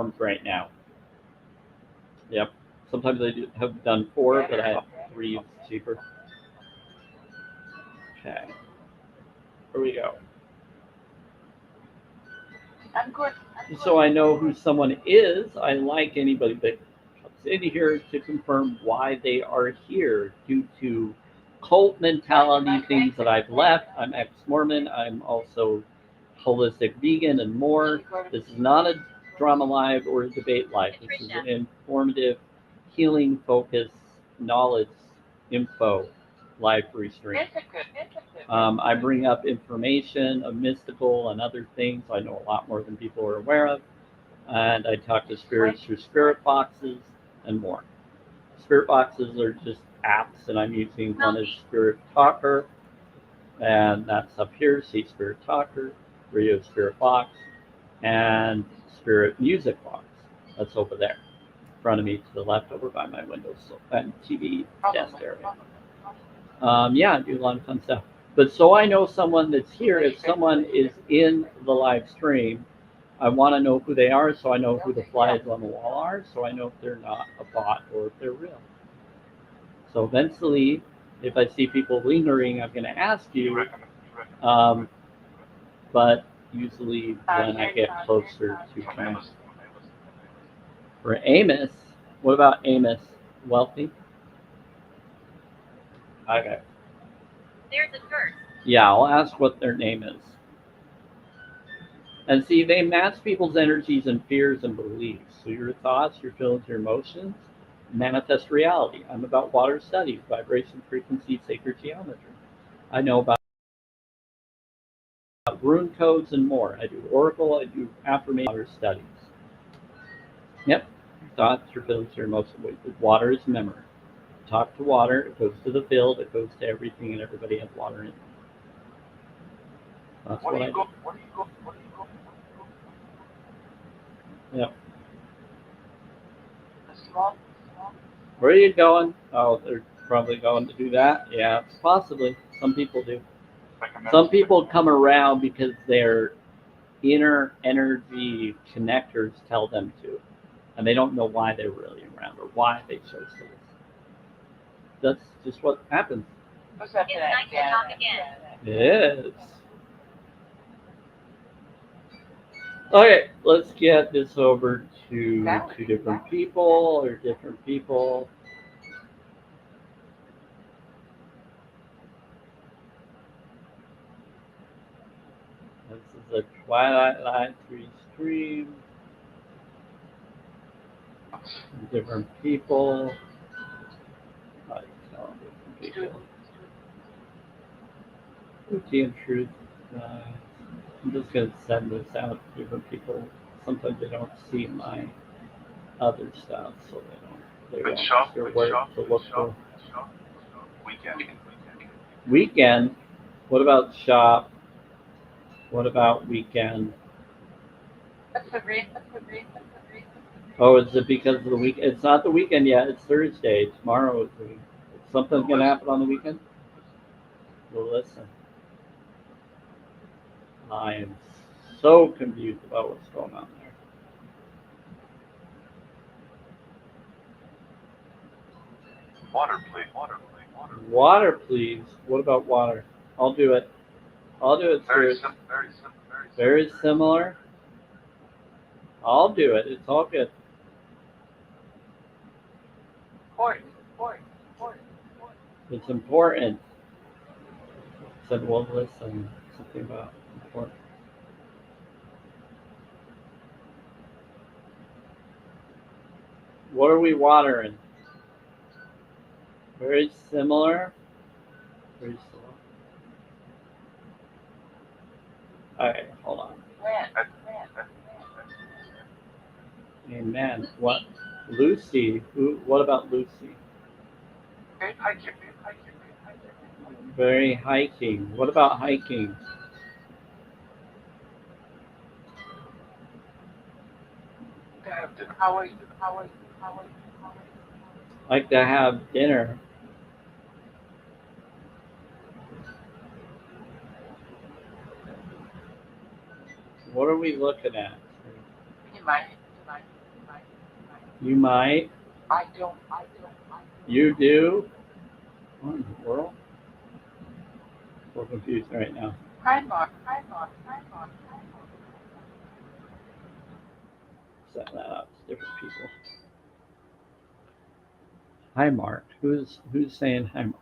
formed right now. Yep. Sometimes I have done 4, but I have 3 is cheaper. Okay. Here we go. So I know who someone is. I like anybody that comes in here to confirm why they are here due to cult mentality, things that I've left. I'm ex-Mormon. I'm also holistic vegan and more. This is not a drama live or a debate live. This is an informative, healing focused knowledge info live free stream. I bring up information of mystical and other things. I know a lot more than people are aware of. And I talk to spirits through spirit boxes and more. Spirit boxes are just apps, and I'm using one as Spirit Talker, and that's up here. See Spirit Talker, Radio Spirit Box, and Spirit Music Box. That's over there, in front of me to the left, over by my windows and TV desk area. Yeah, I do a lot of fun stuff. But so I know someone that's here. If someone is in the live stream, I want to know who they are, so I know who the flags on the wall are, so I know if they're not a bot or if they're real. So eventually, if I see people lingering, I'm going to ask you, but usually when I get closer to time. For Amos, what about Amos? Wealthy? Okay. There's a curse. Yeah, I'll ask what their name is. And see, they match people's energies and fears and beliefs. So your thoughts, your feelings, your emotions manifest reality. I'm about water studies, vibration, frequency, sacred geometry. I know about rune codes and more. I do oracle, I do affirmation, water studies. Yep, thoughts, your feelings, your emotions. Water is memory. Talk to water, it goes to the field, it goes to everything, and everybody has water in it. That's what I do. Yep. Where are you going? Oh, they're probably going to do that. Yeah, possibly. Some people do. Some people come around because their inner energy connectors tell them to, and they don't know why they're really around or why they chose to listen. That's just what happens. It's nice to talk again. It is. Okay, let's get this over to 2 different people or different people. This is a Twilight Live 3 stream. Different people. Different people. Beauty and truth. I'm just going to send this out to different people. Sometimes they don't see my other stuff, so they won't sure where to look for. Weekend. What about shop? What about weekend? Oh, is it because of the week? It's not the weekend yet. It's Thursday. Tomorrow is the weekend. Something's going to happen on the weekend? Well, listen. I am so confused about what's going on there. Water, please. Water, please. Water. Water, please. What about water? I'll do it. I'll do it. Very similar. I'll do it. It's all good. It's important. Said, well, listen. Something about important. What are we watering? Very similar. Very similar. Alright, hold on. Amen. What? Lucy. What about Lucy? Very hiking. What about hiking? Like to have dinner. What are we looking at? You might. I don't. You do. What in the world? We're confused right now. Hi, Mark. Set that up. It's different people. Hi, Mark. Who's saying hi, Mark?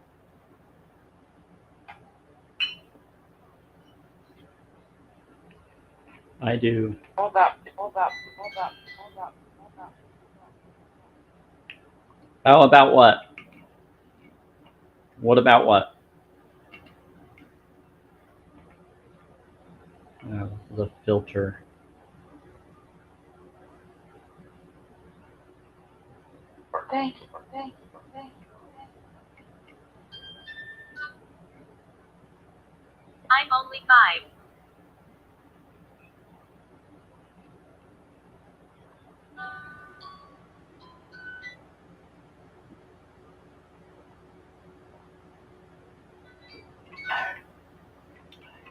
I do. Hold up. How about what? What about what? The filter. Thank you. I'm only 5.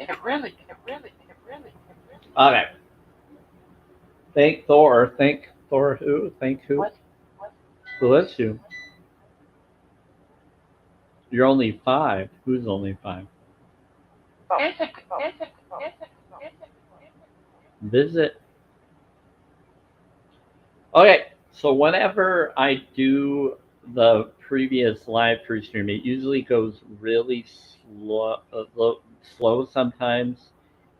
It really. Okay. Thank Thor. Thank Thor who? Thank who? What? Bless you. You're only 5. Who's only 5? Visit. Okay. So whenever I do the previous live free stream, it usually goes really slow sometimes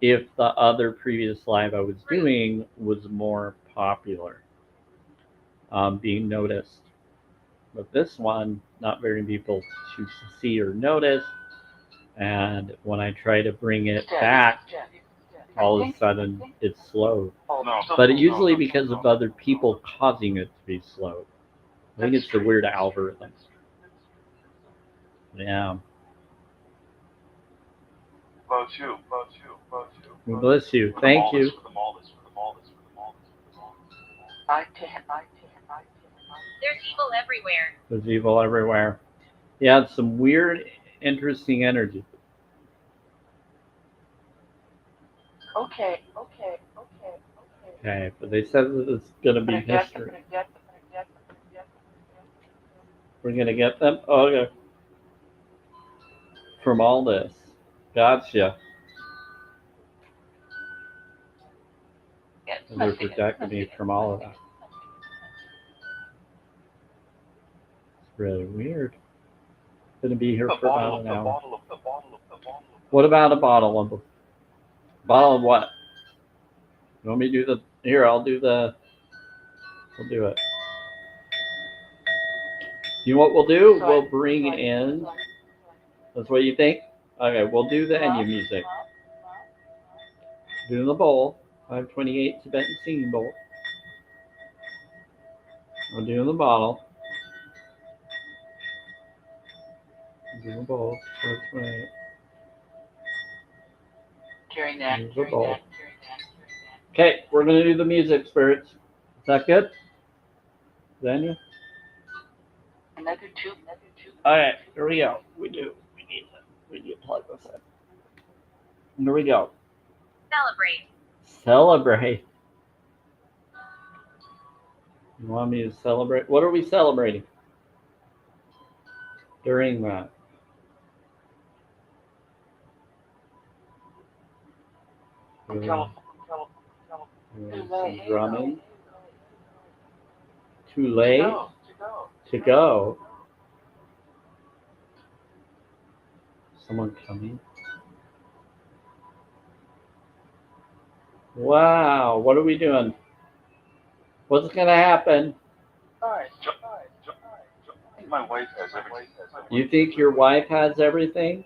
if the other previous live I was doing was more popular, being noticed. But this one, not very many people choose to see or notice. And when I try to bring it back, all of a sudden it's slow. No. But usually because of other people causing it to be slow. I think it's the weird algorithm. Yeah. Bless you. Bless you. Thank you. There's evil everywhere. There's evil everywhere. Yeah, it's some weird, interesting energy. Okay. Okay, but they said that it's going to be history. We're going to get them? Oh, okay. From all this. Gotcha. And they're protecting me from all of that. It's really weird. Going to be here for about an hour. What about a bottle of what? You want me to do the? Here, I'll do the. We'll do it. You know what we'll do? We'll bring in. That's what you think? Okay, we'll do the Enya music. Do the bowl. 528 Tibetan singing bowl. We'll do the bottle. Do the bowl. 528. Carrying that. Do the bowl. Okay, we're gonna do the music, spirits. Is that good? Enya? Another two. Alright, here we go. We need to plug this in. Here we go. Celebrate. Celebrate. You want me to celebrate? What are we celebrating? During that. Some drumming. Too late to go. Someone coming. Wow, what are we doing? What's gonna happen? I think my wife has everything. You think your wife has everything?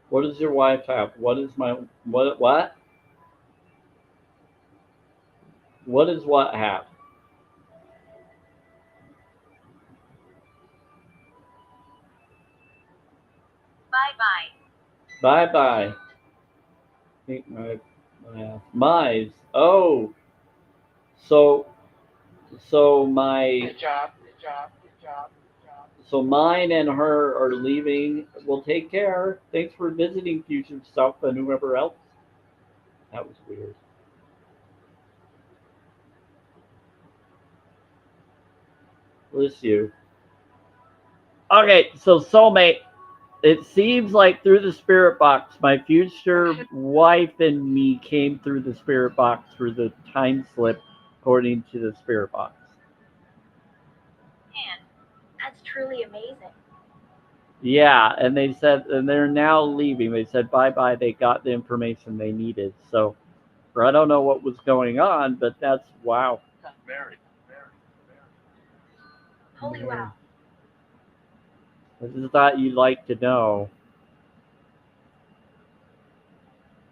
What does your wife have? What is my what? What does what have? Bye-bye. Bye. I think my oh, so my Good job. so mine and her are leaving. Well, take care. Thanks for visiting, Future Self, and whoever else. That was weird. Bless you. Okay, so soulmate. It seems like through the spirit box, my future wife and me came through the spirit box through the time slip, according to the spirit box. And that's truly amazing. Yeah, and they said, and they're now leaving. They said bye bye. They got the information they needed. So, I don't know what was going on, but that's wow. Mary. Holy wow. I just thought you'd like to know.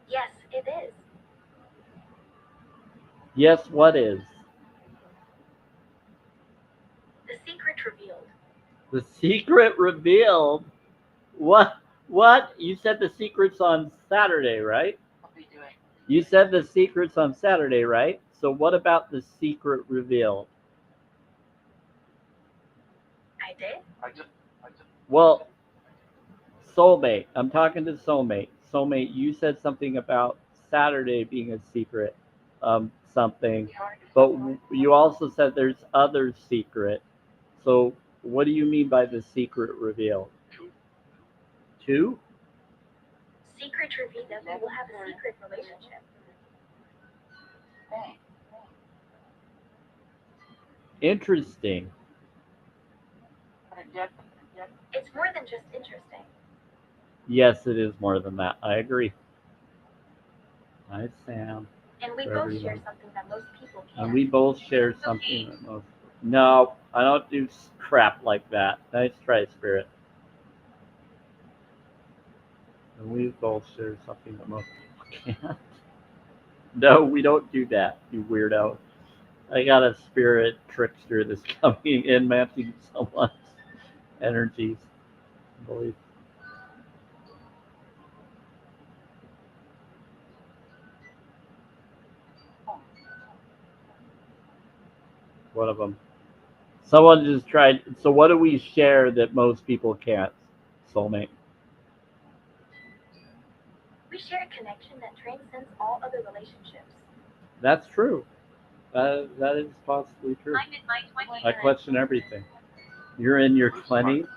Yes, it is. Yes, what is? The secret revealed. The secret revealed. What? What? You said the secret's on Saturday, right? I'll be doing. You said the secret's on Saturday, right? So what about the secret revealed? I did? I just. Well, soulmate. I'm talking to soulmate. Soulmate, you said something about Saturday being a secret, something, but you also said there's other secret. So what do you mean by the secret revealed? Two? Secret revealed that we will have a secret relationship. Thanks. Interesting. It's more than just interesting. Yes, it is more than that. I agree. Hi, Sam. And we For both everyone. share something that most people can't. And we both share something that most. No, I don't do crap like that. Nice try, Spirit. And we both share something that most people can't. No, we don't do that, you weirdo. I got a spirit trickster that's coming in, matching someone's energies. I believe. One of them. Someone just tried. So, what do we share that most people can't? Soulmate. We share a connection that transcends all other relationships. That's true. That is possibly true. I'm in my 20s. I question everything. You're in your 20s?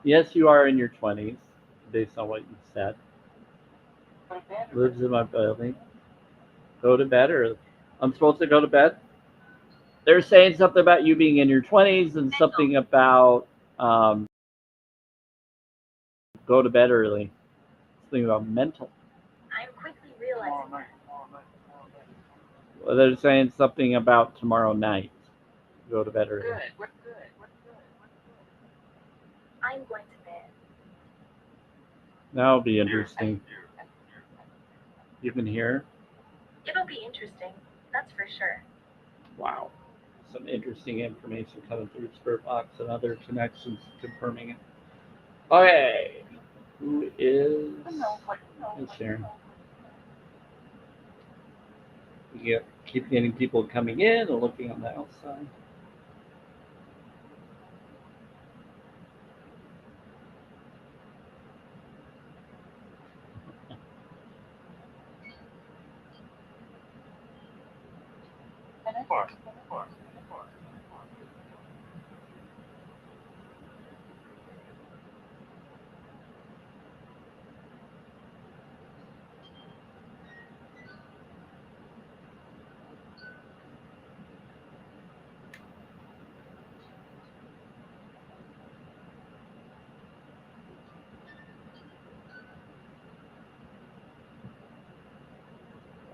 Yes, you are in your 20s, based on what you said. Lives in my building. Go to bed, or I'm supposed to go to bed? They're saying something about you being in your 20s and something about go to bed early. Something about mental. I'm quickly realizing that. Well, they're saying something about tomorrow night. Go to bed early. Good. We're good. I'm going to bed. That'll be interesting. You can hear? It'll be interesting. That's for sure. Wow. Some interesting information coming through Spirit Box and other connections confirming it. Okay. Who is Sharon? We keep getting people coming in and looking on the outside.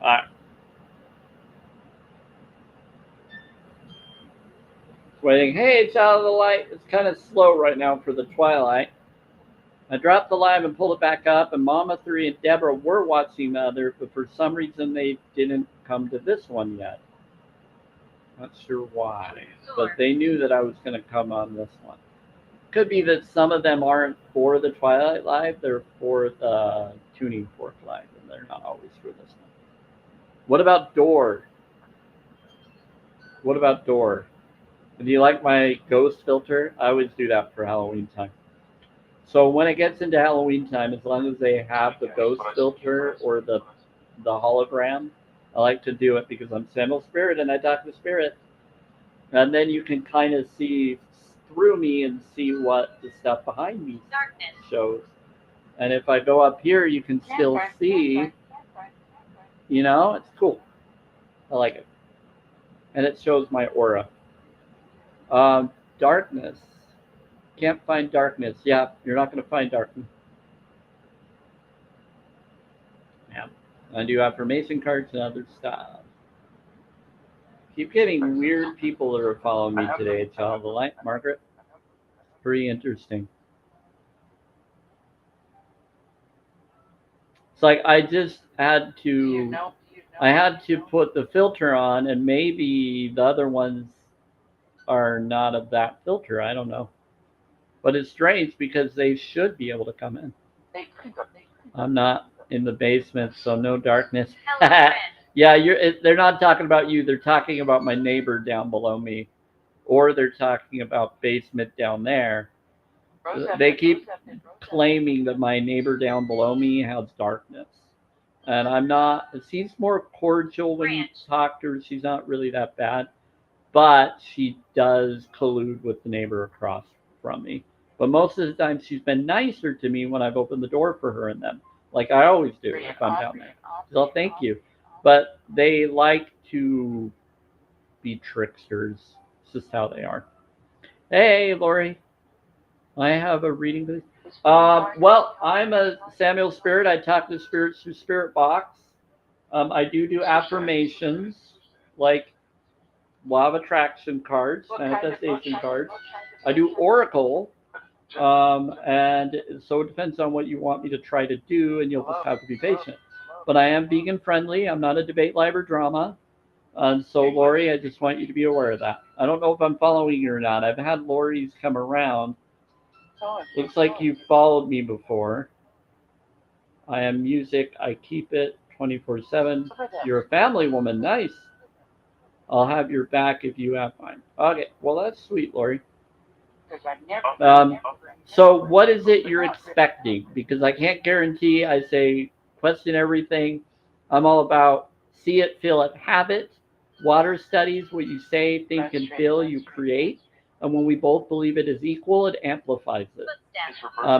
Alright. Waiting. Hey, it's out of the light. It's kind of slow right now for the twilight. I dropped the live and pulled it back up, and Mama 3 and Deborah were watching the other, but for some reason they didn't come to this one yet. Not sure why, but they knew that I was going to come on this one. Could be that some of them aren't for the Twilight Live, they're for the Tuning Fork Live, and they're not always for this one. What about Door? What about Door? Do you like my ghost filter? I always do that for Halloween time. So when it gets into Halloween time, as long as they have the ghost filter or the hologram, I like to do it because I'm Samuel Spirit and I talk to Spirit. And then you can kind of see through me and see what the stuff behind me Darkness. shows. And if I go up here, you can still see, you know, it's cool. I like it. And it shows my aura. Darkness. Can't find darkness. Yeah, you're not going to find darkness. Yeah. I do affirmation cards and other stuff. Keep getting weird people that are following me today, Child of the Light. Margaret, pretty interesting. It's like I just had to, I had to put the filter on, and maybe the other ones are not of that filter. I don't know. But it's strange because they should be able to come in. I'm not in the basement, so no darkness. Hello, friend. Yeah, they're not talking about you. They're talking about my neighbor down below me, or they're talking about basement down there. They keep claiming that my neighbor down below me has darkness, and I'm not. She's more cordial when you talk to her. She's not really that bad, but she does collude with the neighbor across from me. But most of the time, she's been nicer to me when I've opened the door for her and them, like I always do if I'm down there. So thank you. But they like to be tricksters. It's just how they are. Hey, Lori. I have a reading, please. Well, I'm a Samuel Spirit. I talk to spirits through Spirit Box. I do affirmations, like law of attraction cards, manifestation cards. I do oracle, and so it depends on what you want me to try to do, and you'll just have to be patient. But I am vegan friendly. I'm not a debate, live, or drama. So, Lori, I just want you to be aware of that. I don't know if I'm following you or not. I've had Lori's come around. Looks like you followed me before. I am music. I keep it 24/7. You're a family woman. Nice. I'll have your back if you have mine. Okay. Well, that's sweet, Lori. So what is it you're expecting? Because I can't guarantee. I say question everything. I'm all about see it, feel it, have it. Water studies, what you say, think, and feel, you create. And when we both believe it is equal, it amplifies it.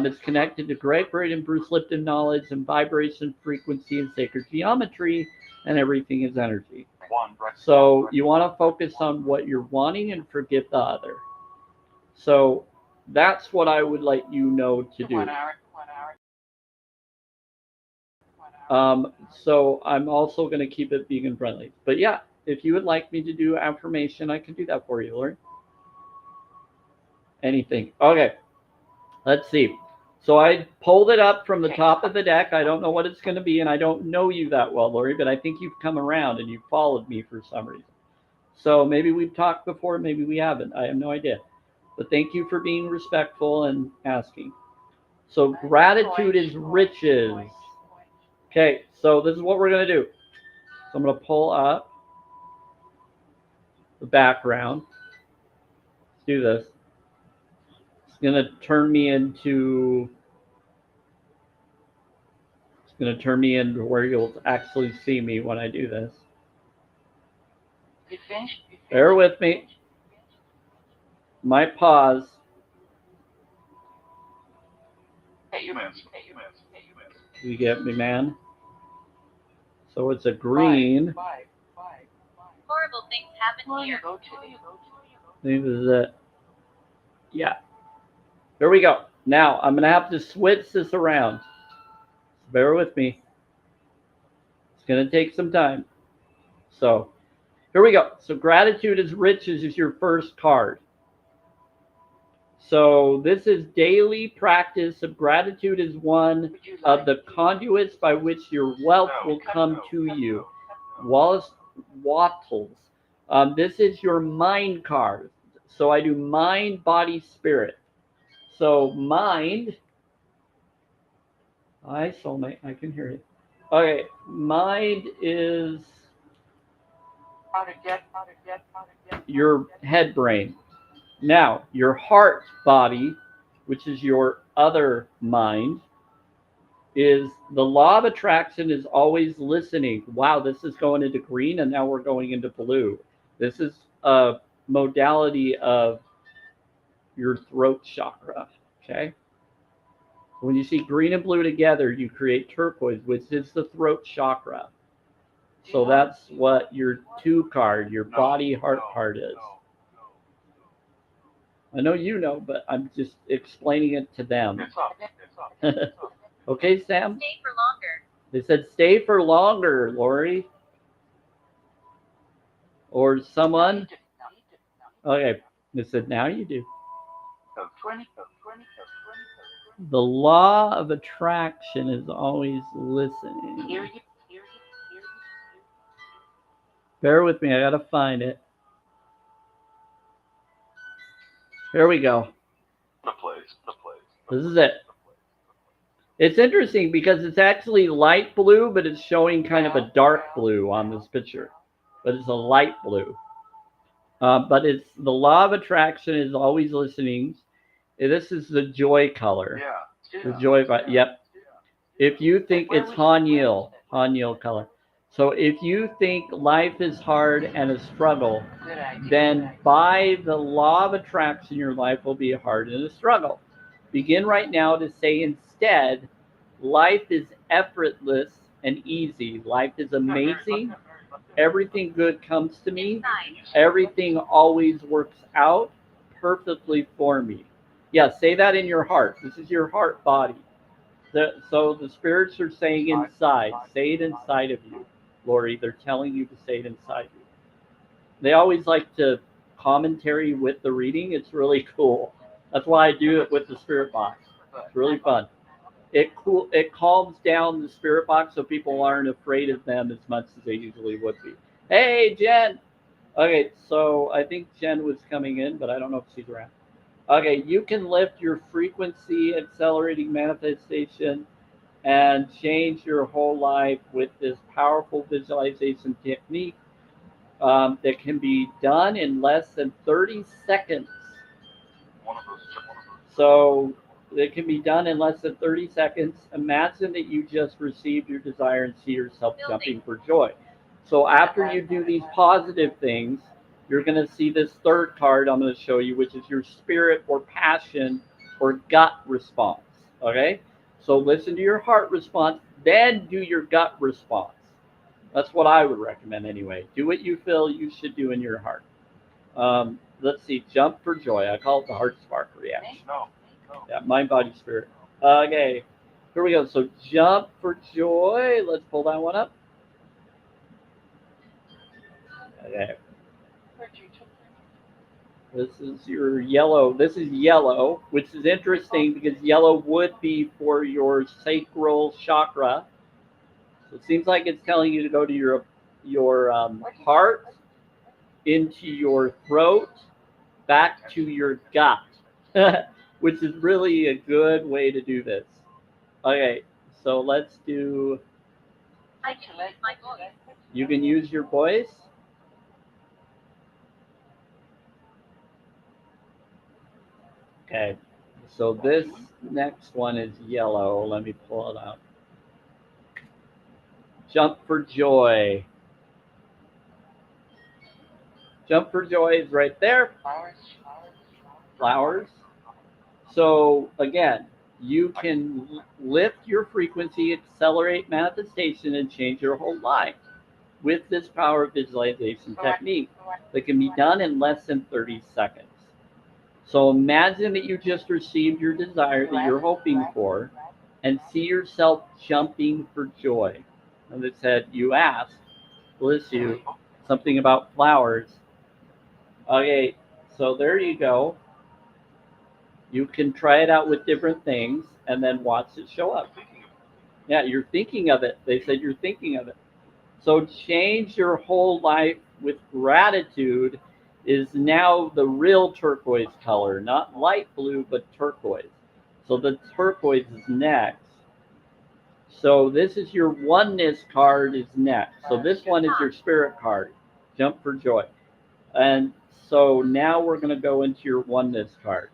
It's connected to Greg Braid and Bruce Lipton knowledge and vibration, frequency, and sacred geometry, and everything is energy. So you want to focus on what you're wanting and forget the other. So that's what I would like you know to do. So I'm also going to keep it vegan friendly. But yeah, if you would like me to do affirmation, I can do that for you, Lori. Anything. Okay. Let's see. So I pulled it up from the top of the deck. I don't know what it's going to be, and I don't know you that well, Lori, but I think you've come around and you've followed me for some reason. So maybe we've talked before, maybe we haven't. I have no idea. But thank you for being respectful and asking. So gratitude is riches. Okay, so this is what we're going to do. So I'm going to pull up the background. Let's do this. It's going to turn me into where you'll actually see me when I do this. Bear with me. Might pause. You get me, man? So it's a green. Horrible things happen here. This is it. Yeah. Here we go. Now I'm going to have to switch this around. Bear with me. It's going to take some time. So here we go. So gratitude is riches is your first card. So this is daily practice of gratitude is one of the conduits by which your wealth will come to you. Wallace Wattles. This is your mind card. So I do mind, body, spirit. So mind. Hi, soulmate. I can hear you. Okay, mind is your head brain. Now, your heart body, which is your other mind, is the law of attraction is always listening. Wow, this is going into green and now we're going into blue. This is modality of your throat chakra. Okay. When you see green and blue together, you create turquoise, which is the throat chakra. So that's what your 2 card, your body heart card is. I know you know, but I'm just explaining it to them. It's up. It's up. It's up. Okay, Sam? Stay for longer. They said stay for longer, Lori. Or someone. Okay. They said now you do. 20. The law of attraction is always listening. Hear you. Bear with me, I gotta find it. Here we go. The place. This is it. It's interesting because it's actually light blue, but it's showing kind of a dark blue on this picture. But it's a light blue. But it's the law of attraction is always listening. This is the joy color. Yeah. The joy, yep. If you think it's Hanyil color. So if you think life is hard and a struggle, then by the law of attraction, your life will be hard and a struggle. Begin right now to say instead, life is effortless and easy. Life is amazing. Everything good comes to me. Everything always works out perfectly for me. Yeah, say that in your heart. This is your heart body. So the spirits are saying inside. Say it inside of you, Lori. They're telling you to say it inside you. They always like to commentary with the reading. It's really cool. That's why I do it with the spirit box. It's really fun. It calms down the spirit box so people aren't afraid of them as much as they usually would be. Hey, Jen. Okay, so I think Jen was coming in, but I don't know if she's around. Okay, you can lift your frequency, accelerating manifestation, and change your whole life with this powerful visualization technique that can be done in less than 30 seconds. So it can be done in less than 30 seconds. Imagine that you just received your desire and see yourself jumping for joy. So after you do these positive things, you're going to see this 3rd card I'm going to show you, which is your spirit or passion or gut response. Okay? So listen to your heart response, then do your gut response. That's what I would recommend anyway. Do what you feel you should do in your heart. Let's see, jump for joy. I call it the heart spark reaction. No. Yeah, mind, body, spirit. Okay, here we go. So jump for joy. Let's pull that one up. Okay. This is your yellow. This is yellow, which is interesting because yellow would be for your sacral chakra. So it seems like it's telling you to go to your heart, into your throat, back to your gut, which is really a good way to do this. Okay, so let's do. I can use my voice. You can use your voice. Okay, so this next one is yellow. Let me pull it out. Jump for joy. Jump for joy is right there. Flowers. So again, you can lift your frequency, accelerate manifestation, and change your whole life with this power of visualization technique that can be done in less than 30 seconds. So imagine that you just received your desire that you're hoping for and see yourself jumping for joy. And it said, you asked, bless you, something about flowers. Okay, so there you go. You can try it out with different things and then watch it show up. Yeah, you're thinking of it. They said you're thinking of it. So change your whole life with gratitude is now the real turquoise color, not light blue, but turquoise. So the turquoise is next. So this is your oneness card is next. So this one is your spirit card, jump for joy. And so now we're going to go into your oneness card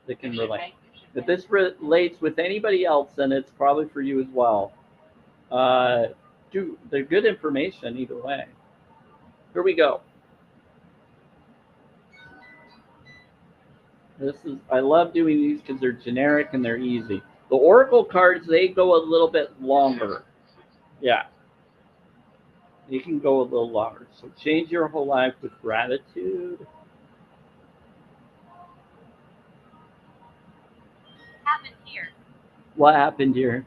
that can relate. If this relates with anybody else, then it's probably for you as well. They're good information either way. Here we go. I love doing these because they're generic and they're easy. The oracle cards, they go a little bit longer. Yeah, they can go a little longer. So change your whole life with gratitude. Happened here. What happened here?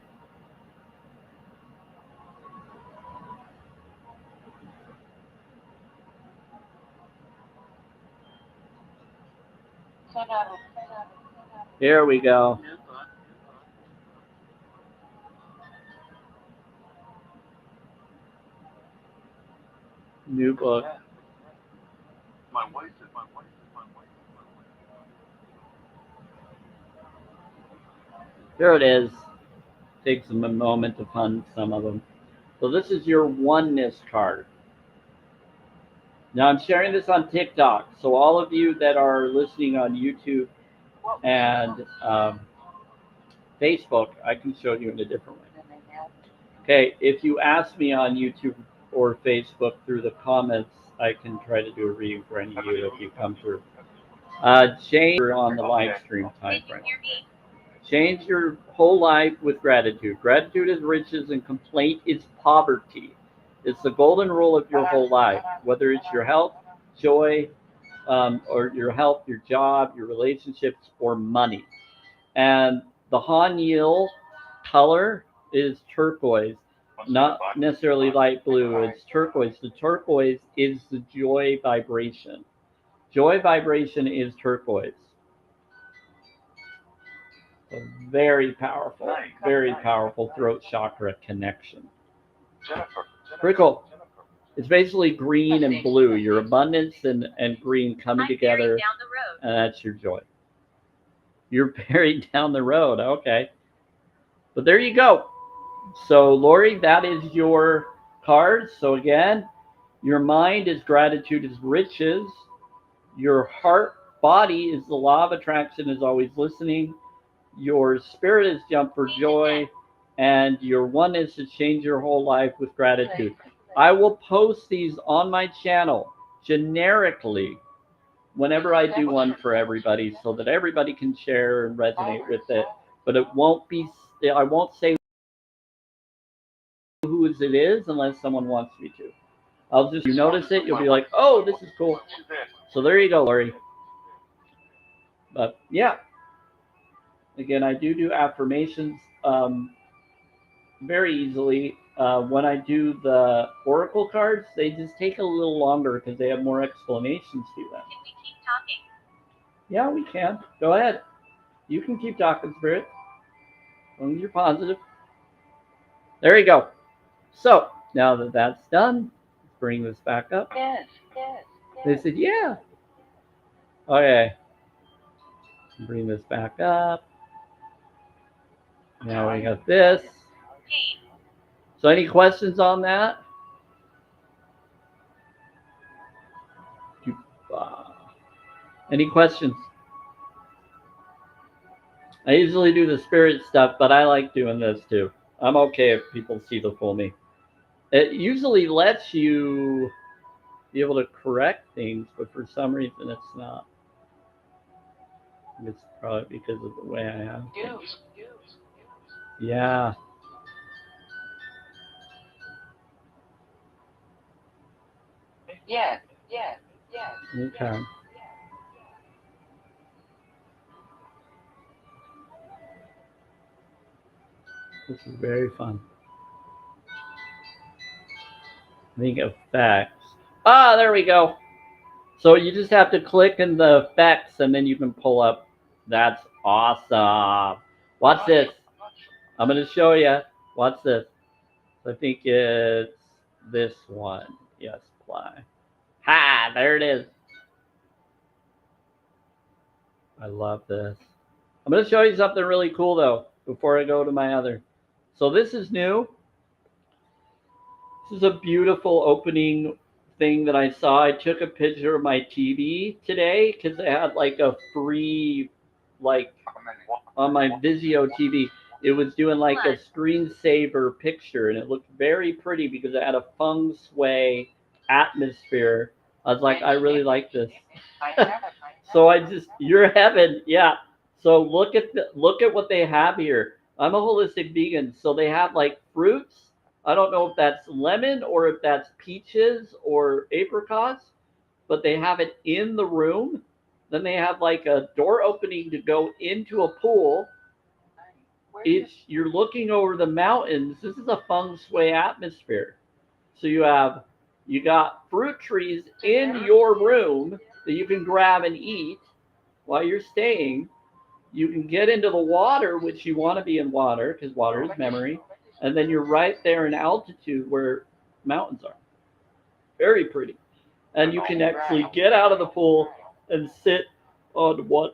Here we go. New book. New book. My wife is my wife is my wife is my wife. There it is. Takes a moment to find some of them. So this is your oneness card. Now I'm sharing this on TikTok, so all of you that are listening on YouTube and Facebook, I can show you in a different way. Okay, if you ask me on YouTube or Facebook through the comments, I can try to do a reading for any of you if you come through. Change on the live stream time Did you frame. hear me? Change your whole life with gratitude. Gratitude is riches and complaint is poverty. It's the golden rule of your whole life, whether it's your health, joy, or your health, your job, your relationships, or money. And the Hanyil color is turquoise, not necessarily light blue. It's turquoise. The turquoise is the joy vibration. Joy vibration is turquoise. So very powerful throat chakra connection. Jennifer. Pretty cool. It's basically green and blue, your abundance and green coming I'm together, buried down the road. and that's your joy. You're buried down the road, okay. But there you go. So, Lori, that is your card. So, again, your mind is gratitude is riches. Your heart, body is the law of attraction, is always listening. Your spirit is jump for joy. And your oneness is change your whole life with gratitude. I will post these on my channel generically whenever I do one for everybody so that everybody can share and resonate with it. But it won't be, I won't say whose it is unless someone wants me to. I'll just, you notice it, you'll be like, oh, this is cool. So there you go, Lori. But yeah, again, I do affirmations very easily. When I do the oracle cards, they just take a little longer because they have more explanations to them. Can we keep talking? Yeah, we can. Go ahead. You can keep talking, Spirit. As long as you're positive. There you go. So, now that that's done, let's bring this back up. Yes. They said, yeah. Okay. Bring this back up. Now we got this. Hey, So, any questions on that? Any questions? I usually do the spirit stuff, but I like doing this too. I'm okay if people see the full me. It usually lets you be able to correct things, but for some reason it's not. It's probably because of the way I have. Yeah. Yes. Okay. This is very fun. I think effects. Ah, there we go. So you just have to click in the effects and then you can pull up. That's awesome. Watch this. I'm going to show you. Watch this. I think it's this one. Yes, apply. Ha! There it is. I love this. I'm going to show you something really cool though before I go to my other. So this is new. This is a beautiful opening thing that I saw. I took a picture of my TV today because they had like a free, like on my Vizio TV, it was doing like a screensaver picture and it looked very pretty because it had a feng shui atmosphere. I was like, I really like this. So you're heaven, yeah. So look at what they have here. I'm a holistic vegan, so they have like fruits. I don't know if that's lemon or if that's peaches or apricots, but they have it in the room. Then they have like a door opening to go into a pool. You're looking over the mountains. This is a feng shui atmosphere. So you got fruit trees in your room that you can grab and eat while you're staying. You can get into the water, which you want to be in water because water is memory, and then you're right there in altitude where mountains are. Very pretty. And you can actually get out of the pool and sit on one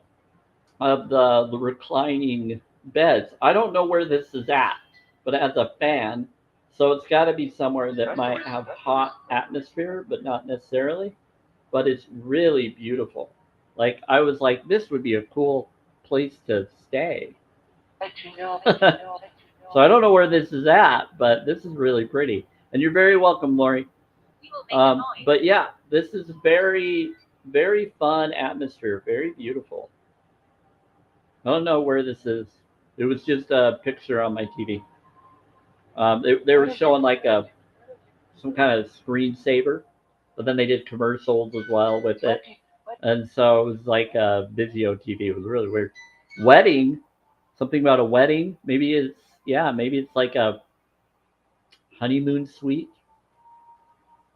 of the reclining beds. I don't know where this is at, but it has a fan, so it's got to be somewhere that might have hot atmosphere, but not necessarily. But it's really beautiful. Like I was like, this would be a cool place to stay. So I don't know where this is at, but this is really pretty. And you're very welcome, Lori. But yeah, this is very, very fun atmosphere. Very beautiful. I don't know where this is. It was just a picture on my TV. They were showing like some kind of screensaver, but then they did commercials as well with it, and so it was like a Vizio TV. It was really weird. Wedding, something about a wedding. Maybe it's like a honeymoon suite.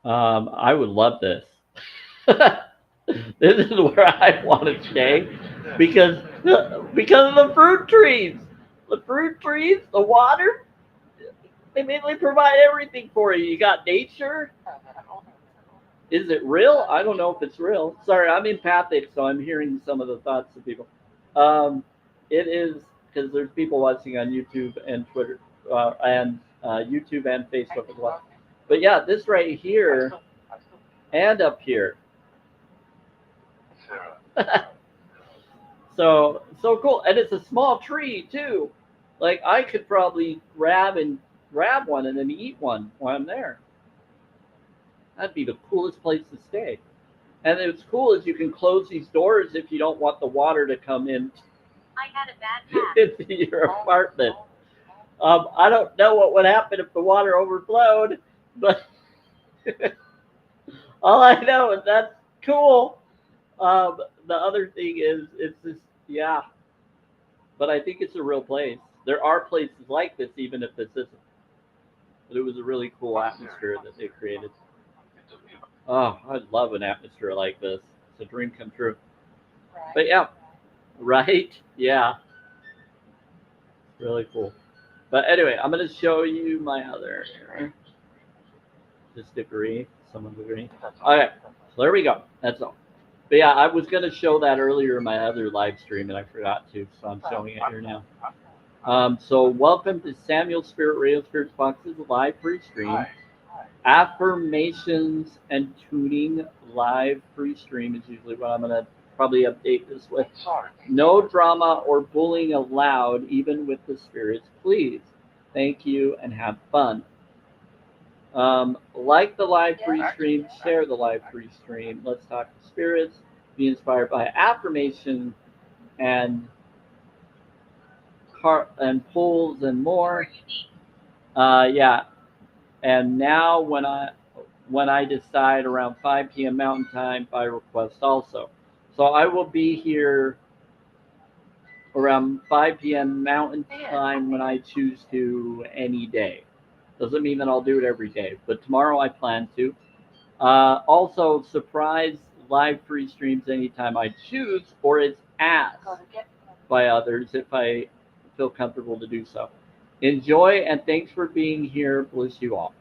I would love this. This is where I want to stay because because of the fruit trees. The fruit trees, the water, they provide everything for you. You got nature. Is it real? I don't know if it's real. Sorry, I'm empathic, so I'm hearing some of the thoughts of people. It is because there's people watching on YouTube and Twitter, and YouTube and Facebook as well. But yeah, this right here and up here. So cool, and it's a small tree too. Like I could probably grab one and then eat one while I'm there. That'd be the coolest place to stay. And what's cool is you can close these doors if you don't want the water to come in I had a bad pass. into your apartment. I don't know what would happen if the water overflowed, but all I know is that's cool. The other thing is, it's just, yeah, but I think it's a real place. There are places like this, even if this isn't. But it was a really cool atmosphere that they created. Oh, I'd love an atmosphere like this. It's a dream come true. But yeah, right? Yeah, really cool. But anyway, I'm going to show you my other here. Just agree. Someone agree. Okay, so there we go. That's all. But yeah, I was going to show that earlier in my other live stream, and I forgot to, so I'm showing it here now. So welcome to Samuel Spirit Radio Spirits Box's live free stream. Affirmations and tuning live free stream is usually what I'm going to probably update this with. No drama or bullying allowed, even with the spirits, please. Thank you and have fun. Like the live free stream, share the live free stream. Let's talk to spirits. Be inspired by affirmation and polls and more. Yeah. And now when I decide around 5 p.m. Mountain Time by request also. So I will be here around 5 p.m. Mountain Time when I choose to any day. Doesn't mean that I'll do it every day, but tomorrow I plan to. Also, surprise live free streams anytime I choose, or it's asked by others if I feel comfortable to do so. Enjoy and thanks for being here. Bless you all.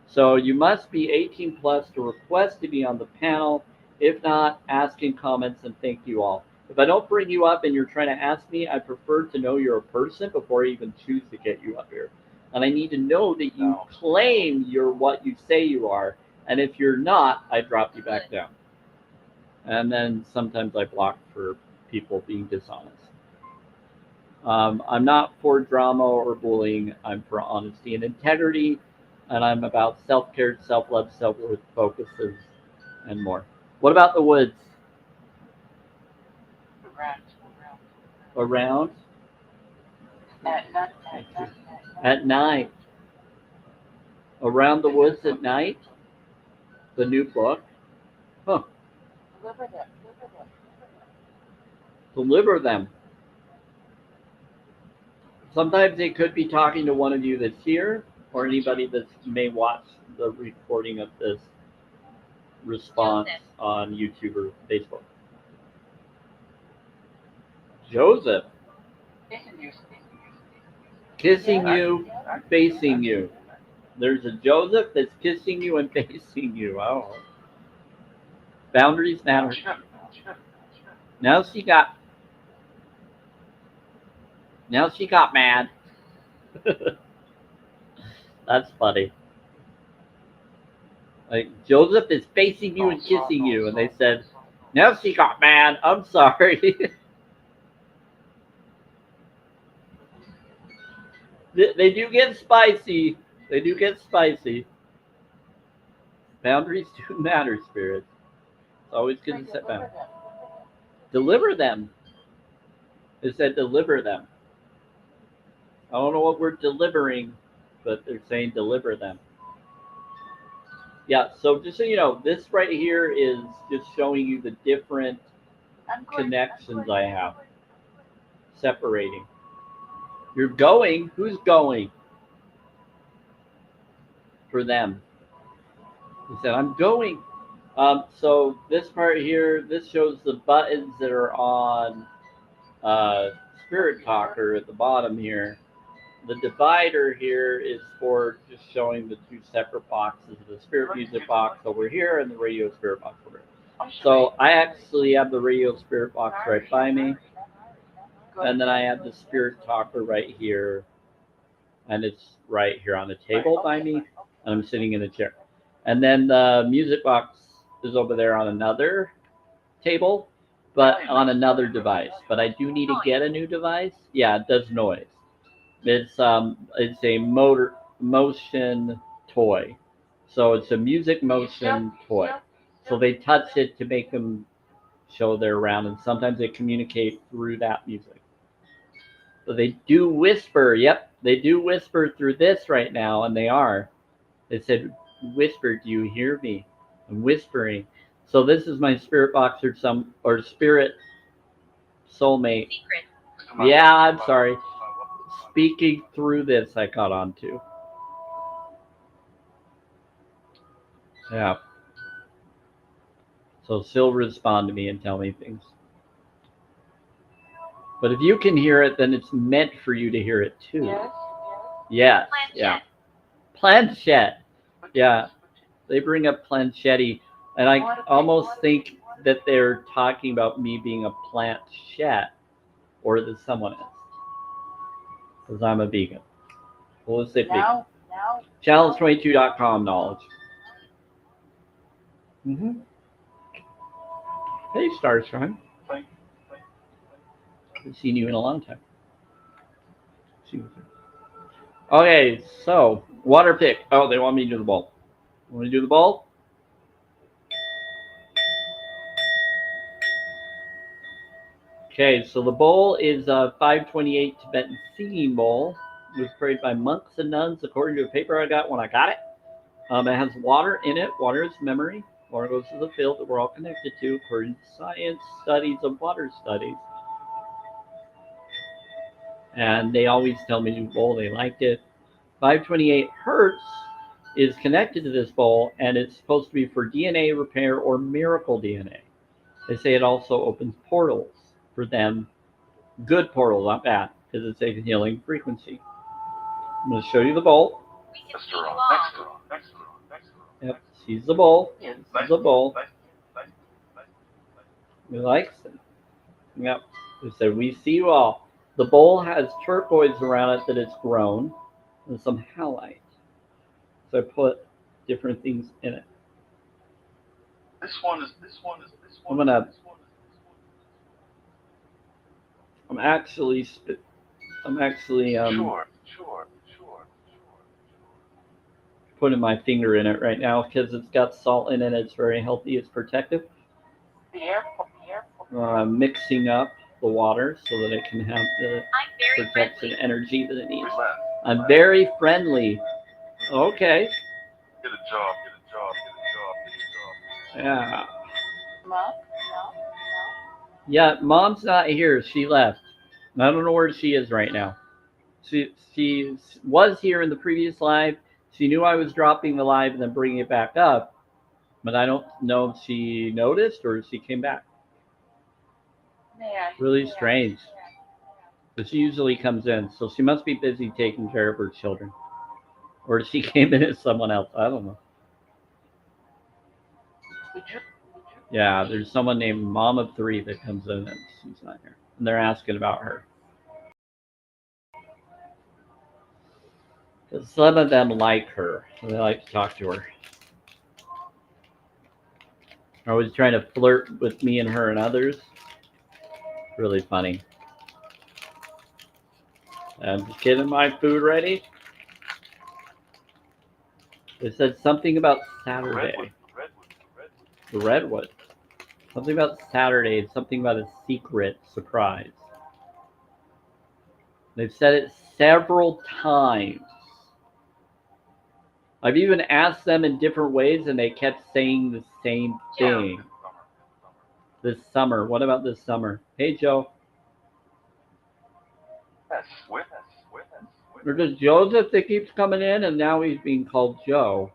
So you must be 18 plus to request to be on the panel. If not, ask in comments and thank you all. If I don't bring you up and you're trying to ask me, I prefer to know you're a person before I even choose to get you up here. And I need to know that you claim you're what you say you are. And if you're not, I drop you back down. And then sometimes I block for people being dishonest. I'm not for drama or bullying. I'm for honesty and integrity. And I'm about self-care, self-love, self-worth focuses, and more. What about the woods? Around At night. at night. Around the woods at night. The new book. Huh. Deliver them. Deliver them. Sometimes they could be talking to one of you that's here, or anybody that may watch the recording of this response on YouTube or Facebook. Joseph, kissing you, facing you. There's a Joseph that's kissing you and facing you. Oh. Boundaries matter. Now she got mad. That's funny. Like Joseph is facing you and kissing you, and they said, now she got mad. I'm sorry. They do get spicy. They do get spicy. Boundaries do matter, spirits. It's always good to set boundaries. Deliver them. It said deliver them. I don't know what we're delivering, but they're saying deliver them. Yeah, so just so you know, this right here is just showing you the different connections I have. Separating. You're going. Who's going? For them. He said, I'm going. So this part here, this shows the buttons that are on Spirit Talker at the bottom here. The divider here is for just showing the two separate boxes, the Spirit Music box over here and the Radio Spirit box over here. So I actually have the Radio Spirit box right by me. And then I have the Spirit Talker right here. And it's right here on the table by me. And I'm sitting in a chair. And then the music box is over there on another table, but on another device. But I do need to get a new device. Yeah, it does noise. It's a motion toy. So it's a music motion toy. So they touch it to make them show they're around, and sometimes they communicate through that music. So they do whisper. Yep, they do whisper through this right now, and they are. They said, whisper, do you hear me? I'm whispering. So this is my spirit box or spirit soulmate. Secret. Yeah, I'm sorry. Speaking through this, I caught on to. Yeah. So she'll respond to me and tell me things. But if you can hear it, then it's meant for you to hear it too. Yes. Yeah. Planchette. Yeah. They bring up planchetti, and I almost think that they're talking about me being a planchette, or that someone else. Because I'm a vegan. Holistic vegan. Challenge22.com knowledge. Mm-hmm. Hey, Starshine. Haven't seen you in a long time. Okay, so water pick. Oh, they want me to do the bowl. Want to do the bowl? Okay, so the bowl is a 528 Tibetan singing bowl. It was created by monks and nuns according to a paper I got when I got it. It has water in it. Water is memory. Water goes to the field that we're all connected to according to science studies of water studies. And they always tell me to bowl. They liked it. 528 hertz is connected to this bowl, and it's supposed to be for DNA repair or miracle DNA. They say it also opens portals for them. Good portals, not bad, because it's a healing frequency. I'm going to show you the bowl. We can see you all. Yep, she's the bowl. This is the bowl. We like it. Yep. They said, we see you all. The bowl has turquoise around it that it's grown, and some halite. So I put different things in it. I'm actually putting my finger in it right now because it's got salt in it. It's very healthy. It's protective. Mixing up the water so that it can have the I'm very protection friendly. energy that it needs. Relax. I'm very friendly. Okay. Get a job. Get a job. Get a job. Get a job. Yeah. Mom? Yeah, Mom's not here. She left. I don't know where she is right now. She was here in the previous live. She knew I was dropping the live and then bringing it back up, but I don't know if she noticed or if she came back. Really strange. But she usually comes in, so she must be busy taking care of her children. Or she came in as someone else. I don't know. Would you? Yeah, there's someone named Mom of Three that comes in and she's not here. And they're asking about her. Because some of them like her. So they like to talk to her. They're always trying to flirt with me and her and others. Really funny. I'm just getting my food ready. It said something about Saturday. Redwood. Redwood. Redwood. The Redwood. Something about Saturday. Something about a secret surprise. They've said it several times. I've even asked them in different ways and they kept saying the same thing. This summer. What about this summer? Hey, Joe. Yes. With us. With us. With There's Joseph that keeps coming in and now he's being called Joe.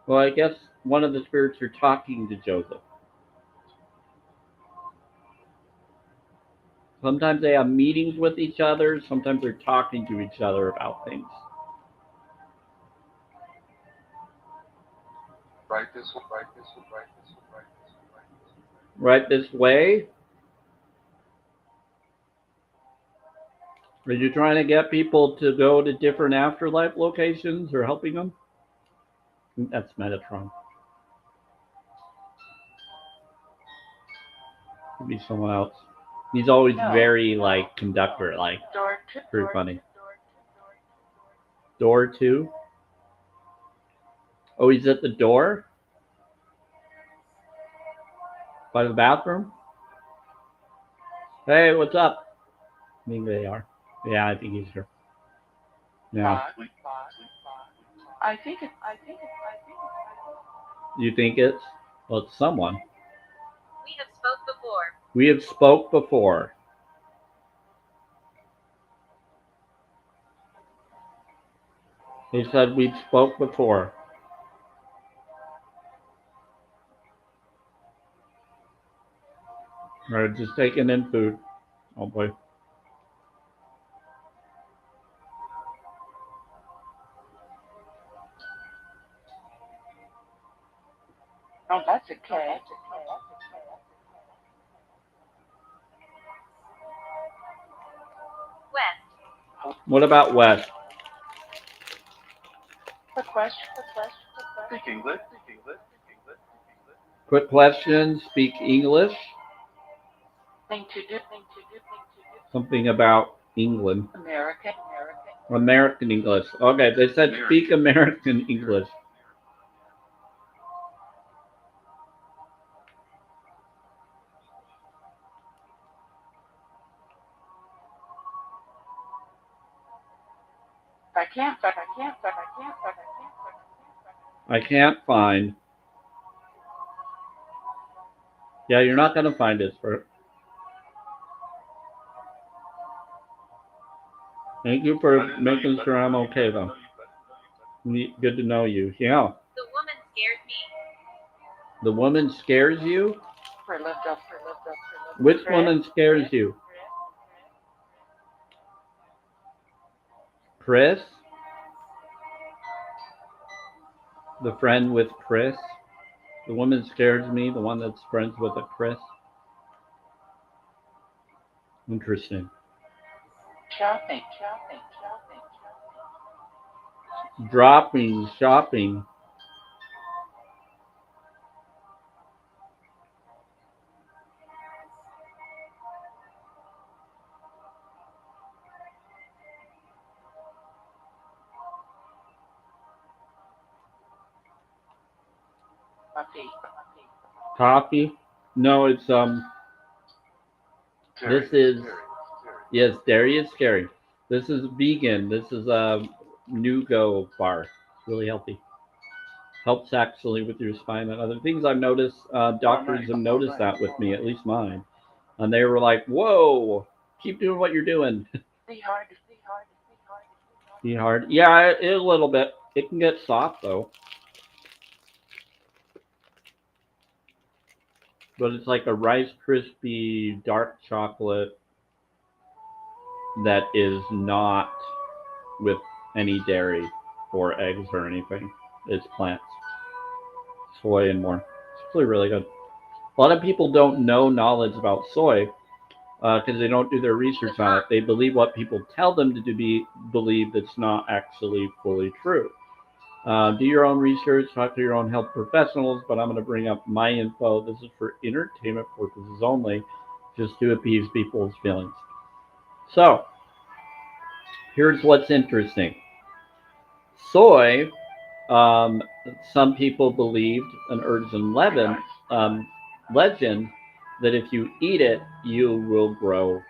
Well, I guess one of the spirits are talking to Joseph. Sometimes they have meetings with each other. Sometimes they're talking to each other about things. Right this way. Right this way. Right this way. Right this way. Right this way. Are you trying to get people to go to different afterlife locations or helping them? That's Metatron. Could be someone else. He's always No. very like conductor, like Door two. pretty funny. Door 2. Oh, he's at the door? By the bathroom? Hey, what's up? I think they are. Yeah, I think he's here. Yeah. I think it's. You think it's? Well, it's someone. We have spoke before. We have spoke before. He said we spoke before. Alright, just taking in food. Oh boy. Oh, that's okay. West. What about West? The question. Speak English. Speak English. Speak English. Speak English. Quick question. Speak English. Thing to do. Something about England. American. American English. Okay, they said speak American English. I can't. I can't find. Yeah, you're not gonna find it, for. Thank you for making sure I'm okay though. Good to know you. Yeah. The woman scared me. The woman scares you? For lived up. Which woman scares you? Chris? The friend with Chris? The woman scares me, the one that's friends with a Chris? Interesting. Shopping. Dropping, shopping. Coffee. Coffee? No, it's This is, yes, dairy is scary. This is vegan. This is a Nugo bar. It's really healthy. Helps actually with your spine and other things. I've noticed doctors have noticed that with me, at least mine. And they were like, whoa, keep doing what you're doing. See hard. Be hard. Yeah, a little bit. It can get soft though. But it's like a Rice Krispie dark chocolate that is not with any dairy or eggs or anything. It's plants, soy, and more. It's really, really good. A lot of people don't know knowledge about soy because they don't do their research on it. They believe what people tell them to believe that's not actually fully true. Do your own research, talk to your own health professionals, but I'm going to bring up my info. This is for entertainment purposes only, just to appease people's feelings. So, here's what's interesting. Soy, um, some people believed, an urban legend, that if you eat it, you will grow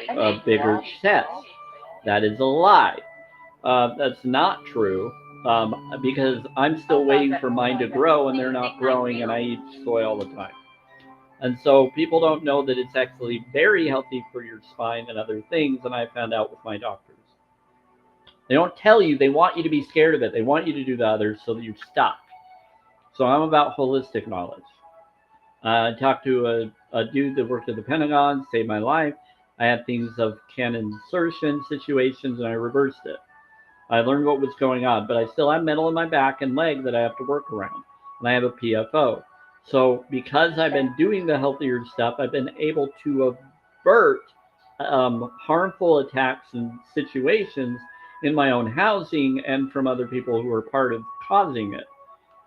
a bigger chest. That is a lie. That's not true because I'm still waiting for mine to grow and they're not growing, and I eat soy all the time. And so people don't know that it's actually very healthy for your spine and other things, and I found out with my doctors. They don't tell you, they want you to be scared of it. They want you to do the others so that you're stuck. So I'm about holistic knowledge. I talked to a dude that worked at the Pentagon, saved my life. I had things of cannon insertion situations, and I reversed it. I learned what was going on, but I still have metal in my back and leg that I have to work around. And I have a PFO. So because I've been doing the healthier stuff, I've been able to avert harmful attacks and situations in my own housing and from other people who are part of causing it,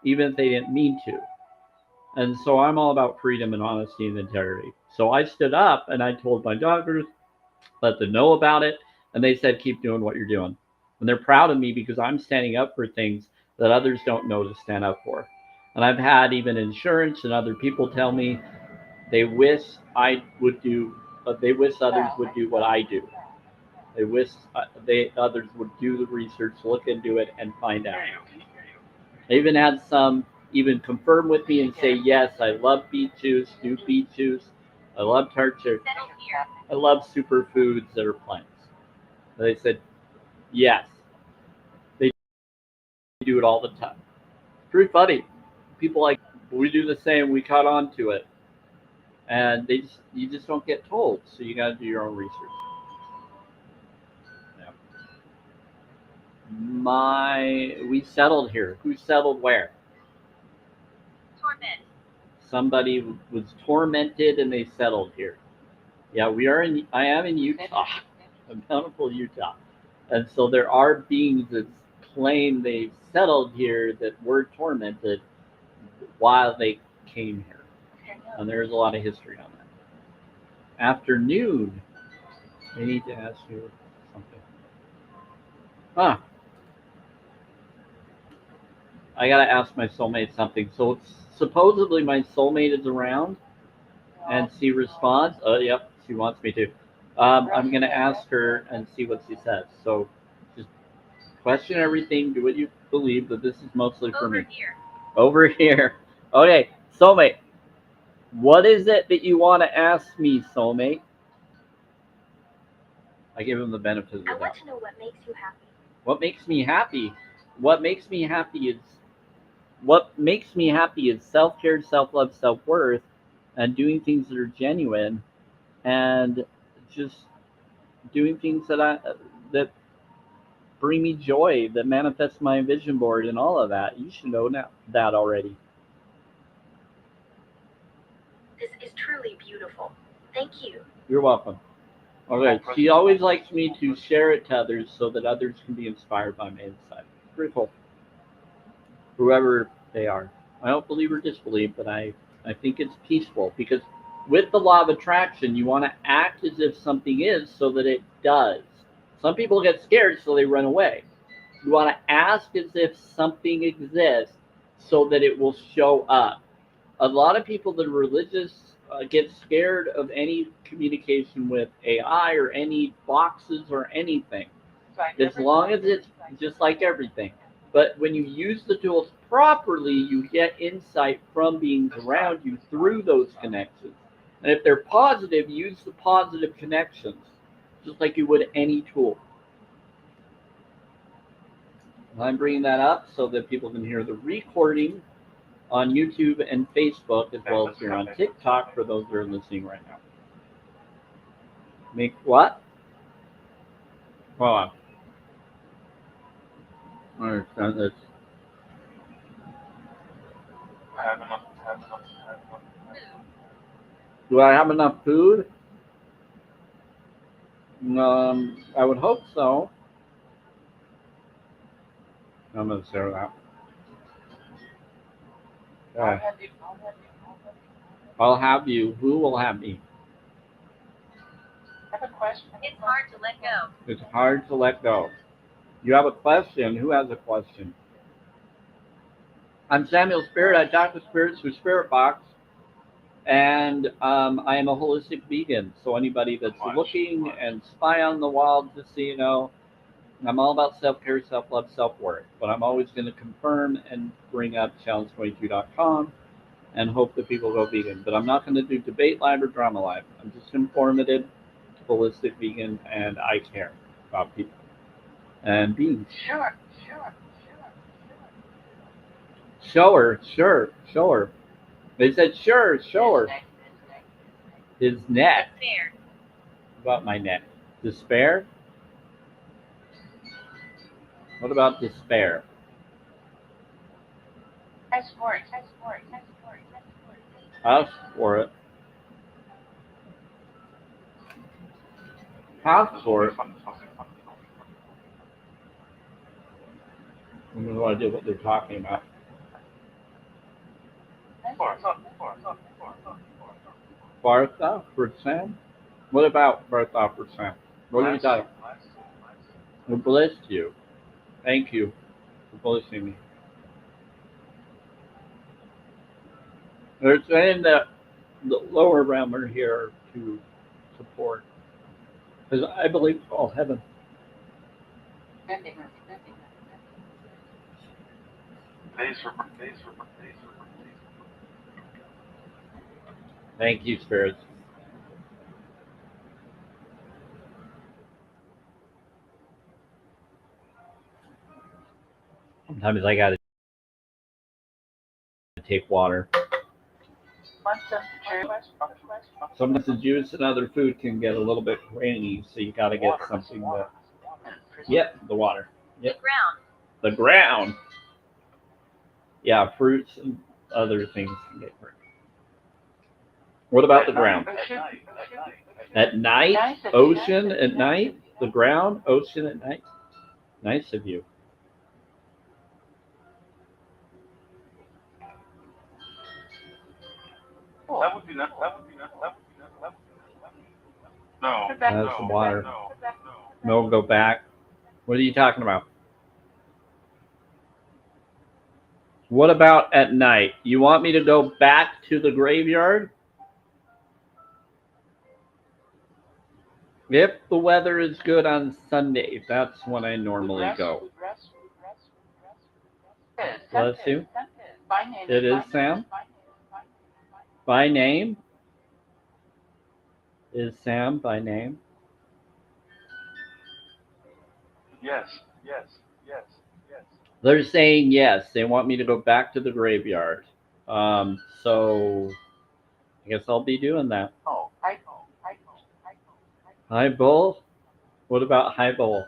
even if they didn't mean to. And so I'm all about freedom and honesty and integrity. So I stood up and I told my doctors, let them know about it, and they said, keep doing what you're doing. And they're proud of me because I'm standing up for things that others don't know to stand up for. And I've had even insurance and other people tell me they wish I would do, they wish others would do what I do. They wish others would do the research, look into it, and find out. I even had some even confirm with me and say, yes, I love beet juice, do beet juice. I love tart cherry. I love superfoods that are plants. They said, yes, they do it all the time. It's pretty funny. People like, we do the same, we caught on to it. And you just don't get told, so you got to do your own research. Yeah. We settled here. Who settled where? Torment. Somebody was tormented and they settled here. Yeah, I am in Utah, Bountiful, Utah. And so there are beings that claim they settled here that were tormented while they came here. And there's a lot of history on that. Afternoon, I need to ask you something. Huh. I gotta ask my soulmate something. So supposedly my soulmate is around and she responds. Oh, yep, she wants me to. I'm gonna ask her and see what she says. So just question everything, do what you believe, but this is mostly for me. Here. Over here. Okay, soulmate. What is it that you want to ask me, soulmate? I give him the benefit of the I doubt. want to know what makes you happy. What makes me happy? What makes me happy is self-care, self-love, self-worth, and doing things that are genuine, and just doing things that bring me joy, that manifest my vision board, and all of that. You should know that already. This is truly beautiful. Thank you. You're welcome. Okay, she always likes me to share it to others so that others can be inspired by my insight. Pretty cool. Whoever they are. I don't believe or disbelieve, but I think it's peaceful because with the law of attraction, you want to act as if something is so that it does. Some people get scared, so they run away. You want to ask as if something exists so that it will show up. A lot of people that are religious get scared of any communication with AI or any boxes or anything. As long as it's just like everything. But when you use the tools properly, you get insight from beings around you through those connections. And if they're positive, use the positive connections, just like you would any tool. I'm bringing that up so that people can hear the recording on YouTube and Facebook, as well as here on TikTok for those that are listening right now. Make what? Hold on. I understand this. Have enough. Do I have enough food? I would hope so. I'm gonna share that. I'll Okay. have you. I'll have you. Who will have me? I have a question. It's hard to let go. It's hard to let go. You have a question. Who has a question? I'm Samuel Spirit. I talk to spirits through Spirit Box, and I am a holistic vegan. So anybody that's looking and spy on the wild, just so you know, I'm all about self-care, self-love, self-worth. But I'm always going to confirm and bring up challenge22.com and hope that people go vegan. But I'm not going to do debate live or drama live. I'm just informative, holistic vegan, and I care about people and beings. Sure. Show her. They said, sure, show her. His neck. Despair. What about my neck? Despair? What about despair? Ask for it. Ask for it. Ask for it. I have no idea what they're talking about. Bartha for Sam? What about Bartha for Sam? What are you talking about? Who blessed you? Thank you for blessing me. They're saying that the lower realm are here to support. Because I believe it's all heaven. Thank you, spirits. Sometimes I gotta take water. Sometimes the juice and other food can get a little bit grainy, so you gotta get something that. Yep, the water. Yep. The ground. The ground. Yeah, fruits and other things can get grainy. What about the ground? At night? Ocean at night? The ground? Ocean at night? Nice of you. That would be nice. No. That's the water. No, go back. What are you talking about? What about at night? You want me to go back to the graveyard? If the weather is good on Sunday, that's when I normally go. Bless you. It is Sam. By name? Is Sam by name? Yes. They're saying yes. They want me to go back to the graveyard. So I guess I'll be doing that. Hi, Bull. What about Hi, Bull?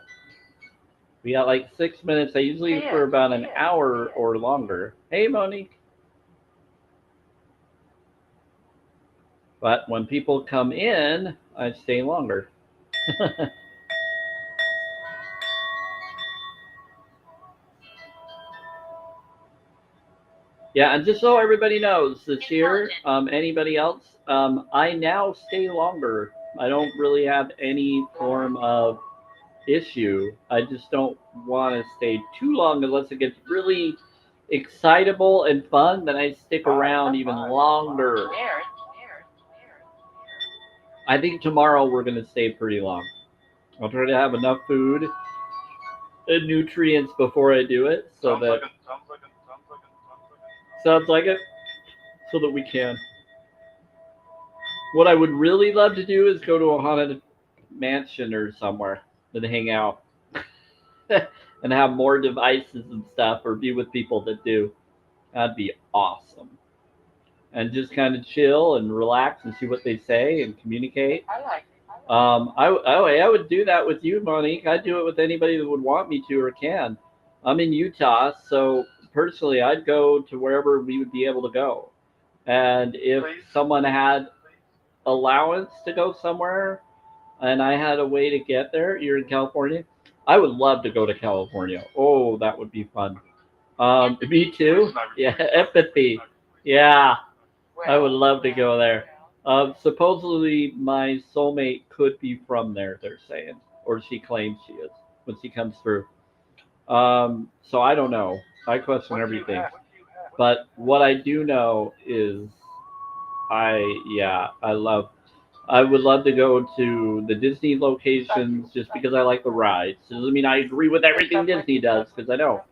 We got like 6 minutes. I usually for about an hour or longer. Hey, Monique. But when people come in, I stay longer. Yeah, and just so everybody knows that's here, anybody else, I now stay longer. I don't really have any form of issue. I just don't want to stay too long unless it gets really excitable and fun. Then I stick around even longer. I think tomorrow we're going to stay pretty long. I'll try to have enough food and nutrients before I do it, so Sounds that like it. Sounds like it. Sounds like it. Sounds like it. sounds like it, so that we can. What I would really love to do is go to a haunted mansion or somewhere and hang out and have more devices and stuff, or be with people that do. That'd be awesome. And just kind of chill and relax and see what they say and communicate. I like it. I would do that with you, Monique. I'd do it with anybody that would want me to or can. I'm in Utah, so personally, I'd go to wherever we would be able to go. And if Please. someone had allowance to go somewhere and I had a way to get there, you're in California, I would love to go to California. Oh, that would be fun. Me too. Yeah, empathy. Yeah, I would love to go there. Supposedly, my soulmate could be from there, they're saying, or she claims she is when she comes through. So I don't know. I question What do you everything. have? What do you have? But what I do know is I love. I would love to go to the Disney locations just because I like the rides. Doesn't mean I agree with everything Disney does, because I know.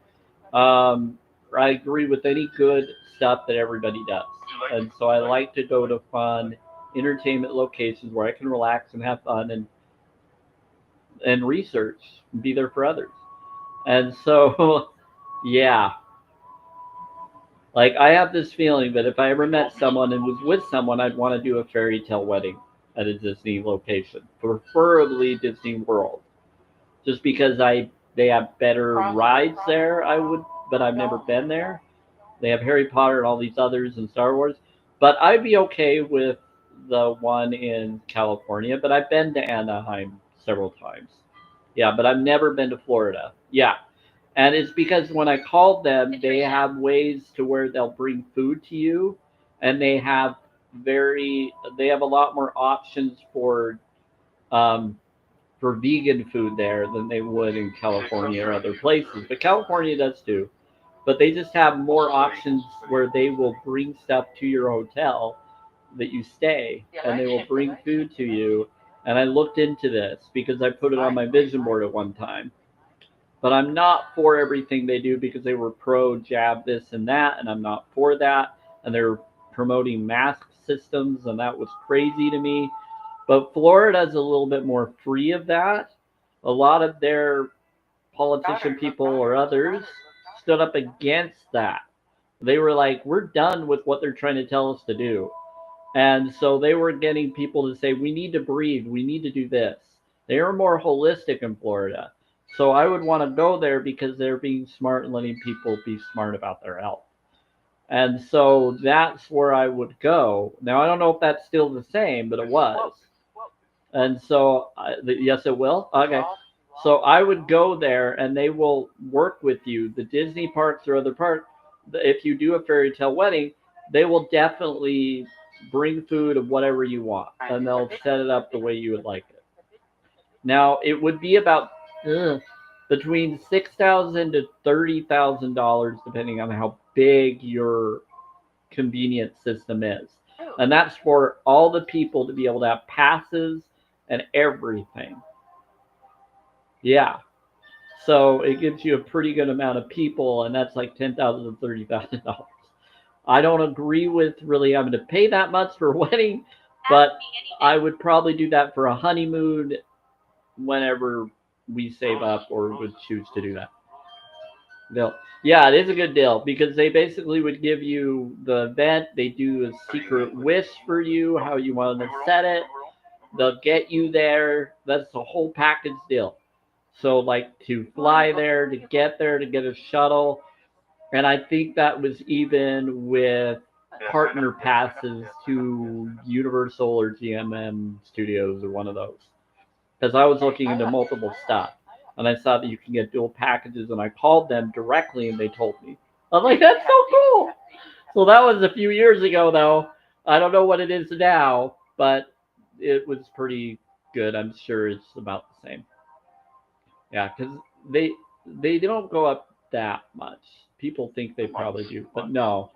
Um, I agree with any good stuff that everybody does, Would you like and so I like to go to fun entertainment locations where I can relax and have fun and research and be there for others. And so, yeah, like I have this feeling that if I ever met someone and was with someone, I'd want to do a fairy tale wedding at a Disney location, preferably Disney World, just because I they have better rides there. I would, but I've never been there. They have Harry Potter and all these others and Star Wars, but I'd be okay with the one in California. But I've been to Anaheim several times. Yeah, but I've never been to Florida. Yeah, and it's because when I called them, they have ways to where they'll bring food to you, and they have a lot more options um, for vegan food there than they would in California or other places. But California does too. But they just have more options where they will bring stuff to your hotel that you stay, and they will bring food to you. And I looked into this because I put it on my vision board at one time, but I'm not for everything they do because they were pro jab this and that, and I'm not for that. And they're promoting mask systems, and that was crazy to me. But Florida's a little bit more free of that. A lot of their politician people or others stood up against that. They were like, we're done with what they're trying to tell us to do. And so they were getting people to say, we need to breathe, we need to do this. They are more holistic in Florida. So I would want to go there because they're being smart and letting people be smart about their health. And so that's where I would go. Now, I don't know if that's still the same, but it was. And so, yes, it will. Okay. So I would go there and they will work with you. The Disney parks or other parks, if you do a fairy tale wedding, they will definitely bring food of whatever you want, and they'll set it up the way you would like it. Now it would be about between $6,000 to $30,000, depending on how big your convenience system is, and that's for all the people to be able to have passes and everything. Yeah, so it gives you a pretty good amount of people, and that's like $10,000 to $30,000. I don't agree with really having to pay that much for a wedding, but I would probably do that for a honeymoon whenever we save up or would choose to do that. Yeah, it is a good deal because they basically would give you the event. They do a secret wish for you, how you want to set it. They'll get you there. That's the whole package deal. So, like, to fly there, to get there, to get a shuttle. And I think that was even with partner passes to Universal or GMM Studios or one of those. Because I was looking into multiple stuff. And I saw that you can get dual packages, and I called them directly, and they told me. I was like, that's so cool. So that was a few years ago, though. I don't know what it is now, but it was pretty good. I'm sure it's about the same. Yeah, because they don't go up that much. People think they probably do, but no.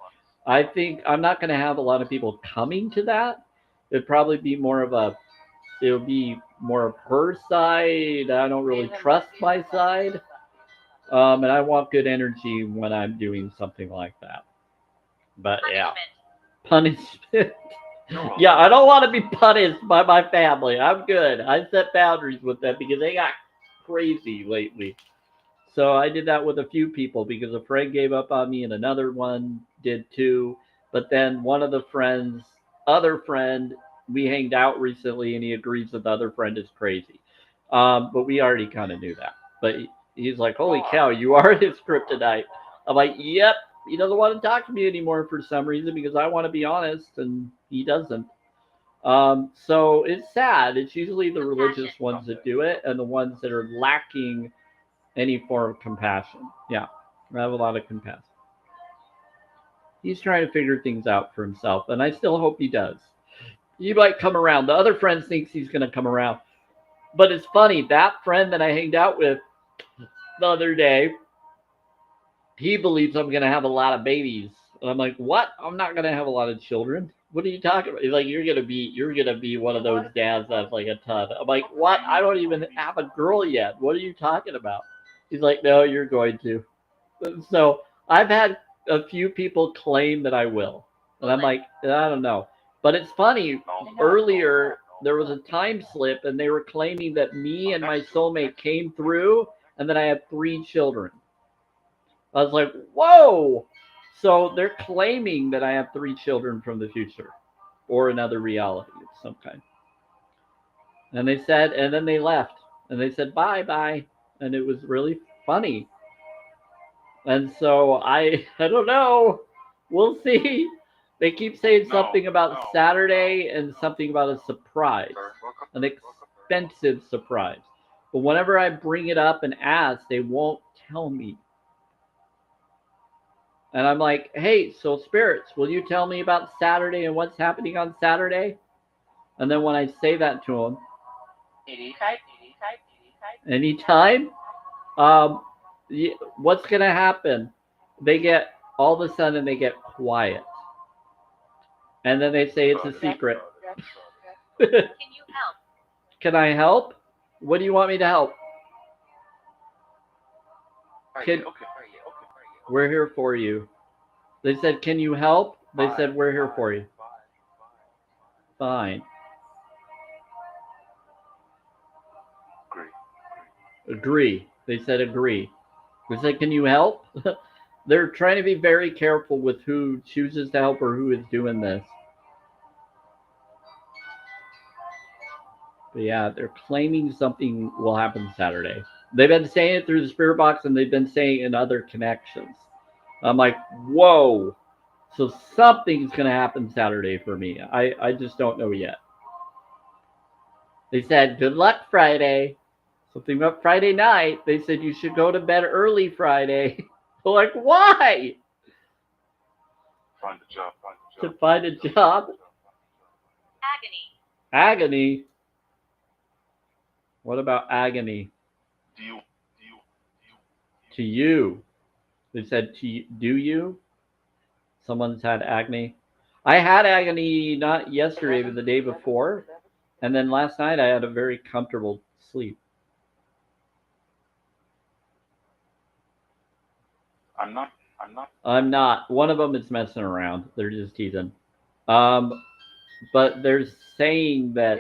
I think I'm not going to have a lot of people coming to that. It'd probably be more of a it'll be more of her side. I don't really trust my side. And I want good energy when I'm doing something like that. But yeah, punishment. Yeah, I don't want to be punished by my family. I'm good. I set boundaries with them because they got crazy lately. So I did that with a few people because a friend gave up on me and another one did too. But then one of the friends, other friend, we hanged out recently and he agrees that the other friend is crazy. But we already kind of knew that. But he's like, holy cow, you are his kryptonite. I'm like, yep. He doesn't want to talk to me anymore for some reason because I want to be honest and he doesn't. So it's sad. It's usually the religious ones that do it and the ones that are lacking any form of compassion. Yeah, I have a lot of compassion. He's trying to figure things out for himself, and I still hope he does. He might come around. The other friend thinks he's going to come around. But it's funny, that friend that I hanged out with the other day, he believes I'm going to have a lot of babies. And I'm like, what? I'm not going to have a lot of children. What are you talking about? He's like, you're gonna be one of those dads that's like a ton. I'm like, what? I don't even have a girl yet. What are you talking about? He's like, no, you're going to. So I've had a few people claim that I will. And I'm like, I don't know. But it's funny, earlier there was a time slip and they were claiming that me and my soulmate came through and that I had 3 children. I was like, whoa! So they're claiming that I have 3 children from the future or another reality of some kind. And they said, and then they left and they said, bye bye. And it was really funny. And so I don't know. We'll see. They keep saying something about Saturday and something about a surprise, an expensive surprise. But whenever I bring it up and ask, they won't tell me. And I'm like, hey, so spirits, will you tell me about Saturday and what's happening on Saturday? And then when I say that to them, anytime, um, what's going to happen? They get, all of a sudden, they get quiet. And then they say it's a secret. Can you help? Can I help? What do you want me to help? We're here for you. They said, can you help? They said, we're here for you. Fine. Agree. They said agree. They said, can you help? They're trying to be very careful with who chooses to help or who is doing this. But yeah, they're claiming something will happen Saturday. They've been saying it through the spirit box and they've been saying it in other connections. I'm like, whoa. So something's going to happen Saturday for me. I just don't know yet. They said, good luck Friday. Something about Friday night. They said you should go to bed early Friday. I'm like, why? Find a job. To find a job? Agony. Agony? What about agony? To you. They said, do you? Someone's had agony. I had agony not yesterday, but the day before. And then last night I had a very comfortable sleep. I'm not. I'm not. One of them is messing around. They're just teasing. But they're saying that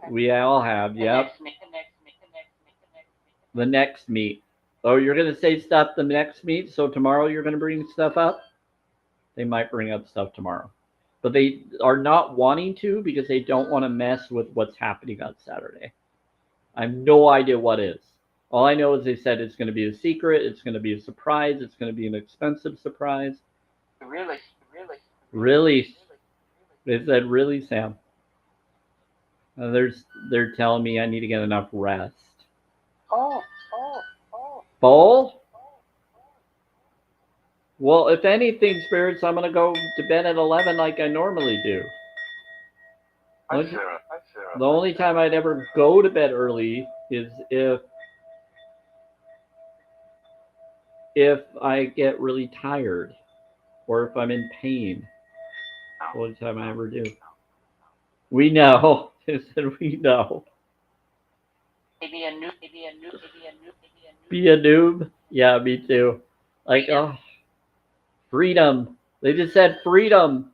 we all have. Yep. The next meet. Oh, you're going to say stuff the next meet, so tomorrow you're going to bring stuff up? They might bring up stuff tomorrow. But they are not wanting to because they don't want to mess with what's happening on Saturday. I have no idea what is. All I know is they said it's going to be a secret, it's going to be a surprise, it's going to be an expensive surprise. Really? They said, really, Sam? They're telling me I need to get enough rest. Bowl? Well, if anything, spirits, I'm going to go to bed at 11 like I normally do. Hi, Sarah. The only time I'd ever go to bed early is if I get really tired or if I'm in pain. The only time I ever do. We know. They said we know. Maybe a new, maybe a new, maybe a new, maybe a new. Be a noob. Yeah, me too. Like, oh, freedom. They just said freedom.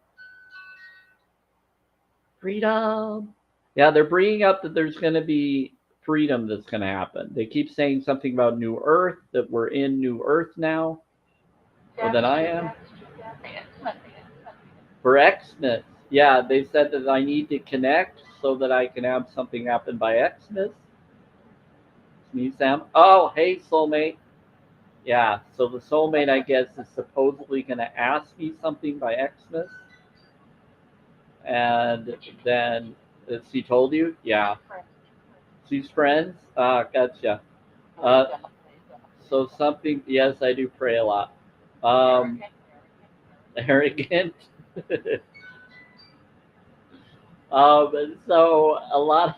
Freedom. Yeah, they're bringing up that there's going to be freedom that's going to happen. They keep saying something about New Earth, that we're in New Earth now, or that I am. For Xmas. Yeah, they said that I need to connect so that I can have something happen by Xmas. It's me, Sam. Oh, hey, soulmate. Yeah, so the soulmate, I guess, is supposedly going to ask me something by Xmas. And then, she told you? Yeah. She's friends? Ah, gotcha. So something, yes, I do pray a lot. Arrogant. And so a lot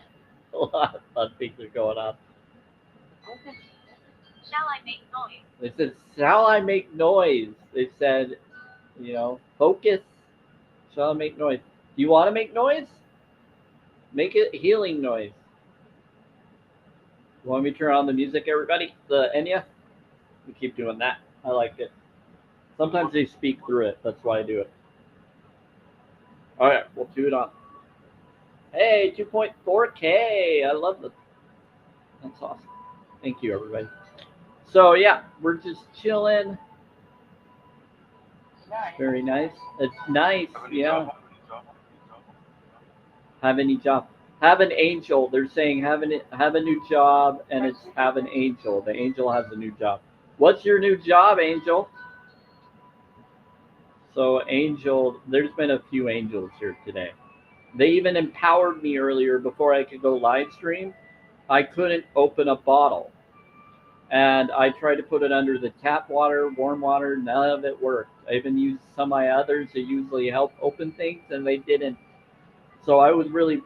of fun things are going on. Shall I make noise? They said, shall I make noise? They said, focus. Shall I make noise? Do you want to make noise? Make it healing noise. You want me to turn on the music, everybody? The Enya? We keep doing that. I like it. Sometimes they speak through it. That's why I do it. All right, we'll tune it on. Hey, 2.4K. I love it. That's awesome. Thank you, everybody. So, yeah, we're just chilling. Very nice. It's nice, yeah. Have any job. Have an angel. They're saying have a new job, and it's have an angel. The angel has a new job. What's your new job, angel? So, angel, there's been a few angels here today. They even empowered me earlier before I could go live stream. I couldn't open a bottle. And I tried to put it under the tap water, warm water, none of it worked. I even used some of my others that usually help open things, and they didn't. So I was really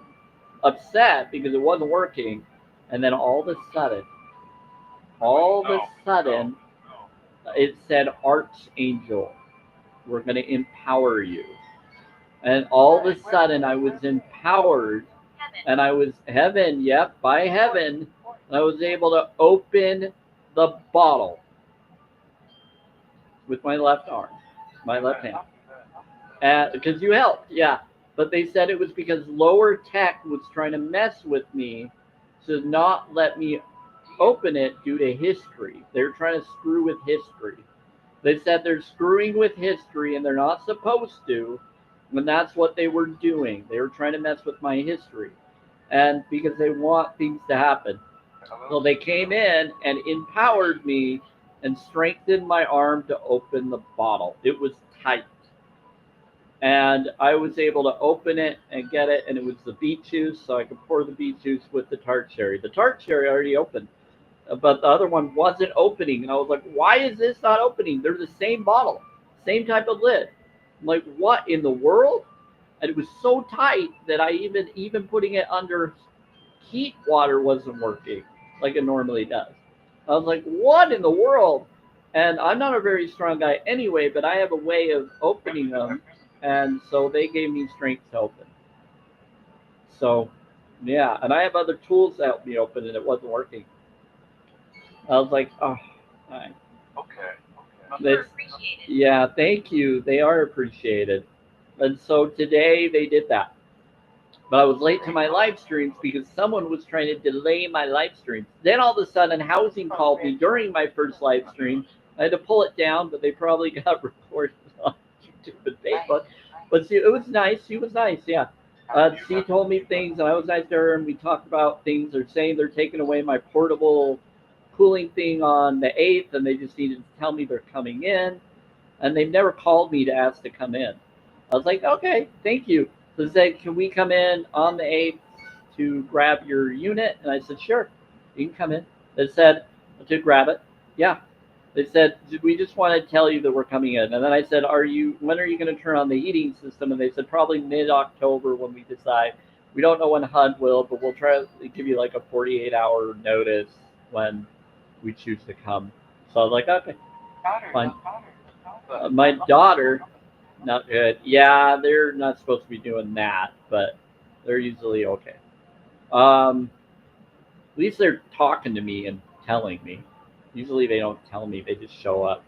upset because it wasn't working. And then all of a sudden, it said, Archangel, we're going to empower you. And all of a sudden, I was empowered, and I was heaven, yep, by heaven, I was able to open the bottle with my left arm, my left hand. Because you helped, yeah. But they said it was because lower tech was trying to mess with me to not let me open it due to history. They're trying to screw with history. They said they're screwing with history and they're not supposed to. And that's what they were doing. They were trying to mess with my history. And because they want things to happen. So they came in and empowered me and strengthened my arm to open the bottle. It was tight. And I was able to open it and get it, and it was the beet juice, so I could pour the beet juice with the tart cherry. The tart cherry already opened, but the other one wasn't opening. And I was like, why is this not opening? They're the same bottle, same type of lid. I'm like, what in the world? And it was so tight that I even putting it under heat water wasn't working like it normally does. I was like, what in the world? And I'm not a very strong guy anyway, but I have a way of opening them. And so they gave me strength to open. So, yeah. And I have other tools that help me open, and it wasn't working. I was like, oh, all right. Okay. Yeah, thank you. They are appreciated. And so today they did that. But I was late to my live streams because someone was trying to delay my live streams. Then all of a sudden, Housing called me during my first live stream. I had to pull it down, but they probably got recorded on YouTube and Facebook. But see, it was nice. She was nice, yeah. She told me things, and I was nice to her, and we talked about things. They're saying they're taking away my portable cooling thing on the 8th, and they just needed to tell me they're coming in. And they've never called me to ask to come in. I was like, okay, thank you. So they said, can we come in on the 8th to grab your unit? And I said, sure, you can come in. They said, to grab it. Yeah. They said, we just want to tell you that we're coming in. And then I said, when are you going to turn on the heating system? And they said, probably mid-October when we decide. We don't know when HUD will, but we'll try to give you like a 48-hour notice when we choose to come. So I was like, okay, fine. My daughter, not good. Yeah, they're not supposed to be doing that, but they're usually okay. At least they're talking to me and telling me. Usually they don't tell me; they just show up.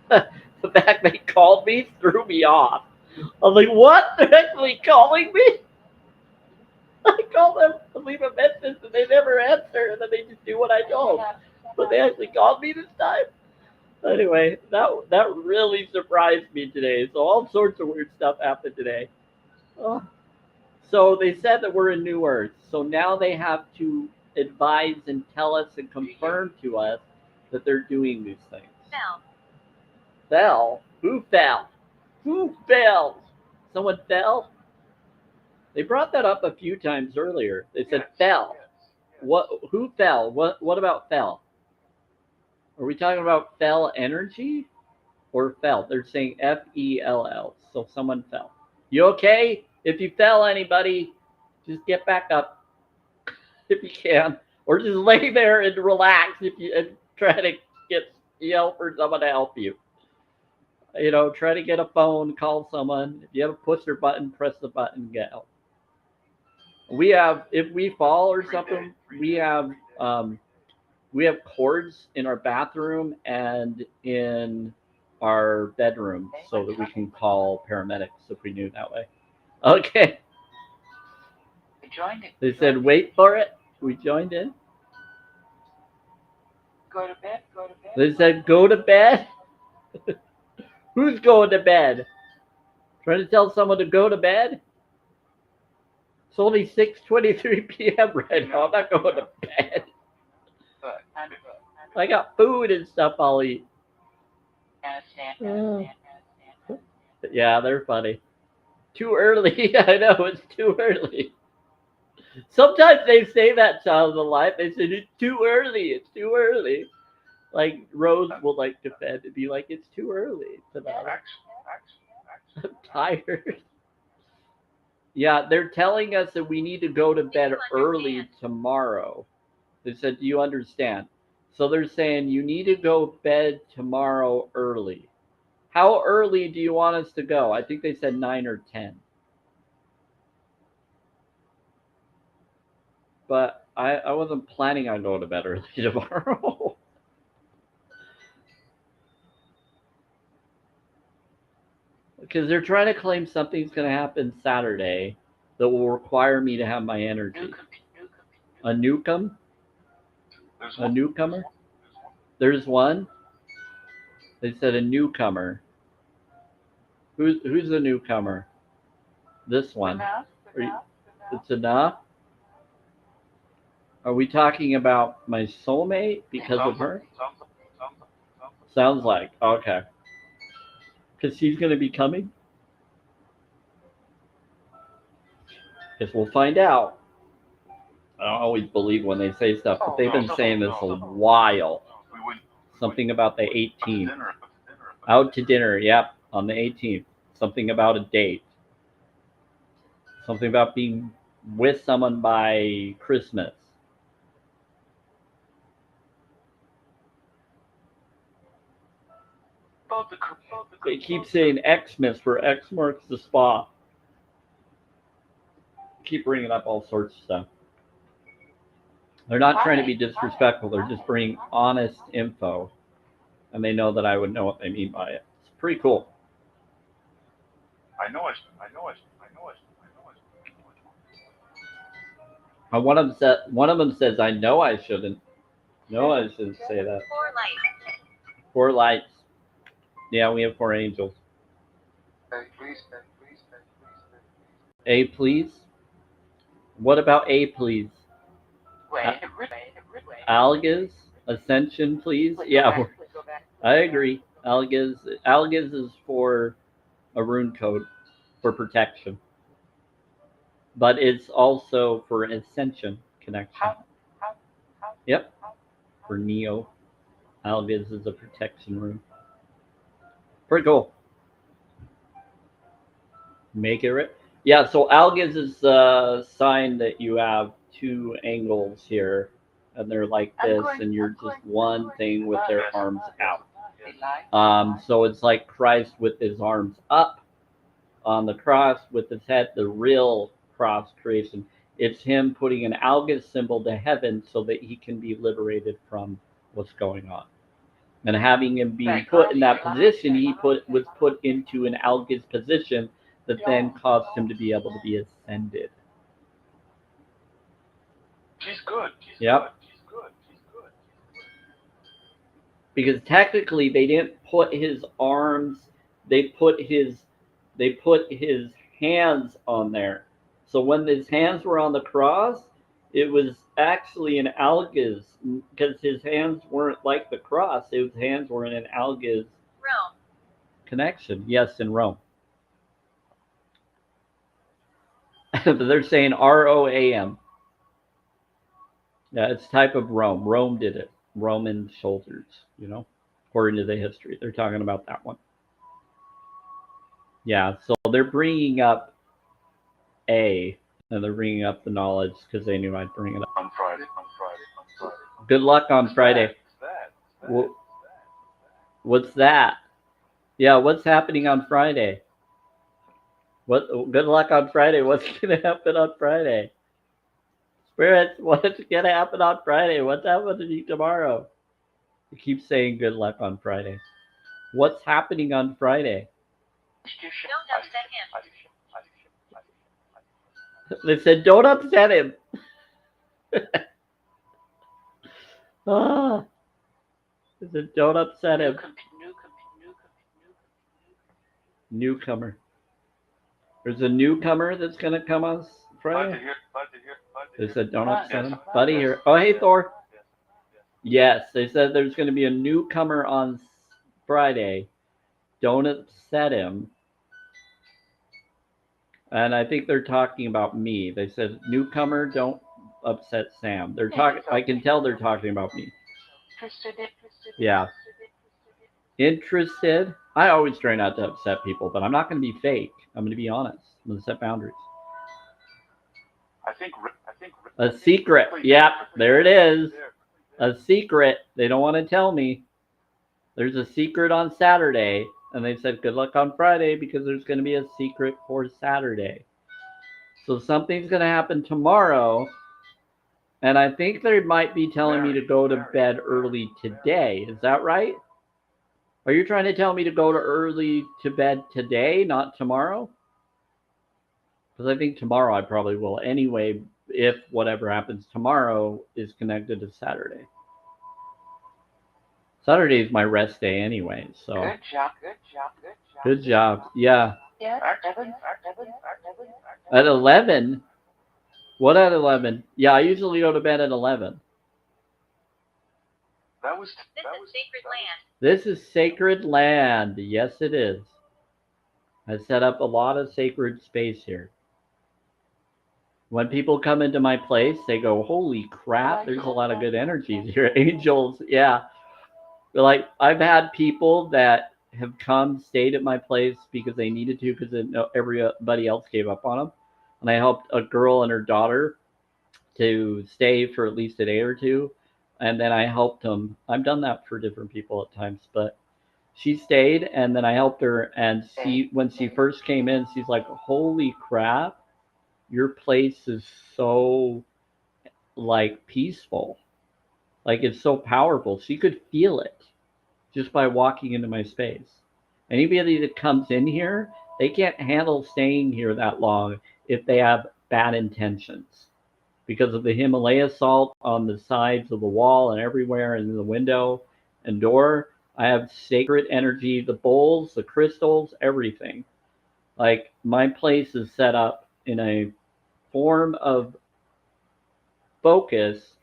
The fact they called me threw me off. I was like, "What? They're actually calling me?" I call them to leave a message and they never answer, and then they just do what I told. But they actually called me this time. Anyway, that really surprised me today. So all sorts of weird stuff happened today. Oh. So they said that we're in New Earth. So now they have to advise and tell us and confirm to us that they're doing these things. Fell. Fell? Who fell? Who fell? Someone fell? They brought that up a few times earlier. They said fell. What? Who fell? What about fell? Are we talking about fell energy or fell? They're saying FELL. So someone fell. You okay? If you fell, anybody, just get back up if you can, or just lay there and relax if you and try to get yell for someone to help you. You know, try to get a phone, call someone. If you have a push or button, press the button, get help. We have, if we fall or something, we have cords in our bathroom and in our bedroom so that we can call paramedics if we knew that way. Okay. Joined it. They said, wait for it. We joined in. Go to bed. Go to bed. They said, go to bed. Who's going to bed? Trying to tell someone to go to bed? It's only 6:23 p.m. right now. I'm not going to bed. I got food and stuff I'll eat. Yeah, they're funny. Too early. I know, it's too early. Sometimes they say that, child of the life. They said, it's too early. It's too early. Like, Rose will like defend and be like, it's too early tonight. I'm tired. Yeah, they're telling us that we need to go to bed early tomorrow. They said, do you understand? So they're saying you need to go to bed tomorrow early. How early do you want us to go? I think they said 9 or 10. But I wasn't planning on going to bed early tomorrow. Because they're trying to claim something's going to happen Saturday that will require me to have my energy. A newcomer? A newcomer? There's one? They said a newcomer. Who's the newcomer? This one. It's enough? Are we talking about my soulmate because of her? Sounds like. Okay. Because she's going to be coming? Guess we'll find out. I don't always believe when they say stuff, but they've been saying this a while. Something about the 18th. Out to dinner, yep, on the 18th. Something about a date. Something about being with someone by Christmas. They keep saying Xmas for X marks the spot. Keep bringing up all sorts of stuff. They're not trying to be disrespectful. They're just bringing honest info. And they know that I would know what they mean by it. It's pretty cool. I know it. One of them says, I know I shouldn't. No, I shouldn't say that. 4 lights. 4 lights. Yeah, we have 4 angels. A, please. What about A, please? Algas, ascension, please. Yeah, I agree. Algas is for a rune code for protection, but it's also for ascension connection. Yep, for Neo, Algas is a protection rune. Pretty cool. Make it. Yeah, so Algas is a sign that you have 2 angles here, and they're like this, and you're just one thing with their arms out. So it's like Christ with his arms up on the cross with his head, the real cross creation. It's him putting an algus symbol to heaven so that he can be liberated from what's going on. And having him being put in that position, was put into an algus position that then caused him to be able to be ascended. She's good. She's Yep. good. She's good. She's good. Because technically they didn't put his arms, they put his hands on there. So when his hands were on the cross, it was actually an algus, because his hands weren't like the cross. His hands were in an algus Rome. connection. Yes, in Rome. But they're saying ROAM. Yeah, it's type of Rome. Rome did it. Roman soldiers, according to the history. They're talking about that one. Yeah, so they're bringing up A, and they're bringing up the knowledge because they knew I'd bring it up. On Friday. Good luck on Friday. What's that? Yeah, what's happening on Friday? Good luck on Friday. What's going to happen on Friday? Spirits, what's going to happen on Friday? What's happening tomorrow? You keep saying good luck on Friday. What's happening on Friday? Don't upset him. They said, don't upset him. They said, don't upset him. Newcomer. There's a newcomer that's going to come on Friday. They said, don't upset him. Buddy here. Oh, hey, Thor. Yes, they said there's going to be a newcomer on Friday. Don't upset him. And I think they're talking about me. They said, newcomer, don't upset Sam. They're talking. I can tell they're talking about me. Yeah. Interested? I always try not to upset people, but I'm not going to be fake. I'm going to be honest. I'm going to set boundaries. I think a secret. Yep, there it is. A secret. They don't want to tell me. There's a secret on Saturday, and they said good luck on Friday because there's going to be a secret for Saturday. So something's going to happen tomorrow, and I think they might be telling me to go to bed early today. Is that right? Are you trying to tell me to go early to bed today, not tomorrow? Because I think tomorrow I probably will anyway, if whatever happens tomorrow is connected to Saturday. Saturday is my rest day anyway, so. Good job. Good job. Yeah. Yeah. At 11? What at 11? Yeah, I usually go to bed at 11. This is sacred land. This is sacred land. Yes, it is. I set up a lot of sacred space here. When people come into my place, they go, holy crap, there's a lot of good energies here. Angels, yeah. Like, I've had people that have come, stayed at my place because they needed to because everybody else gave up on them. And I helped a girl and her daughter to stay for at least a day or two. And then I helped them. I've done that for different people at times, but she stayed, and then I helped her. And when she first came in, she's like, holy crap, your place is so, like, peaceful. Like, it's so powerful. She could feel it just by walking into my space. Anybody that comes in here, they can't handle staying here that long if they have bad intentions. Because of the Himalaya salt on the sides of the wall and everywhere and in the window and door, I have sacred energy, the bowls, the crystals, everything. Like, my place is set up in a form of focus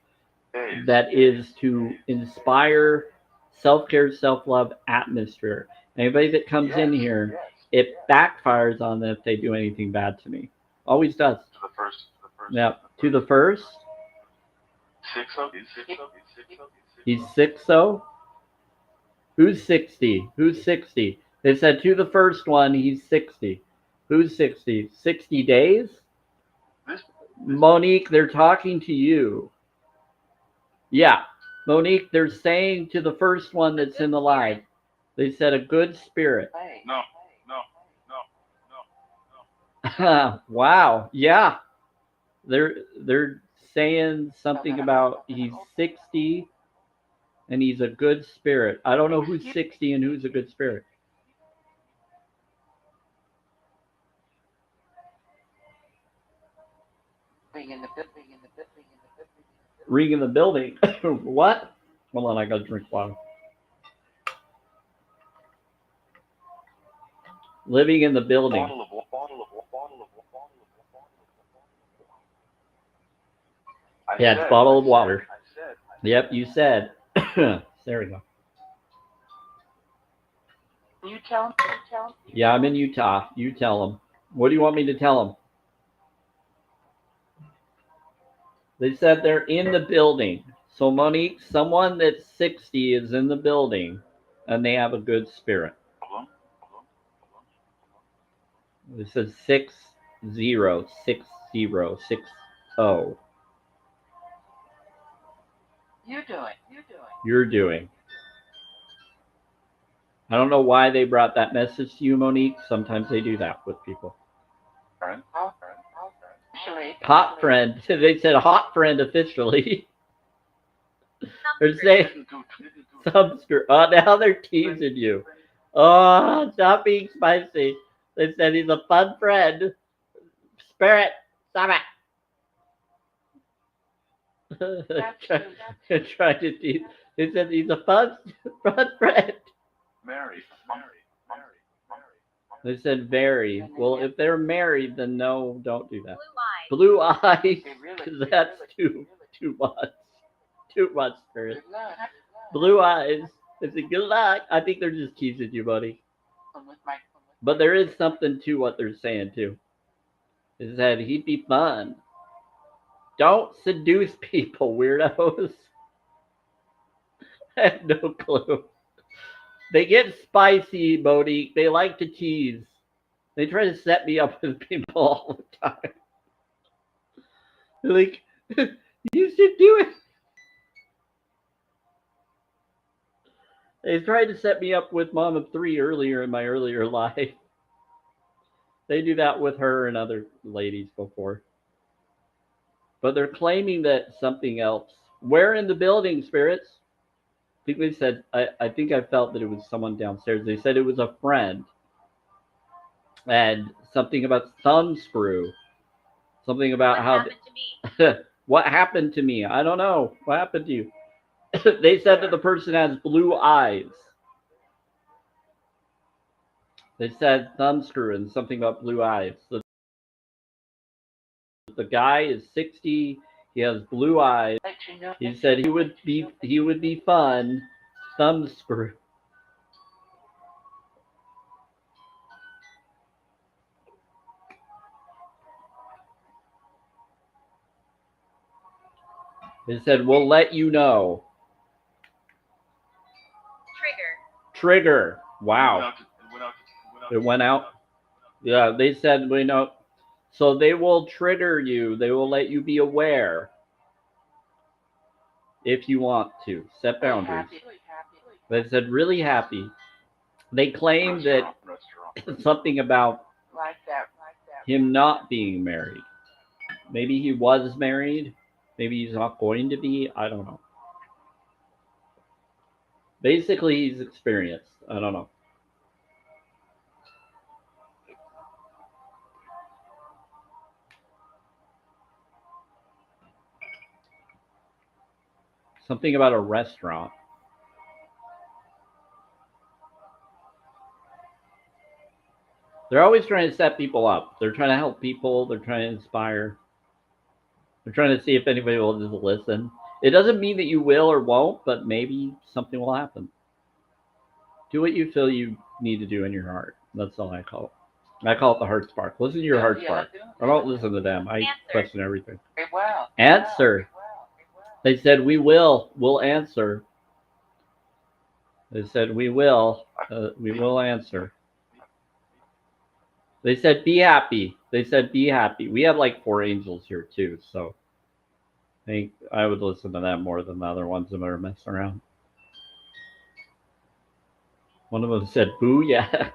that is to inspire self-care, self-love atmosphere. Anybody that comes in here, it backfires on them if they do anything bad to me. Always does. To the first. Yeah. To the first? 6-0. He's 6-0? Who's 60? Who's 60? They said to the first one, he's 60. Who's 60? 60 days? Monique, they're talking to you. Yeah. Monique, they're saying to the first one that's in the live. They said a good spirit. No. Wow. Yeah. They're saying something about he's 60 and he's a good spirit. I don't know who's 60 and who's a good spirit. Ring in the building. What? Hold on, I gotta drink water. Living in the building. Bottle of water. Yeah, it's bottle of water. Yep, you said. There we go. You tell him. Yeah, I'm in Utah. You tell them. What do you want me to tell them? They said they're in the building. So, Monique, someone that's 60 is in the building and they have a good spirit. It says 60, 60, 60. You're doing. I don't know why they brought that message to you, Monique. Sometimes they do that with people. Hot friend. They said hot friend officially. They're saying some screw. Oh, now they're teasing you. Oh, stop being spicy. They said he's a fun friend. Spirit, stop it. Trying to tease. They said he's a fun friend. Mary. They said very. Well, if they're married, then no, don't do that. Blue eyes. That's too much. Too much, spirit. Blue eyes. They said good luck. I think they're just teasing you, buddy. But there is something to what they're saying too. They said he'd be fun. Don't seduce people, weirdos. I have no clue. They get spicy, Monique. They like to tease. They try to set me up with people all the time. They're like, you should do it. They tried to set me up with Mom of 3 earlier in my earlier life. They do that with her and other ladies before. But they're claiming that something else. Where in the building, spirits? I think they said, I think I felt that it was someone downstairs. They said it was a friend. And something about thumb screw. Something about what happened to me? I don't know. What happened to you? They said that the person has blue eyes. They said thumb screw and something about blue eyes. The guy is 60. He has blue eyes. He said he would be fun. Thumb screw. They said we'll let you know. Trigger. Wow. It went out. Yeah, they said we know. So they will trigger you. They will let you be aware if you want to. Set boundaries. They said really happy. They claim that something about him not being married. Maybe he was married. Maybe he's not going to be. I don't know. Basically, he's experienced. I don't know. Something about a restaurant. They're always trying to set people up. They're trying to help people. They're trying to inspire. They're trying to see if anybody will just listen. It doesn't mean that you will or won't, but maybe something will happen. Do what you feel you need to do in your heart. That's all I call it. I call it the heart spark. Listen to your heart spark. I don't listen to them. I question everything. Answer. They said we will. We'll answer. They said we will. We will answer. They said be happy. They said be happy. We have like 4 angels here too, so I think I would listen to them more than the other ones that are messing around. One of them said boo, yeah.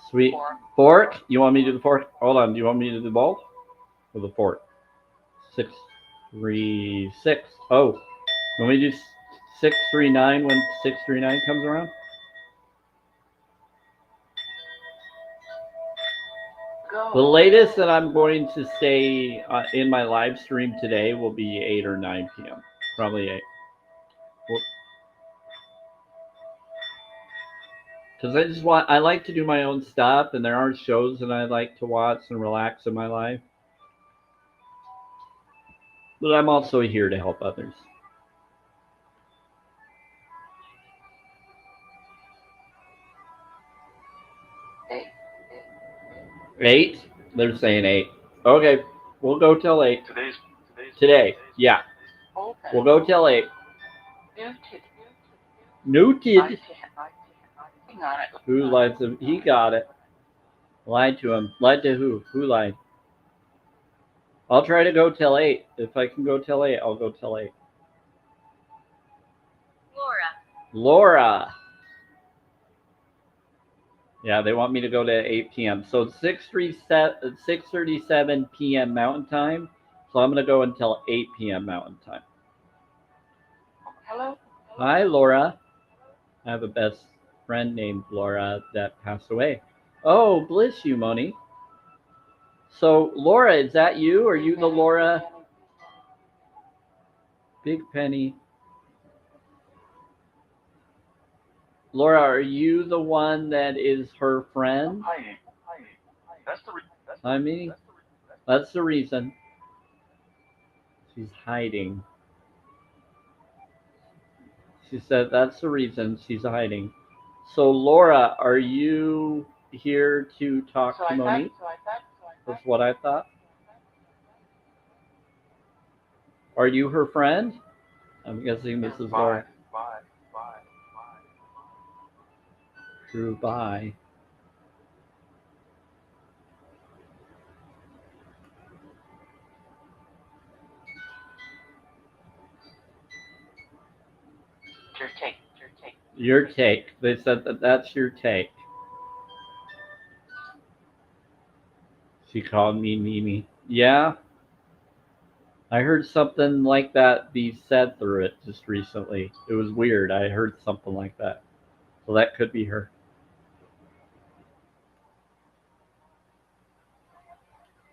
Sweet. Fork? You want me to do the fork? Hold on. Do you want me to do the bowl? Or the fork? 636. Oh. Want me to do 639 when 639 comes around? The latest that I'm going to say in my live stream today will be 8 or 9 p.m. Probably 8. Because I like to do my own stuff, and there are shows that I like to watch and relax in my life. But I'm also here to help others. 8? They're saying 8. Okay, we'll go till 8. Today, yeah. We'll go till 8. Nooted. Who lied to him? He got it. Lied to him. Lied to who? Who lied? I'll try to go till 8. If I can go till 8, I'll go till 8. Laura. Yeah, they want me to go to 8 p.m. So it's 6:37 p.m. Mountain Time. So I'm going to go until 8 p.m. Mountain Time. Hello? Hi, Laura. I have a best friend named Laura that passed away. Oh, bless you, Moni. So, Laura, is that you? Are you the Laura? Big Penny. Laura, are you the one that is her friend? I mean, that's the reason. She's hiding. She said that's the reason she's hiding. So, Laura, are you here to talk to Monique? That's what I thought. Are you her friend? I'm guessing this is Laura. Drew by. Your take. They said that that's your take. She called me Mimi. Yeah. I heard something like that be said through it just recently. It was weird. I heard something like that. So that could be her.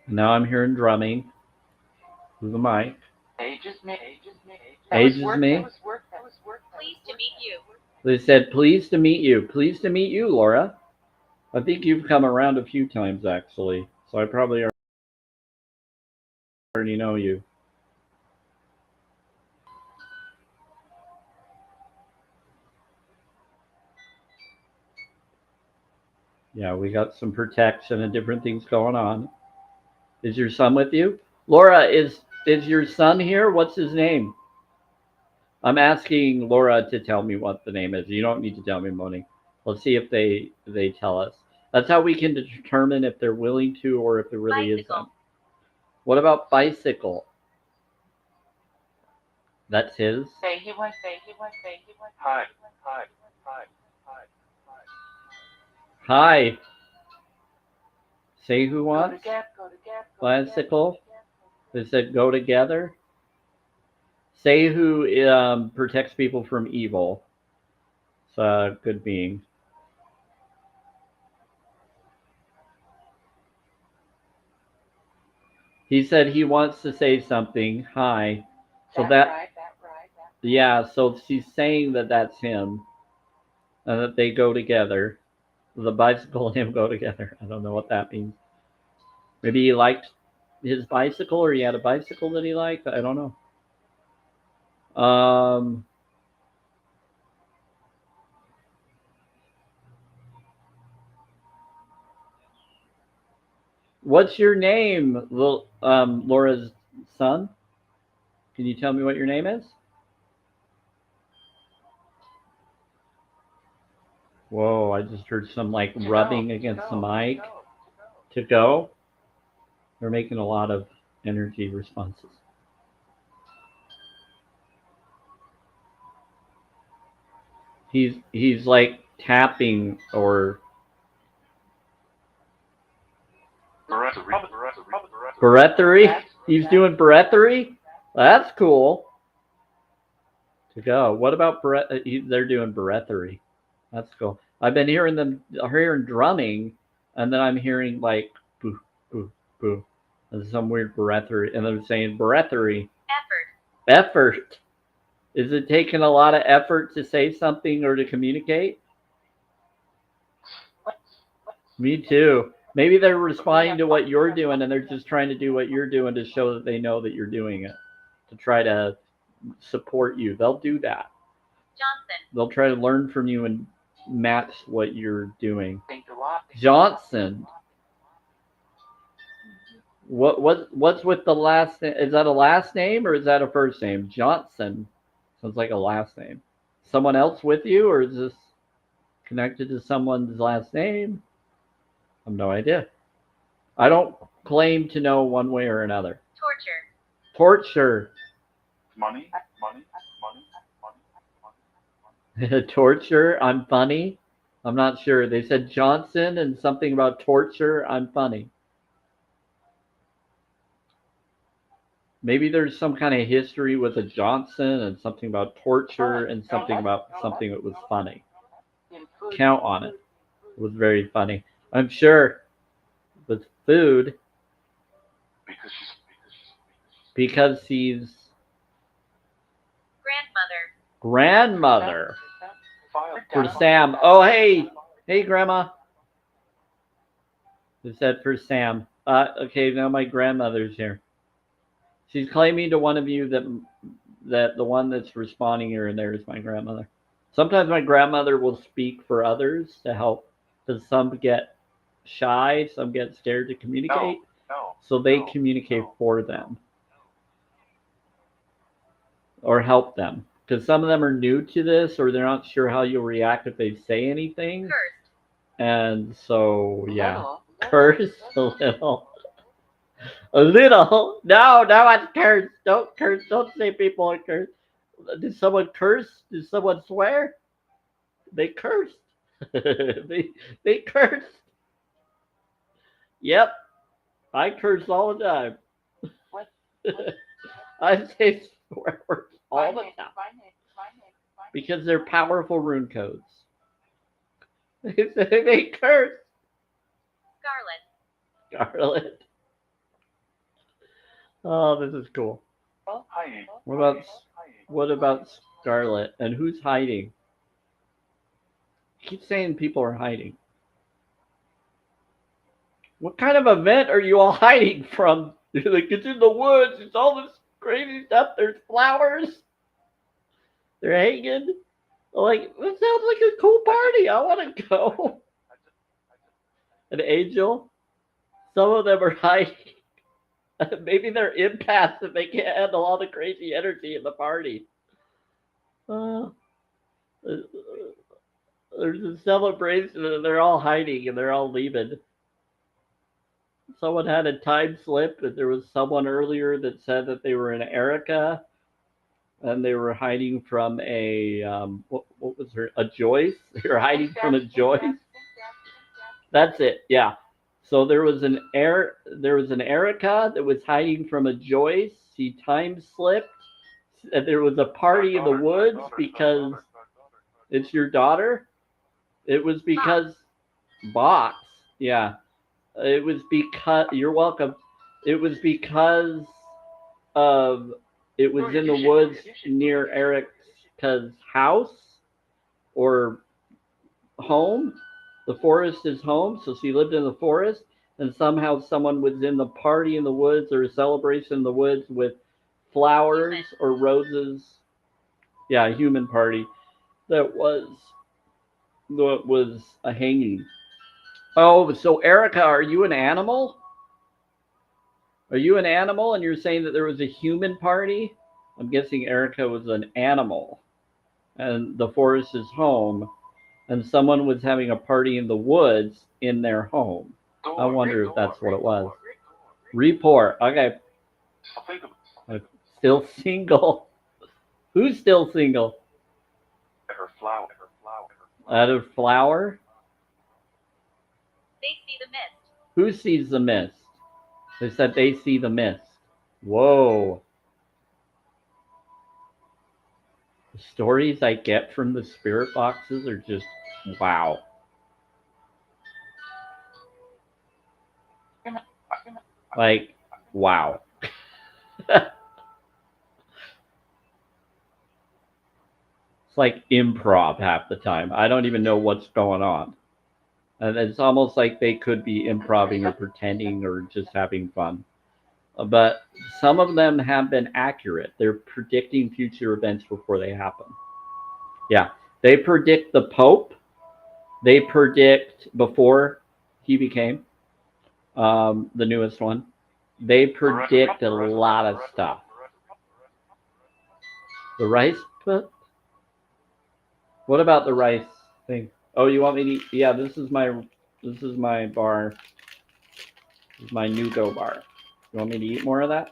Now I'm hearing drumming through the mic. Ages me. Ages me. Pleased to meet you. They said, pleased to meet you. Pleased to meet you, Laura. I think you've come around a few times, actually. So I probably already know you. Yeah, we got some protection and different things going on. Is your son with you? Laura, is your son here? What's his name? I'm asking Laura to tell me what the name is. You don't need to tell me, Moni. Let's see if they tell us. That's how we can determine if they're willing to or if it really isn't. What about bicycle? That's his. Hi. Say who wants? Bicycle. They said go together. Say who protects people from evil. It's a good being. He said he wants to say something. Hi. So yeah, so she's saying that that's him and that they go together. The bicycle and him go together. I don't know what that means. Maybe he liked his bicycle or he had a bicycle that he liked. I don't know. What's your name, Laura's son? Can you tell me what your name is? Whoa, I just heard some like rubbing against the mic. To go? They're making a lot of energy responses. He's like tapping or Breathery? He's doing breathery? That's cool. To go. What about they're doing breathery. That's cool. I've been hearing drumming, and then I'm hearing like boo, boo, boo, and some weird breathery, and they're saying breathery. Effort. Is it taking a lot of effort to say something or to communicate? Me too. Maybe they're responding to what you're doing, and they're just trying to do what you're doing to show that they know that you're doing it, to try to support you. They'll do that. Johnson. They'll try to learn from you and match what you're doing. Johnson. What's with the last name? Is that a last name or is that a first name? Johnson sounds like a last name. Someone else with you, or is this connected to someone's last name? I have no idea. I don't claim to know one way or another. Torture. Money. Torture. I'm funny. I'm not sure. They said Johnson and something about torture. I'm funny. Maybe there's some kind of history with a Johnson and something about torture and something about something that was funny. Count on it. It was very funny. I'm sure. With food. Because she's grandmother. For Sam. Oh, hey. Hey, Grandma. Is that for Sam? Okay, now my grandmother's here. She's claiming to one of you that the one that's responding here and there is my grandmother. Sometimes my grandmother will speak for others to help, because some get shy, some get scared to communicate, so they communicate for them or help them. Because some of them are new to this, or they're not sure how you'll react if they say anything. And so, yeah. Curse a little. A little? No, it's curse. Don't curse. Don't say people are cursed. Did someone curse? Did someone swear? They cursed. they cursed. Yep. I curse all the time. I say swear words all the time. Because they're powerful rune codes. They curse. Scarlet. Oh, this is cool. What about Scarlet? And who's hiding? I keep saying people are hiding. What kind of event are you all hiding from? You're like, it's in the woods. It's all this crazy stuff. There's flowers. They're hanging. Like, that sounds like a cool party. I want to go. An angel? Some of them are hiding. Maybe they're empaths and they can't handle all the crazy energy in the party. There's a celebration and they're all hiding and they're all leaving. Someone had a time slip, and there was someone earlier that said that they were in Erica and they were hiding from a what was her, a Joyce? They were hiding from a Joyce. That's it. Yeah. So there was an Erica that was hiding from a Joyce. She time slipped. And there was a party in the woods because it's your daughter. It was because Box. Yeah. It was because you're welcome. It was because of it was in the woods near Erica's house or home. The forest is home, so she lived in the forest, and somehow someone was in the party in the woods or a celebration in the woods with flowers or roses. Yeah, a human party that was a hanging. Oh, so Erica, are you an animal? Are you an animal and you're saying that there was a human party? I'm guessing Erica was an animal and the forest is home and someone was having a party in the woods in their home. I wonder if that's what it was. Report. Okay. Still single. Who's still single? Out of flower? They see the mist. Who sees the mist? They said they see the mist. Whoa. The stories I get from the spirit boxes are just wow. Like, wow. It's like improv half the time. I don't even know what's going on. And it's almost like they could be improving or pretending or just having fun. But some of them have been accurate. They're predicting future events before they happen. Yeah. They predict the Pope. They predict before he became the newest one. They predict a lot of stuff. The rice put? What about the rice thing? Oh, you want me to eat? Yeah, this is my bar. This is my Nugo bar. You want me to eat more of that?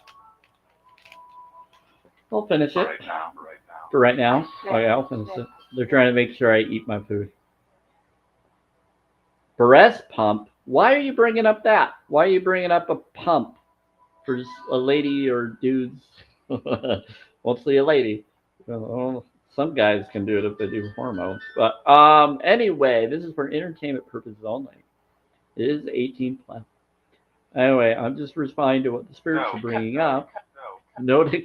I'll finish it. Right now. For right now? Oh yeah, I'll finish it. They're trying to make sure I eat my food. Breast pump? Why are you bringing up that? Why are you bringing up a pump for a lady or dudes? Mostly a lady. Well, some guys can do it if they do hormones. But anyway, this is for entertainment purposes only. It is 18 plus. Anyway, I'm just responding to what the spirits are bringing up. No to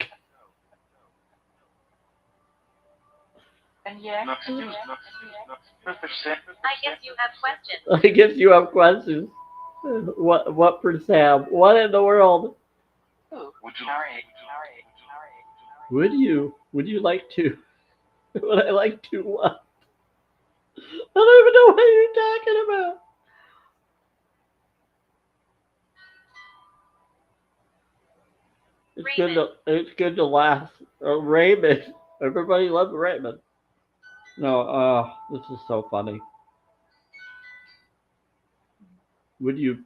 And yeah. I guess you have questions. I guess you have questions. What for Sam? What in the world? Would you like to? Would I like to what? I don't even know what you're talking about. It's good to laugh. Raymond. Everybody loves Raymond. No, this is so funny. Would you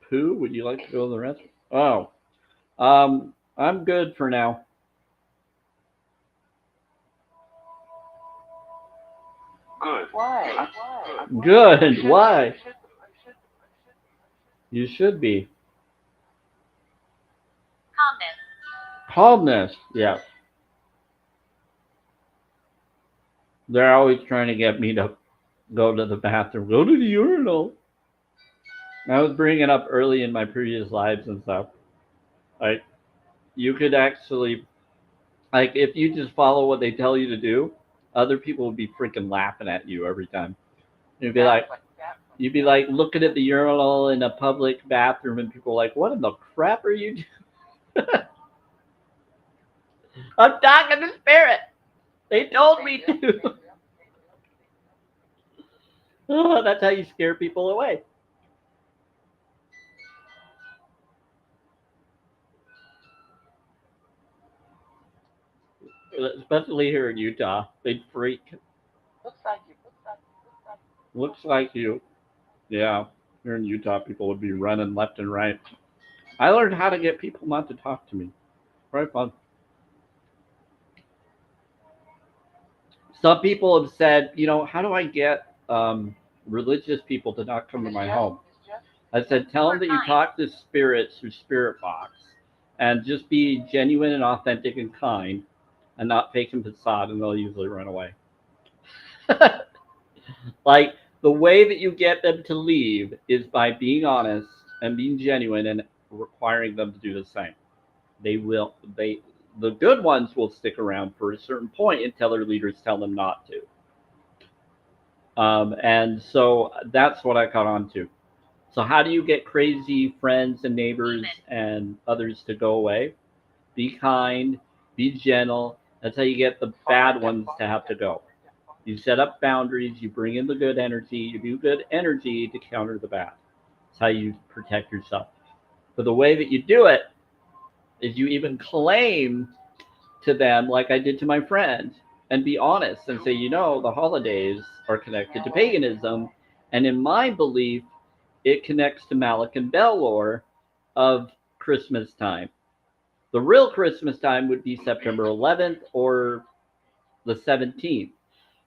poo? Would you like to go to the restroom? Oh. I'm good for now. Good. Why? Good. Why? You should be. Calmness. Calmness. Yeah. They're always trying to get me to go to the bathroom, go to the urinal. I was bringing it up early in my previous lives and stuff. Like, you could actually, like, if you just follow what they tell you to do, other people would be freaking laughing at you every time. You'd be like looking at the urinal in a public bathroom, and people are like, "What in the crap are you doing?" I'm talking to spirit. They told me to. Oh, that's how you scare people away. Especially here in Utah, they'd freak. Looks like you. Looks like you. Yeah, here in Utah, people would be running left and right. I learned how to get people not to talk to me. Very fun. Some people have said, how do I get religious people to not come to my home? I said, tell them that you talk to spirits through Spirit Box and just be genuine and authentic and kind and not fake and facade, and they'll usually run away. Like, the way that you get them to leave is by being honest and being genuine and requiring them to do the same. The good ones will stick around for a certain point until their leaders tell them not to. And so that's what I caught on to. So how do you get crazy friends and neighbors and others to go away? Be kind, be gentle. That's how you get the bad ones to have to go. You set up boundaries, you bring in the good energy, you do good energy to counter the bad. That's how you protect yourself. But the way that you do it is you even claim to them, like I did to my friend, and be honest and say, the holidays are connected to paganism, and in my belief, it connects to Malik and Belor of Christmas time. The real Christmas time would be September 11th or the 17th,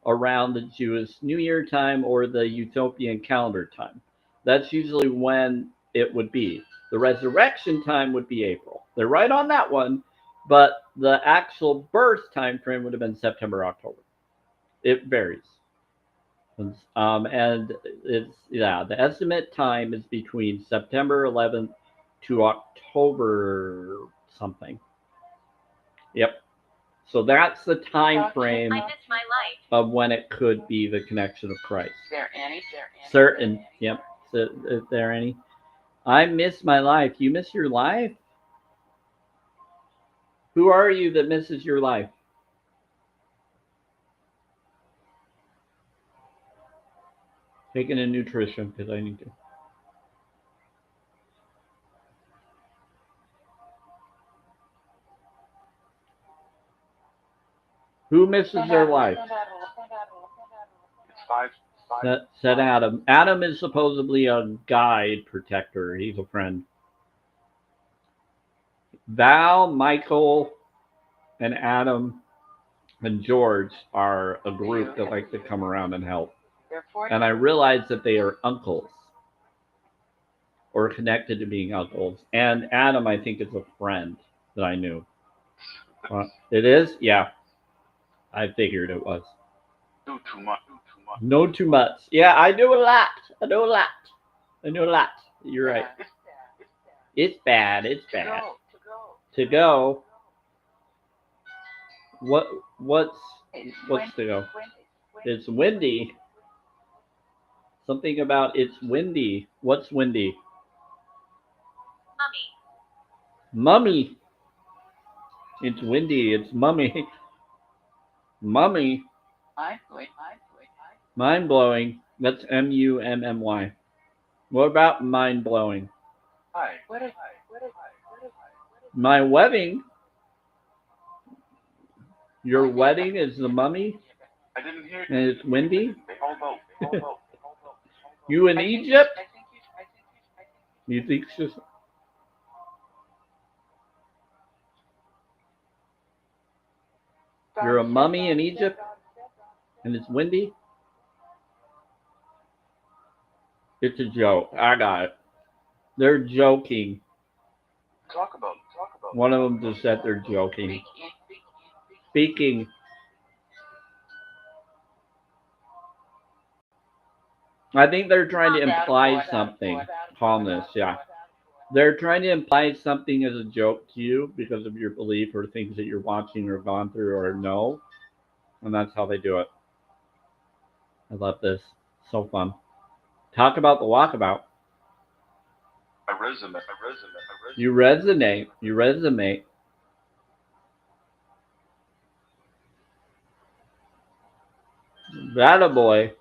around the Jewish New Year time or the Utopian calendar time. That's usually when it would be. The resurrection time would be April. They're right on that one, but the actual birth time frame would have been September, October. It varies. And it's, yeah, the estimate time is between September 11th to October something. Yep. So that's the time frame I miss my life. of when it could be the connection of Christ. There, Annie. Certain. Yep. So, is there any? I miss my life. You miss your life? Who are you that misses your life? Taking a nutrition because I need to. Who misses their life? It's five. Said Adam. Adam is supposedly a guide protector. He's a friend. Val, Michael, and Adam and George are a group that like to come around and help. And I realize that they are uncles or connected to being uncles. And Adam, I think, is a friend that I knew. It is? Yeah. I figured it was. Do too much. No too much. Yeah, I do a lot. I know a lot. You're right. It's bad. To go. What's to go? It's windy. Something about it's windy. What's windy? Mummy. It's windy. It's mummy. Mummy. Mind blowing. That's MUMMY. What about mind blowing? Hi. My wedding. Your wedding is the mummy, I didn't hear and it's windy. Hold up. You in Egypt? You think she's? You're a mummy in Egypt, and it's windy. It's a joke. I got it. They're joking. Talk about. One of them just said they're joking. Speaking. I think they're trying to imply something. Calmness, yeah. They're trying to imply something as a joke to you because of your belief or things that you're watching or gone through or know. And that's how they do it. I love this. So fun. Talk about the walkabout. I resonate. You resonate. That a boy.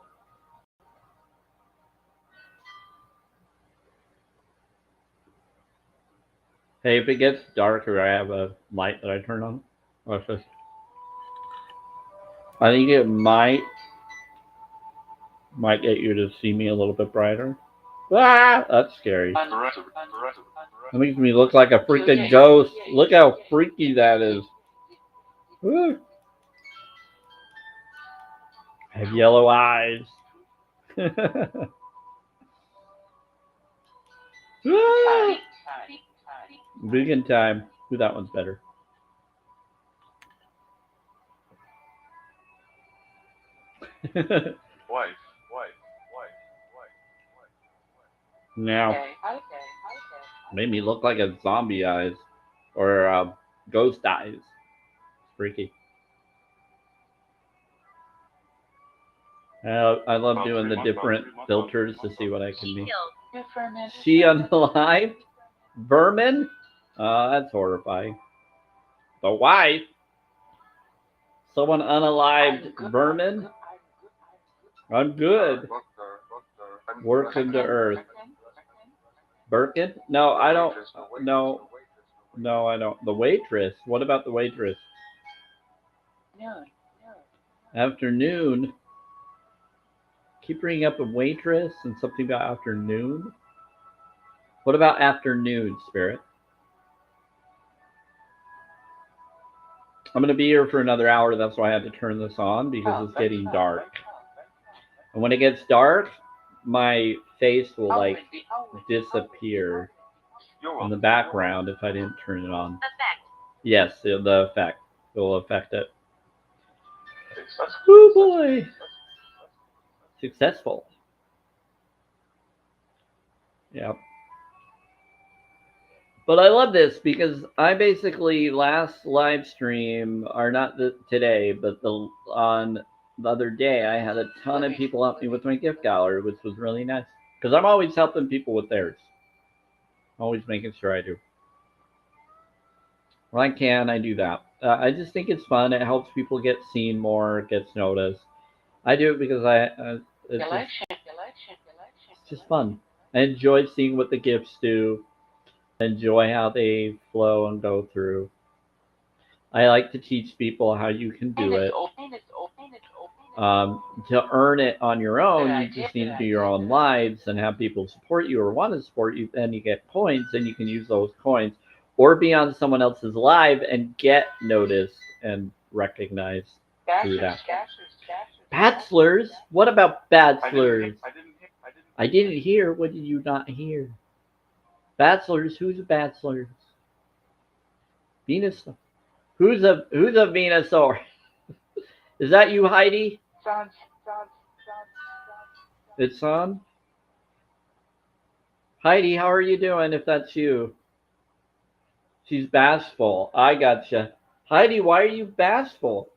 Hey, if it gets darker, I have a light that I turn on. Watch this. I think it might get you to see me a little bit brighter. Ah, that's scary. That makes me look like a freaking ghost. Look how freaky that is. Woo. I have yellow eyes. Vegan time. Ooh, that one's better. Wife. Now, made me look like a zombie eyes or ghost eyes. Freaky. I love doing the different filters to see what I can be. She unalived? Vermin? That's horrifying. The wife? Someone unalived vermin? I'm good. Works into earth. Birkin? No, I don't. No, I don't. The waitress? What about the waitress? Afternoon? Keep bringing up a waitress and something about afternoon? What about afternoon, Spirit? I'm going to be here for another hour. That's why I had to turn this on because it's getting dark. And when it gets dark, my face will How like would be- how would- disappear You're in welcome. the background if I didn't turn it on. Effect. Yes, the effect will affect it. Successful. Oh boy, successful. Yep. But I love this because I basically last live stream, or not today, but on the other day, I had a ton of people help me with my gift gallery, which was really nice. Because I'm always helping people with theirs. Always making sure I do. When I can, I do that. I just think it's fun. It helps people get seen more, gets noticed. I do it because it's just fun. I enjoy seeing what the gifts do. Enjoy how they flow and go through. I like to teach people how you can do it. To earn it on your own, you just need to do your own lives and have people support you or want to support you. Then you get points, and you can use those coins or be on someone else's live and get noticed and recognized through that. Bachelors? What about bachelors? I didn't hear. What did you not hear? Bachelors? Who's a bachelor? Venus? Who's a Venusaur? Is that you, Heidi? It's on. Heidi, how are you doing? If that's you, she's bashful. I gotcha. Heidi, why are you bashful?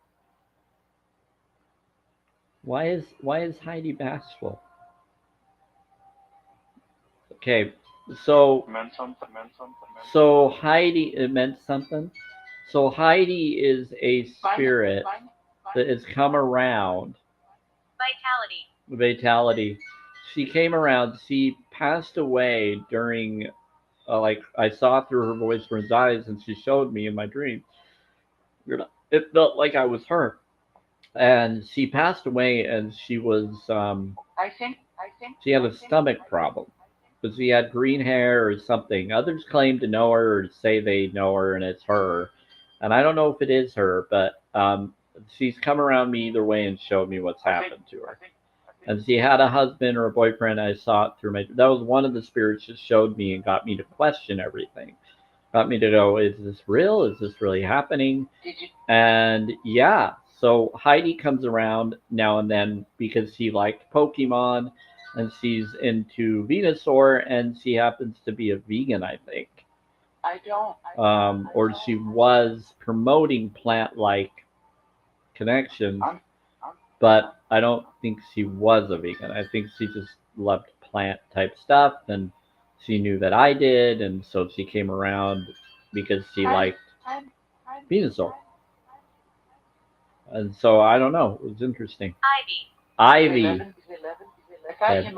Why is Heidi bashful? Okay, so Heidi, it meant something. So Heidi is a spirit that has come around. Vitality. She came around. She passed away during, like I saw through her voice from his eyes, and she showed me in my dream. It felt like I was her, and she passed away, and she was she had a stomach problem, but she had green hair or something. Others claim to know her or say they know her, and it's her, and I don't know if it is her, but she's come around me either way and showed me what's happened to her. And she had a husband or a boyfriend. I saw it through my. That was one of the spirits that showed me and got me to question everything. Got me to go, is this real? Is this really happening? And yeah, so Heidi comes around now and then because she liked Pokemon, and she's into Venusaur, and she happens to be a vegan, I think. Or she was promoting plant-like connections, but I don't think she was a vegan. I think she just loved plant type stuff, and she knew that I did, and so she came around because she liked Venusaur. And so I don't know. It was interesting. Ivy. Okay.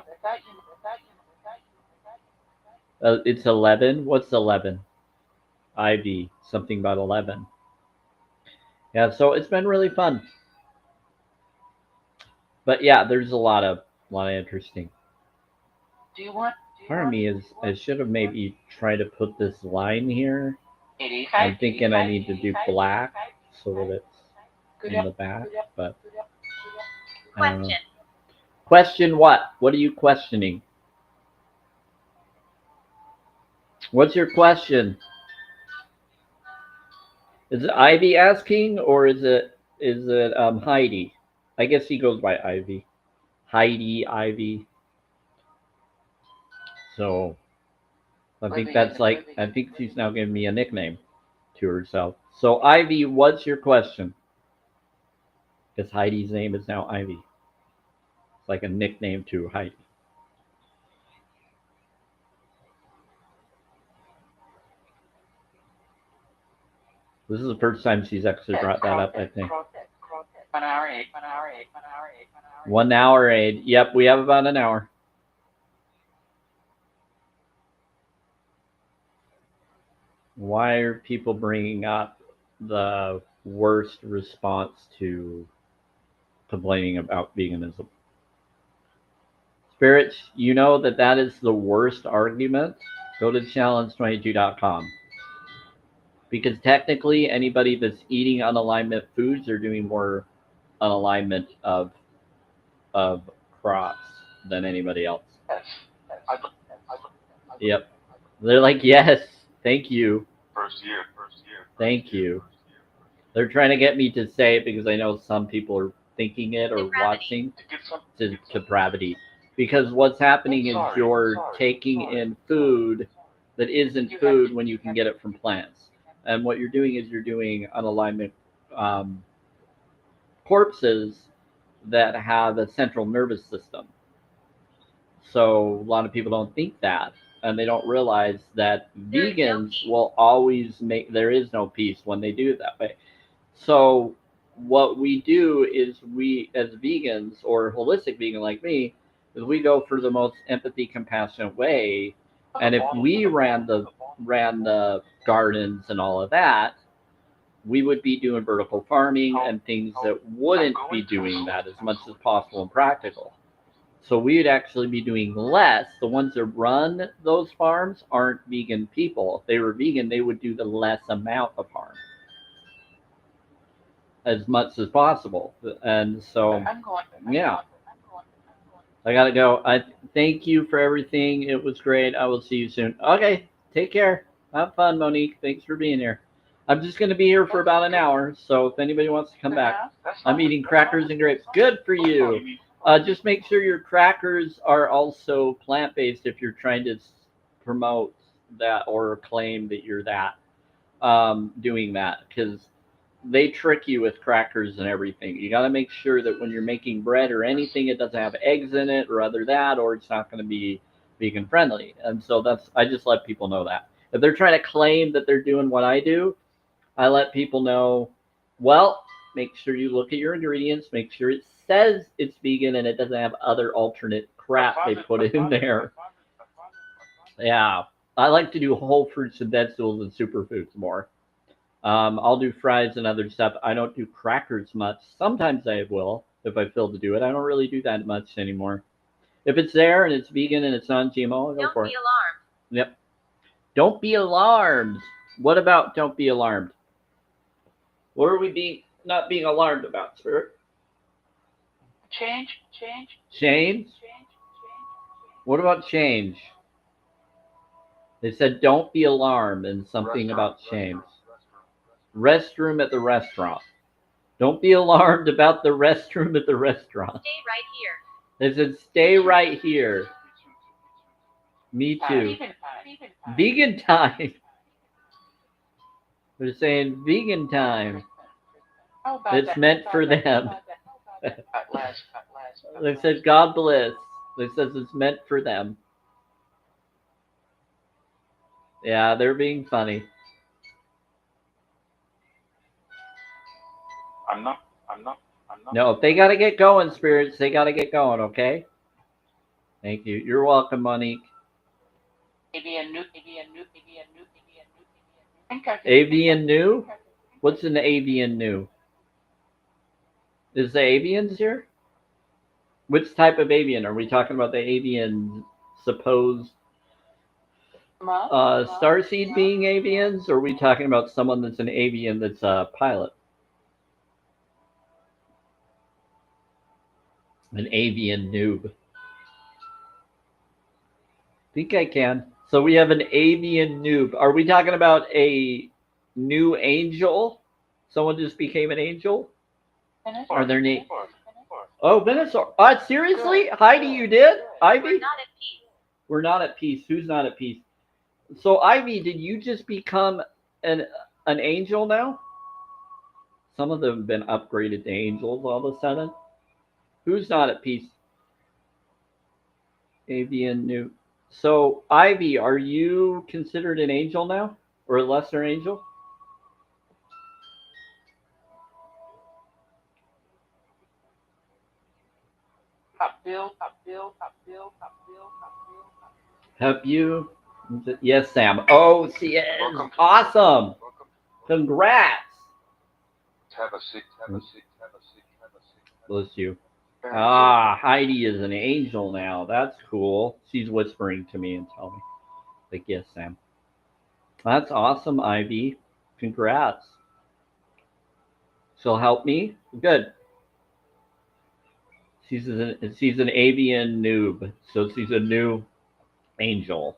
It's 11. What's 11? Ivy. Something about 11. Yeah. So it's been really fun. But yeah, there's a lot of interesting. Part of me is I should have maybe tried to put this line here. I'm thinking I need to do black so that it's in the back, but I don't know. Question what? What are you questioning? What's your question? Is it Ivy asking, or is it Heidi? I guess he goes by Ivy. Heidi, Ivy. So I think that's like, I think she's now giving me a nickname to herself. So Ivy, what's your question? Because Heidi's name is now Ivy. It's like a nickname to Heidi. This is the first time she's actually brought that up, I think. 1 hour 8. Yep, we have about an hour. Why are people bringing up the worst response to complaining about veganism? Spirits, you know that is the worst argument. Go to challenge22.com. Because technically, anybody that's eating unalignment foods are doing more unalignment of crops. than anybody else. Yes. I, Yep. They're like, yes, thank you, first year. thank you. They're trying to get me to say it because I know some people are thinking it or watching To get some. to depravity. Because what's happening is you're taking in food that isn't food when you can get it from plants. And what you're doing is you're doing unalignment um, corpses that have a central nervous system. So a lot of people don't think that, and they don't realize that vegans will always make. There is no peace when they do it that way. So what we do is we, as vegans or holistic vegan like me, is we go for the most empathy, compassionate way. And if we ran the gardens and all of that, we would be doing vertical farming and things that wouldn't be doing that as much as possible and practical. So we'd actually be doing less. The ones that run those farms aren't vegan people. If they were vegan, they would do the less amount of harm as much as possible. And so, I'm going. yeah, I gotta go. I thank you for everything. It was great. I will see you soon. Okay, take care. Have fun, Monique. Thanks for being here. I'm just gonna be here for about an hour, so if anybody wants to come back, I'm eating crackers and grapes. Good for you. Just make sure your crackers are also plant-based if you're trying to promote that or claim that you're that doing that, because they trick you with crackers and everything. You got to make sure that when you're making bread or anything, it doesn't have eggs in it or other that, or it's not going to be vegan friendly. And so that's, I just let people know that. If they're trying to claim that they're doing what I do, I let people know, well, make sure you look at your ingredients, make sure it says it's vegan and it doesn't have other alternate crap they put in there. Yeah. I like to do whole fruits and vegetables and superfoods more. I'll do fries and other stuff. I don't do crackers much. Sometimes I will if I feel to do it. I don't really do that much anymore. If it's there and it's vegan and it's non-GMO, I'll go Don't for be it. alarmed. Yep. Don't be alarmed. What about don't be alarmed? What are we not being alarmed about, Spirit? Change. Change? What about change? They said don't be alarmed and something about change. Restroom at the restaurant. Don't be alarmed about the restroom at the restaurant. Stay right here. They said stay right here. Me too. Vegan time. They're saying vegan time. It's meant for them. They said God bless. They says it's meant for them. Yeah, they're being funny. I'm not. No, if they gotta get going, spirits, they gotta get going, okay? Thank you. You're welcome, Monique. Avian new? What's an avian new? Is the avians here? Which type of avian? Are we talking about the avian supposed starseed being avians, or are we talking about someone that's an avian that's a pilot? An avian noob. Think I can. So we have an avian noob. Are we talking about a new angel? Someone just became an angel? Are their name? Oh, Venezuela. Seriously? Heidi, you did? Ivy? We're not at peace. We're not at peace. Who's not at peace? So, Ivy, did you just become an angel now? Some of them have been upgraded to angels all of a sudden. Who's not at peace? Avian new. So, Ivy, are you considered an angel now? Or a lesser angel? Have you? Yes, Sam. Oh, she is. Awesome. Congrats. Have a seat. Bless you. Ah, Heidi is an angel now. That's cool. She's whispering to me and telling me. Like, yes, Sam. That's awesome, Ivy. Congrats. She'll help me? Good. She's an avian noob, so she's a new angel.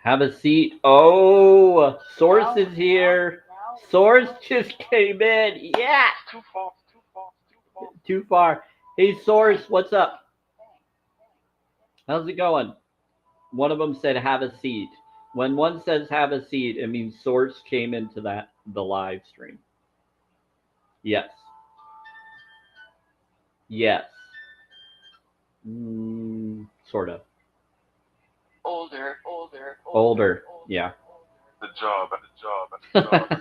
Have a seat. Oh, Source is here. Source just came in. Yeah, Too far, too far, too far. too far. Hey, Source, what's up? How's it going? One of them said have a seat. When one says have a seat, it means Source came into the live stream. Yes. Yes. Sort of. Older. Yeah. The job, the job, the job, the job.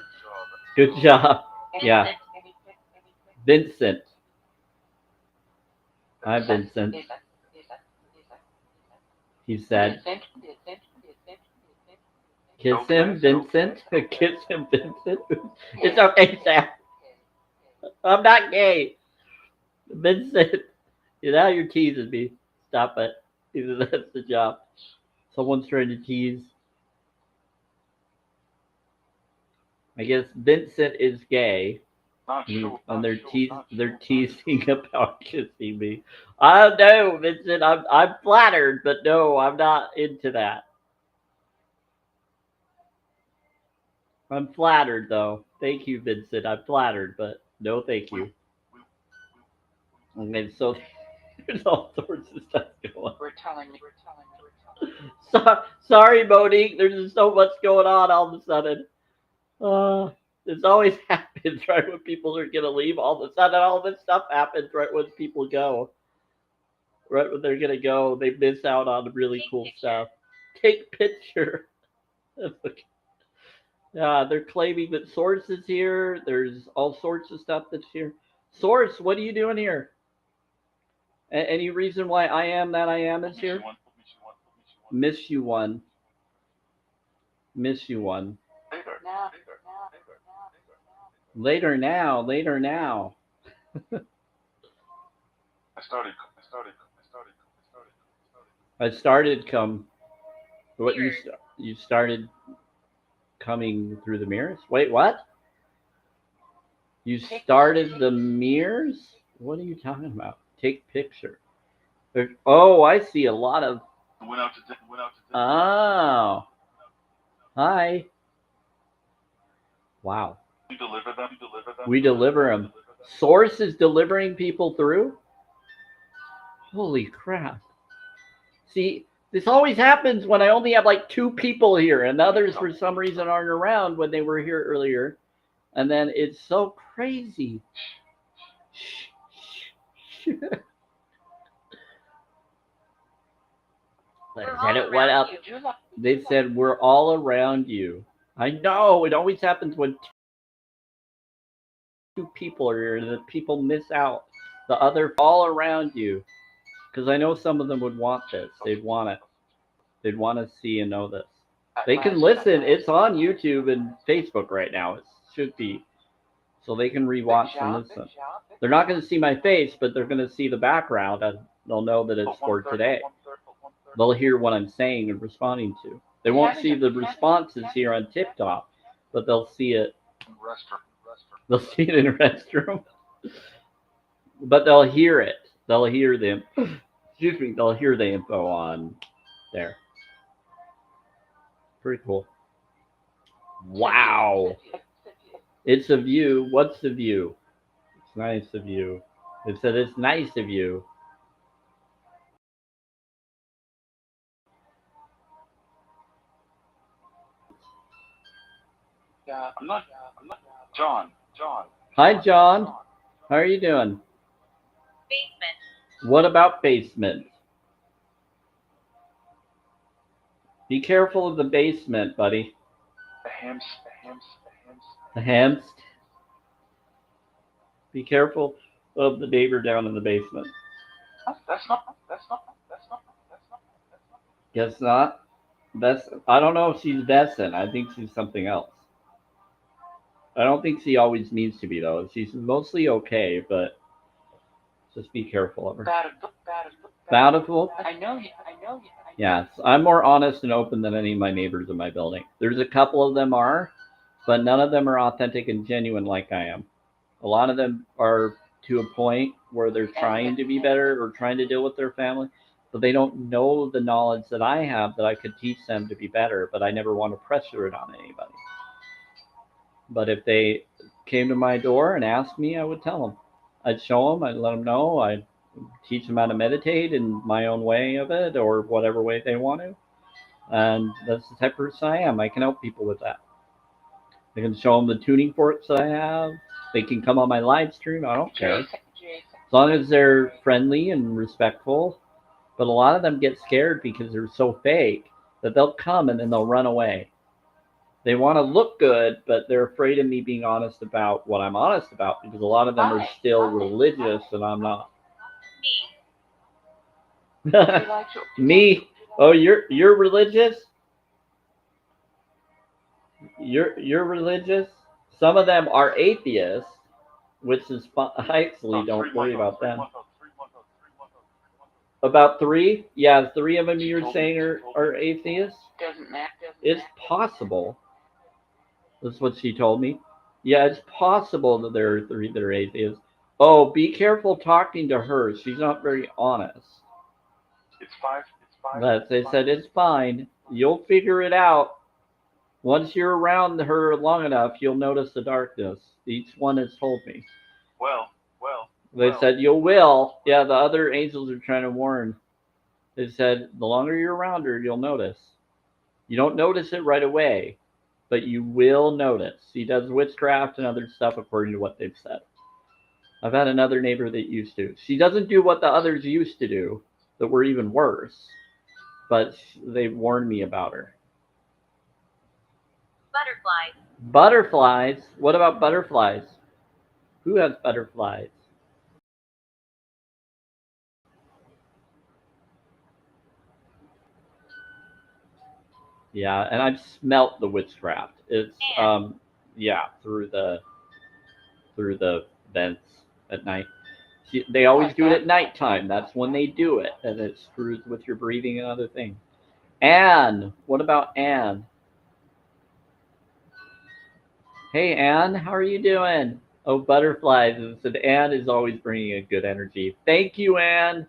Good job. Yeah. Vincent. Hi, Vincent. He said, kiss him, Vincent. Kiss him, Vincent. It's okay, Sam. I'm not gay. Vincent, now you're teasing me. Stop it. That's the job. Someone's trying to tease. I guess Vincent is gay. Not sure. And they're teasing about kissing me. I don't know, Vincent. I'm flattered, but no, I'm not into that. I'm flattered though. Thank you, Vincent. I'm flattered, but no, thank you. Okay, so there's all sorts of stuff going on. We're telling. Sorry, Monique. There's just so much going on all of a sudden. This always happens right when people are gonna leave. All of a sudden, all this stuff happens right when people go. Right when they're gonna go, they miss out on really cool stuff. Take picture. Yeah, they're claiming that Source is here. There's all sorts of stuff that's here. Source, what are you doing here? Any reason why I am is here? Miss you one. Miss you one. Later now. I started come. What you started coming through the mirrors? Wait, what? You started the mirrors? What are you talking about? Take picture. Oh, I see a lot of. Went out to dinner. Oh. Hi. Wow. We deliver them. We deliver them. Source is delivering people through? Holy crap. See, this always happens when I only have like 2 people here, and others for some reason aren't around when they were here earlier. And then it's so crazy. What else? They said we're all around you. I know, it always happens when 2 people are here, that people miss out. The other all around you. Because I know some of them would want this. They'd want it. They'd want to see and know this. They can listen. It's on YouTube and Facebook right now. It should be. So they can rewatch and listen. They're not going to see my face, but they're going to see the background and they'll know that it's for today. They'll hear what I'm saying and responding to. They won't see the responses here on TikTok, but they'll see it. They'll see it in a restroom. But they'll hear it. They'll hear them. Excuse me. They'll hear the info on there. Pretty cool. Wow. It's a view. What's the view? It's nice of you. It said it's nice of you. I'm not. John. Hi, John. How are you doing? Basement. What about basement? Be careful of the basement, buddy. The hams. Be careful of the neighbor down in the basement. That's not. Guess not. I don't know if she's Besson. I think she's something else. I don't think she always needs to be though. She's mostly okay, but just be careful of her. Bountiful? I know you. Yes, I'm more honest and open than any of my neighbors in my building. There's a couple of them are, but none of them are authentic and genuine like I am. A lot of them are to a point where they're trying to be better or trying to deal with their family, but they don't know the knowledge that I have that I could teach them to be better, but I never want to pressure it on anybody. But if they came to my door and asked me, I would tell them. I'd show them, I'd let them know, I'd teach them how to meditate in my own way of it or whatever way they want to. And that's the type of person I am. I can help people with that. I can show them the tuning forks that I have. They can come on my live stream. I don't care. As long as they're friendly and respectful. But a lot of them get scared because they're so fake that they'll come and then they'll run away. They want to look good, but they're afraid of me being honest about what I'm honest about because a lot of them are still religious and I'm not. Me? Oh, you're religious? You're religious? Some of them are atheists, which is fine. Actually, don't worry about them. About three? Yeah, three of them you're saying are atheists? Doesn't matter. It's possible. That's what she told me. Yeah, it's possible that there are three that are atheists. Oh, be careful talking to her. She's not very honest. It's five. They said it's fine. You'll figure it out. Once you're around her long enough, you'll notice the darkness. Each one has told me. Well. They said you will. Yeah, the other angels are trying to warn. They said the longer you're around her, you'll notice. You don't notice it right away, but you will notice. She does witchcraft and other stuff according to what they've said. I've had another neighbor that used to. She doesn't do what the others used to do, that were even worse, but they warned me about her. Butterflies. Butterflies? What about butterflies? Who has butterflies? Yeah, and I've smelt the witchcraft. It's through the vents at night. They always do it at nighttime. That's when they do it, and it screws with your breathing and other things. Anne, what about Anne? Hey Anne, how are you doing? Oh, butterflies. And said Anne is always bringing a good energy. Thank you, Anne.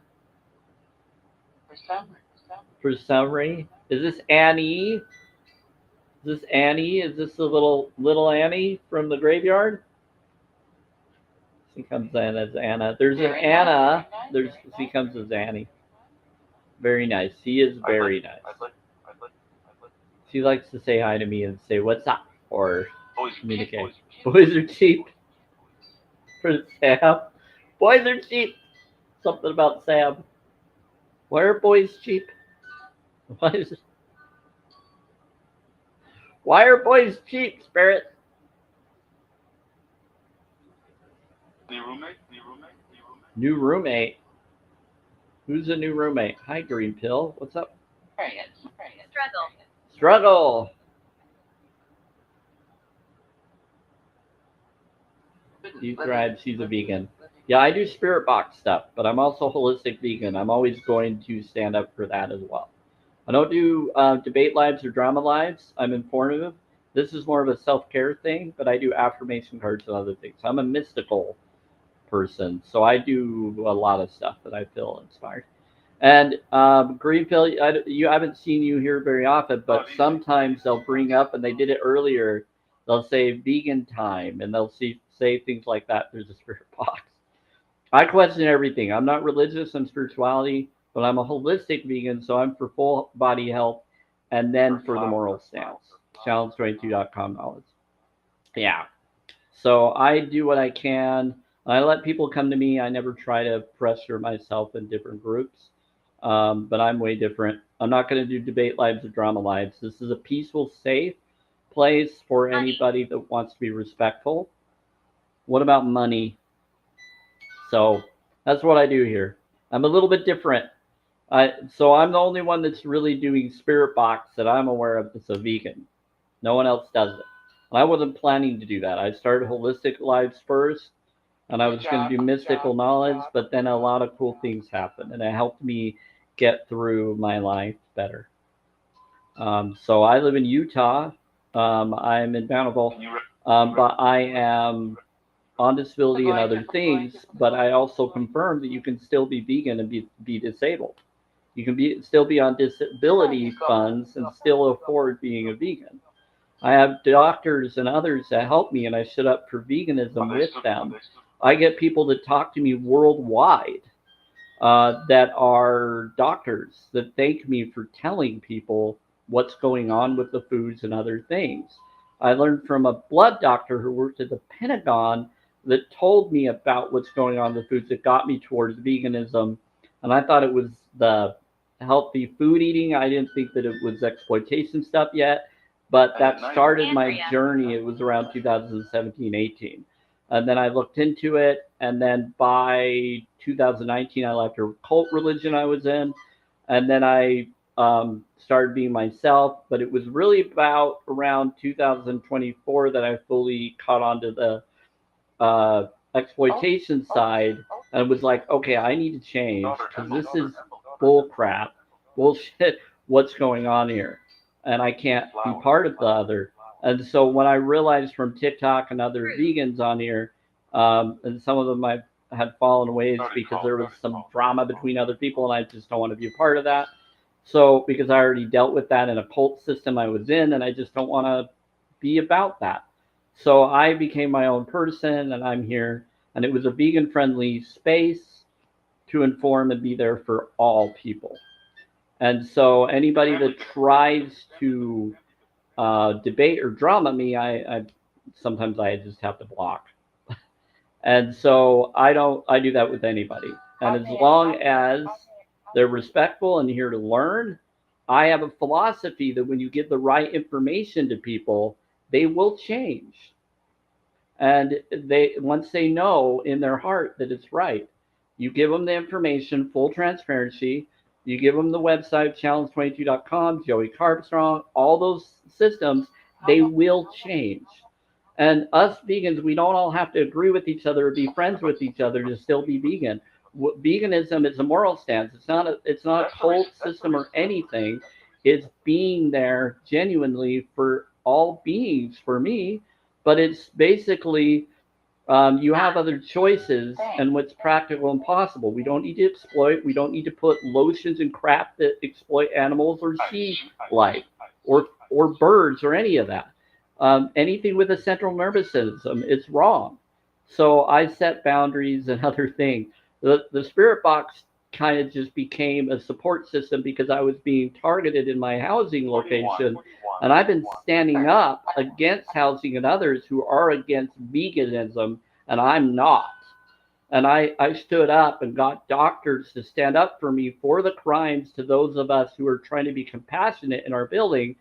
For summary, is this Annie? Is this Annie? Is this the little Annie from the graveyard? She comes in as Anna. There's an Anna. She comes as Annie. Very nice. She is very nice. She likes to say hi to me and say what's up or communicate. Boys are cheap. For Sam. Boys are cheap. Something about Sam. Why are boys cheap? Why are boys cheap, Spirit? New roommate. Who's a new roommate? Hi, Green Pill. What's up? Struggle. She thrives. She's a vegan. Yeah, I do spirit box stuff, but I'm also holistic vegan. I'm always going to stand up for that as well. I don't do debate lives or drama lives. I'm informative. This is more of a self-care thing, but I do affirmation cards and other things. I'm a mystical person, so I do a lot of stuff that I feel inspired. And Green Pill, I haven't seen you here very often, but sometimes they'll bring up, and they did it earlier, they'll say vegan time, and they'll say things like that. There's a spirit box. I question everything. I'm not religious and spirituality, but I'm a holistic vegan, so I'm for full body health and then for the moral stance. Challenge22.com knowledge. Yeah. So I do what I can. I let people come to me. I never try to pressure myself in different groups, but I'm way different. I'm not going to do debate lives or drama lives. This is a peaceful, safe place for anybody that wants to be respectful. What about money? So that's what I do here. I'm a little bit different. So I'm the only one that's really doing spirit box that I'm aware of that's a vegan. No one else does it. I wasn't planning to do that. I started holistic lives first, and I was going to do mystical knowledge, but then a lot of cool things happened, and it helped me get through my life better. So I live in Utah. I'm in Bountiful, but I am on disability and other things, but I also confirmed that you can still be vegan and be disabled. You can still be on disability funds and still afford being a vegan. I have doctors and others that help me, and I stood up for veganism with them. I get people that talk to me worldwide that are doctors that thank me for telling people what's going on with the foods and other things. I learned from a blood doctor who worked at the Pentagon that told me about what's going on with the foods that got me towards veganism. And I thought it was the healthy food eating. I didn't think that it was exploitation stuff yet, but that started my journey. It was around 2017, 18. And then I looked into it, and then by 2019, I left a cult religion I was in, and then I started being myself. But it was really about around 2024 that I fully caught on to the exploitation side, and was like, okay, I need to change because this is bull crap, bullshit. What's going on here? And I can't be part of the other. And so when I realized from TikTok and other vegans on here, and some of them I had fallen ways because there was some drama between other people, and I just don't want to be a part of that. So because I already dealt with that in a cult system I was in, and I just don't want to be about that. So I became my own person, and I'm here. And it was a vegan-friendly space to inform and be there for all people. And so anybody that tries to debate or drama me, I sometimes I just have to block. And so I do that with anybody. And as long as they're respectful and here to learn, I have a philosophy that when you give the right information to people, they will change. And they once they know in their heart that it's right, you give them the information, full transparency. You give them the website, challenge22.com, Joey Carbstrong, all those systems, they will change. And us vegans, we don't all have to agree with each other or be friends with each other to still be vegan. Veganism is a moral stance. It's not a cult system or anything. It's being there genuinely for all beings, for me. But it's basically you have other choices and what's practical and possible. We don't need to exploit. We don't need to put lotions and crap that exploit animals or sea life or birds or any of that. Anything with a central nervous system, it's wrong. So I set boundaries and other things. The spirit box kind of just became a support system because I was being targeted in my housing location. And I've been standing up against housing and others who are against veganism, and I'm not. And I stood up and got doctors to stand up for me for the crimes to those of us who are trying to be compassionate in our building.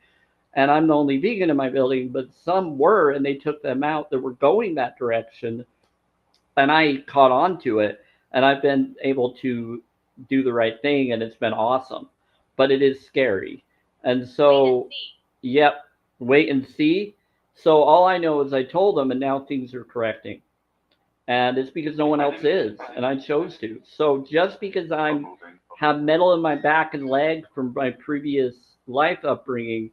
And I'm the only vegan in my building, but some were, and they took them out that were going that direction. And I caught on to it, and I've been able to do the right thing, and it's been awesome. But it is scary. And so, yep, wait and see. So all I know is I told them, and now things are correcting. And it's because no one else is, and I chose to. So just because I have metal in my back and leg from my previous life upbringing,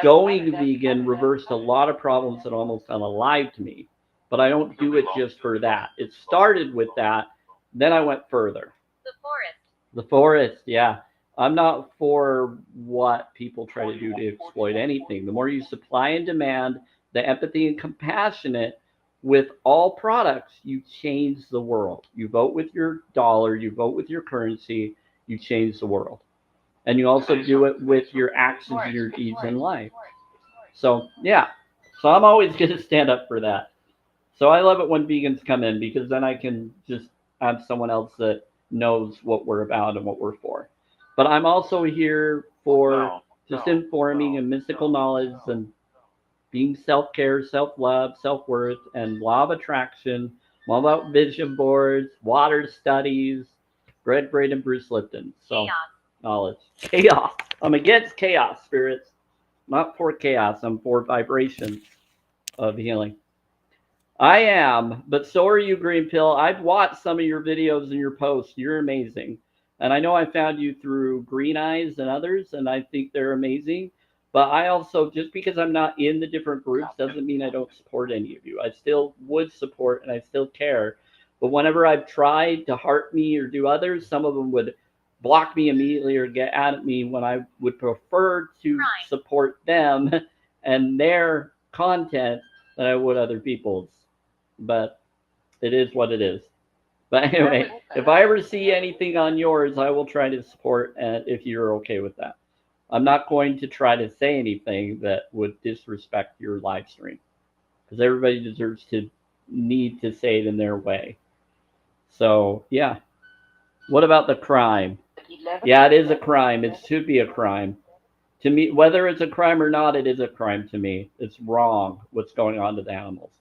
going vegan reversed a lot of problems that almost unalived me. But I don't do it just for that. It started with that, then I went further. The forest. The forest, yeah. I'm not for what people try to do to exploit anything. The more you supply and demand, the empathy and compassionate with all products, you change the world. You vote with your dollar, you vote with your currency, you change the world. And you also do it with your actions and your deeds in life. So, yeah. So I'm always going to stand up for that. So I love it when vegans come in because then I can just have someone else that knows what we're about and what we're for. But I'm also here for just informing and mystical knowledge and being self-care, self-love, self-worth, and law of attraction. I'm all about vision boards, water studies, Greg Braden and Bruce Lipton. So knowledge. Chaos. I'm against chaos, spirits. Not for chaos. I'm for vibrations of healing. I am, but so are you, Green Pill. I've watched some of your videos and your posts. You're amazing. And I know I found you through Green Eyes and others, and I think they're amazing. But I also, just because I'm not in the different groups doesn't mean I don't support any of you. I still would support and I still care. But whenever I've tried to heart me or do others, some of them would block me immediately or get at me when I would prefer to support them and their content than I would other people's. But it is what it is. But anyway, if I ever see anything on yours, I will try to support and if you're okay with that. I'm not going to try to say anything that would disrespect your live stream because everybody deserves to need to say it in their way. So, yeah. What about the crime? Yeah, it is a crime. It should be a crime. To me, whether it's a crime or not, it is a crime to me. It's wrong what's going on to the animals.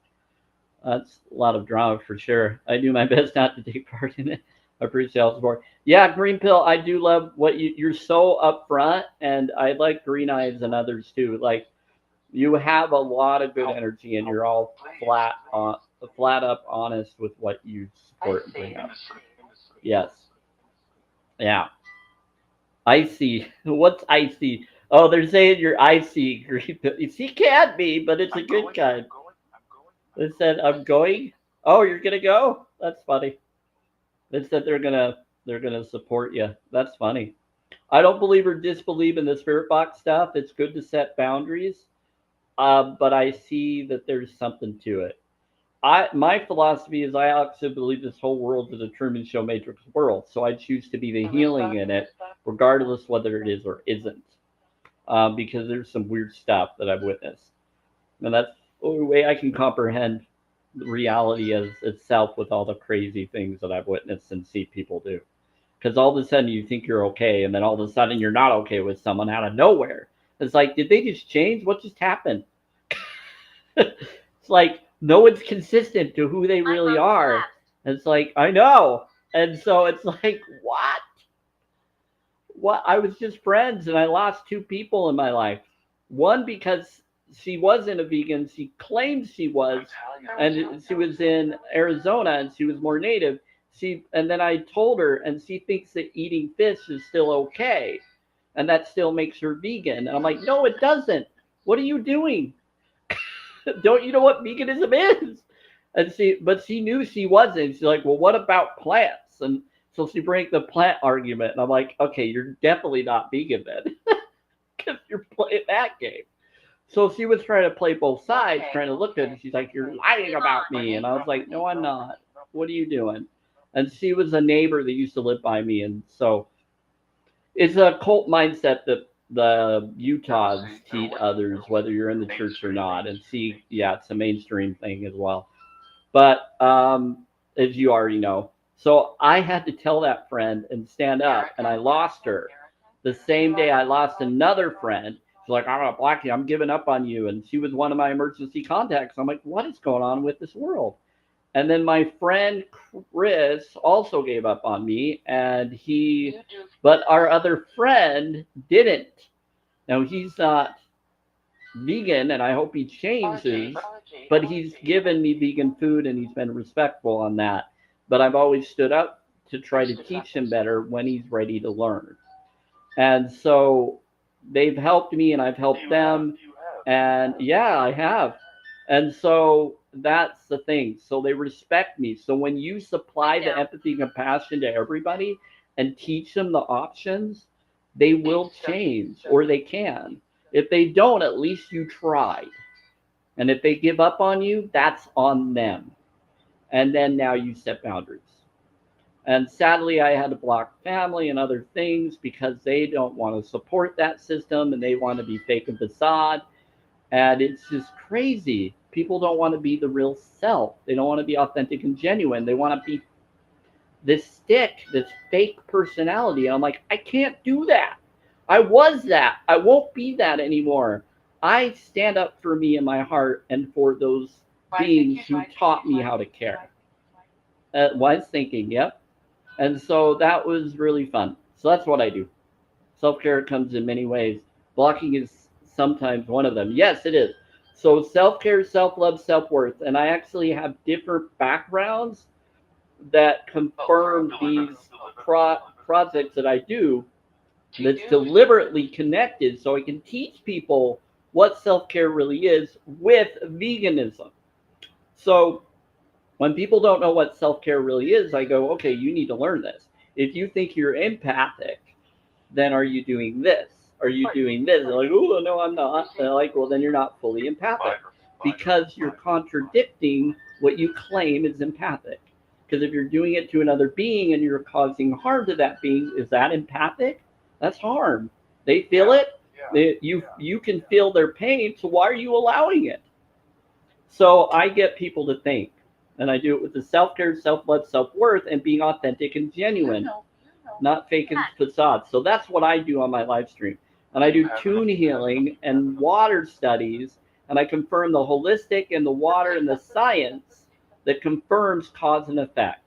That's a lot of drama for sure. I do my best not to take part in it. I appreciate all the support. Yeah, Green Pill, I do love what you're so upfront, and I like Green Eyes and others too. Like you have a lot of good energy, and you're all flat up honest with what you support and bring up. Yes, yeah. Icy. What's icy? Oh, they're saying you're icy. Green Pill. He can be, but it's a good kind. They said I'm going. Oh, you're gonna go? That's funny. They said they're gonna support you. That's funny. I don't believe or disbelieve in the spirit box stuff. It's good to set boundaries, but I see that there's something to it. My philosophy is I also believe this whole world is a Truman Show Matrix world, so I choose to be the healing in it, regardless whether it is or isn't, because there's some weird stuff that I've witnessed, and that's the only way I can comprehend reality as itself with all the crazy things that I've witnessed and see people do. Because all of a sudden you think you're okay, and then all of a sudden you're not okay with someone out of nowhere. It's like, did they just change? What just happened? It's like no one's consistent to who they really are. It's like, I know. And so it's like, what? What? I was just friends and I lost two people in my life. One because she wasn't a vegan. She claimed she was, and she was in Arizona and she was more native. And then I told her, and she thinks that eating fish is still okay, and that still makes her vegan. And I'm like, no, it doesn't. What are you doing? Don't you know what veganism is? But she knew she wasn't. She's like, well, what about plants? And so she brings the plant argument, and I'm like, okay, you're definitely not vegan then, because you're playing that game. So she was trying to play both sides, trying to look at it. And she's like, you're lying about me. And I was like, no, I'm not. What are you doing? And she was a neighbor that used to live by me. And so it's a cult mindset that the Utahs teach others, whether you're in the church or not. And see, yeah, it's a mainstream thing as well. But as you already know. So I had to tell that friend and stand up, and I lost her. The same day I lost another friend. She's like, I'm gonna block you. I'm giving up on you. And she was one of my emergency contacts. I'm like, what is going on with this world? And then my friend Chris also gave up on me, but our other friend didn't. Now he's not vegan, and I hope he changes, but he's given me vegan food and he's been respectful on that. But I've always stood up to try to teach him better when he's ready to learn. And so they've helped me and I've helped them. And yeah, I have. And so that's the thing. So they respect me. So when you supply the empathy and compassion to everybody and teach them the options, they will change, or they can. If they don't, at least you tried. And if they give up on you, that's on them. And then now you set boundaries. And sadly, I had to block family and other things because they don't want to support that system and they want to be fake and facade. And it's just crazy. People don't want to be the real self. They don't want to be authentic and genuine. They want to be this fake personality. And I'm like, I can't do that. I was that. I won't be that anymore. I stand up for me in my heart and for those beings who taught me how to care. Wise thinking, yep. And so that was really fun. So that's what I do. Self-care comes in many ways. Blocking is sometimes one of them. Yes, it is. So self-care, self-love, self-worth. And I actually have different backgrounds that confirm these projects that I do. that's deliberately connected so I can teach people what self-care really is with veganism. So when people don't know what self-care really is, I go, okay, you need to learn this. If you think you're empathic, then are you doing this? Are you doing this? They're like, oh, no, I'm not. And I'm like, well, then you're not fully empathic because you're contradicting what you claim is empathic. Because if you're doing it to another being and you're causing harm to that being, is that empathic? That's harm. They feel it. You can feel their pain. So why are you allowing it? So I get people to think, and I do it with the self-care, self-love, self-worth, and being authentic and genuine, not fake and facade. So that's what I do on my live stream. And I do tune healing and water studies, and I confirm the holistic and the water and the science that confirms cause and effect.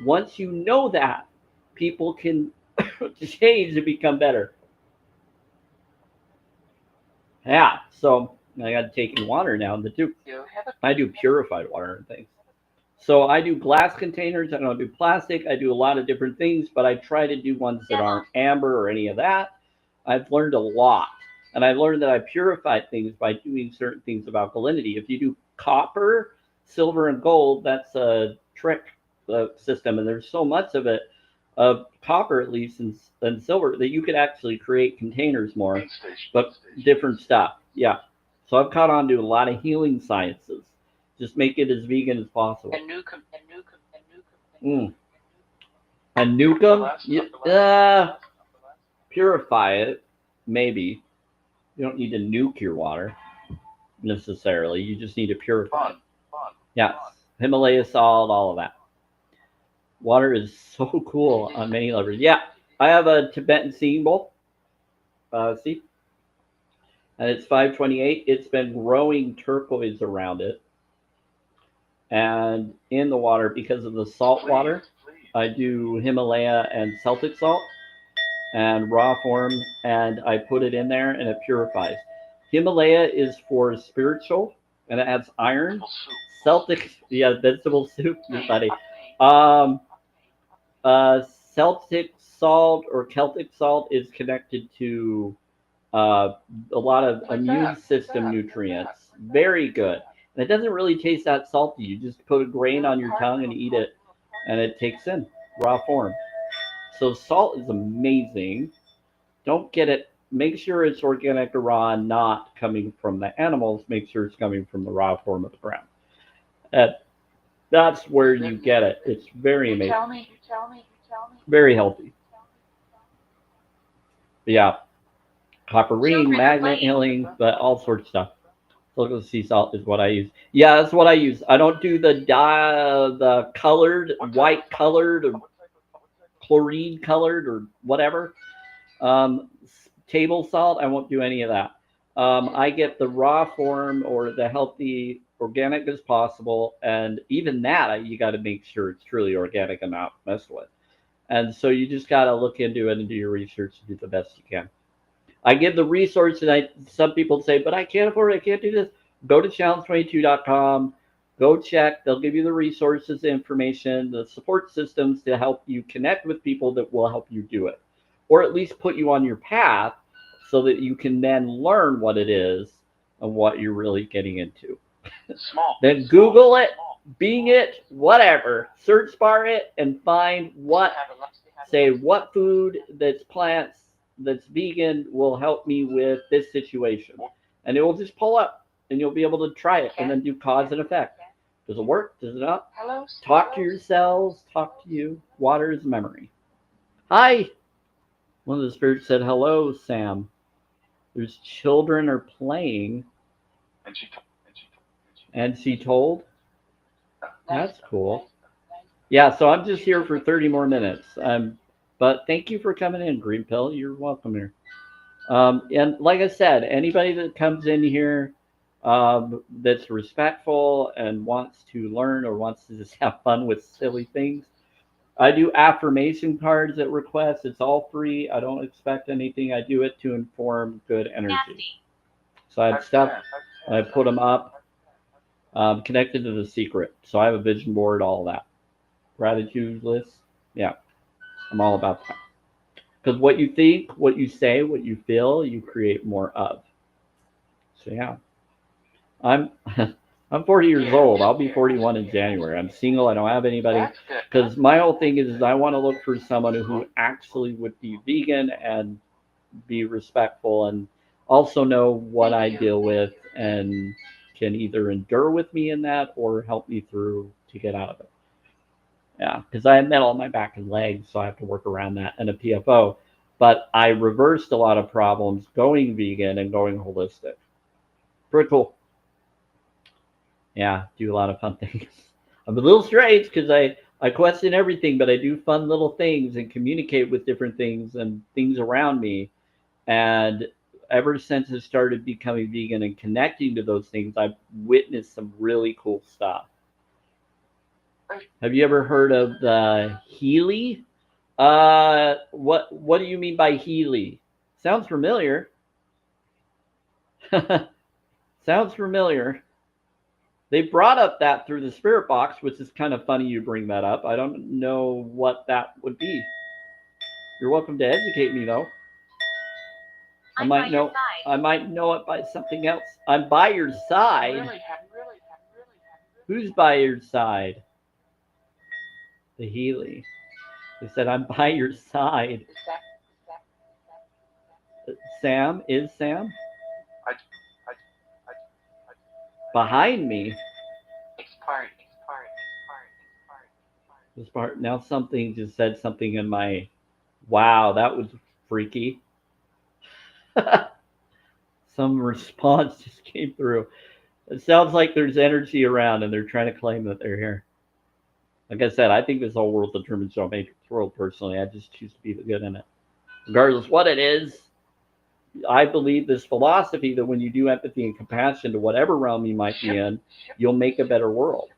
Once you know that, people can change and become better. Yeah, so I got to take in water now. I do purified water and things. So I do glass containers. I don't do plastic. I do a lot of different things, but I try to do ones that aren't amber or any of that. I've learned a lot. And I learned that I purify things by doing certain things of alkalinity. If you do copper, silver, and gold, that's a trick system. And there's so much of it, of copper at least, and silver, that you could actually create containers more, but different stuff. Yeah. So I've caught on to a lot of healing sciences. Just make it as vegan as possible. And nuke them? Purify it, maybe. You don't need to nuke your water necessarily. You just need to purify it. Yeah, Himalaya salt, all of that. Water is so cool on many levels. Yeah, I have a Tibetan singing bowl. See? And it's 528. It's been growing turquoise around it. And in the water, because of the salt water, I do Himalaya and Celtic salt and raw form, and I put it in there and it purifies. Himalaya is for spiritual and it adds iron. Celtic, yeah, vegetable soup, you're funny. Celtic salt or Celtic salt is connected to a lot of immune system nutrients. Very good. And it doesn't really taste that salty. You just put a grain on your tongue and eat it, and it takes in raw form. So salt is amazing. Don't get it. Make sure it's organic or raw, not coming from the animals. Make sure it's coming from the raw form of the ground. That's where you get it. It's very amazing. Very healthy. Yeah. Copper ring, magnet healing, but all sorts of stuff. Silicon sea salt is what I use. Yeah, that's what I use. I don't do the colored, white colored, or chlorine colored, or whatever. Table salt, I won't do any of that. I get the raw form or the healthy organic as possible, and even that you got to make sure it's truly organic and not messed with. And so you just got to look into it and do your research and do the best you can. I give the resource, and some people say, but I can't afford it. I can't do this. Go to challenge22.com. Go check. They'll give you the resources, the information, the support systems to help you connect with people that will help you do it, or at least put you on your path so that you can then learn what it is and what you're really getting into. Then Google it, Bing it, whatever. Search bar it and find what food that's plants, that's vegan will help me with this situation. And it will just pull up and you'll be able to try it and then do cause and effect. Does it work? Does it not? Talk to your cells, talk to you. Water is memory. Hi. One of the spirits said, hello, Sam. There's children are playing. And she told? That's cool. Yeah, so I'm just here for 30 more minutes. But thank you for coming in, Green Pill. You're welcome here. And like I said, anybody that comes in here that's respectful and wants to learn or wants to just have fun with silly things, I do affirmation cards at request. It's all free. I don't expect anything. I do it to inform good energy. So I have stuff, and I put them up connected to the secret. So I have a vision board, all that. Gratitude list. Yeah, I'm all about that. Because what you think, what you say, what you feel, you create more of. So yeah, I'm I'm 40 years old. I'll be 41 in January. I'm single. I don't have anybody. That's good. Because my whole thing is I want to look for someone who actually would be vegan and be respectful and also know what I deal with and can either endure with me in that or help me through to get out of it. Yeah, because I have metal on my back and legs, so I have to work around that and a PFO. But I reversed a lot of problems going vegan and going holistic. Pretty cool. Yeah, do a lot of fun things. I'm a little strange because I question everything, but I do fun little things and communicate with different things and things around me. And ever since I started becoming vegan and connecting to those things, I've witnessed some really cool stuff. Have you ever heard of the Healy? What do you mean by Healy? Sounds familiar. Sounds familiar. They brought up that through the spirit box, which is kind of funny you bring that up. I don't know what that would be. You're welcome to educate me though. I I'm by might your know side. I might know it by something else. I'm by your side. Who's by your side? The Healy. They said I'm by your side. Sam is Sam I, I, I, behind me. Expired. This part now something just said something in my. Wow, that was freaky. Some response just came through. It sounds like there's energy around and they're trying to claim that they're here. Like I said, I think this whole world's a Truman Show Matrix world personally. I just choose to be the good in it. Regardless what it is, I believe this philosophy that when you do empathy and compassion to whatever realm you might be in, you'll make a better world.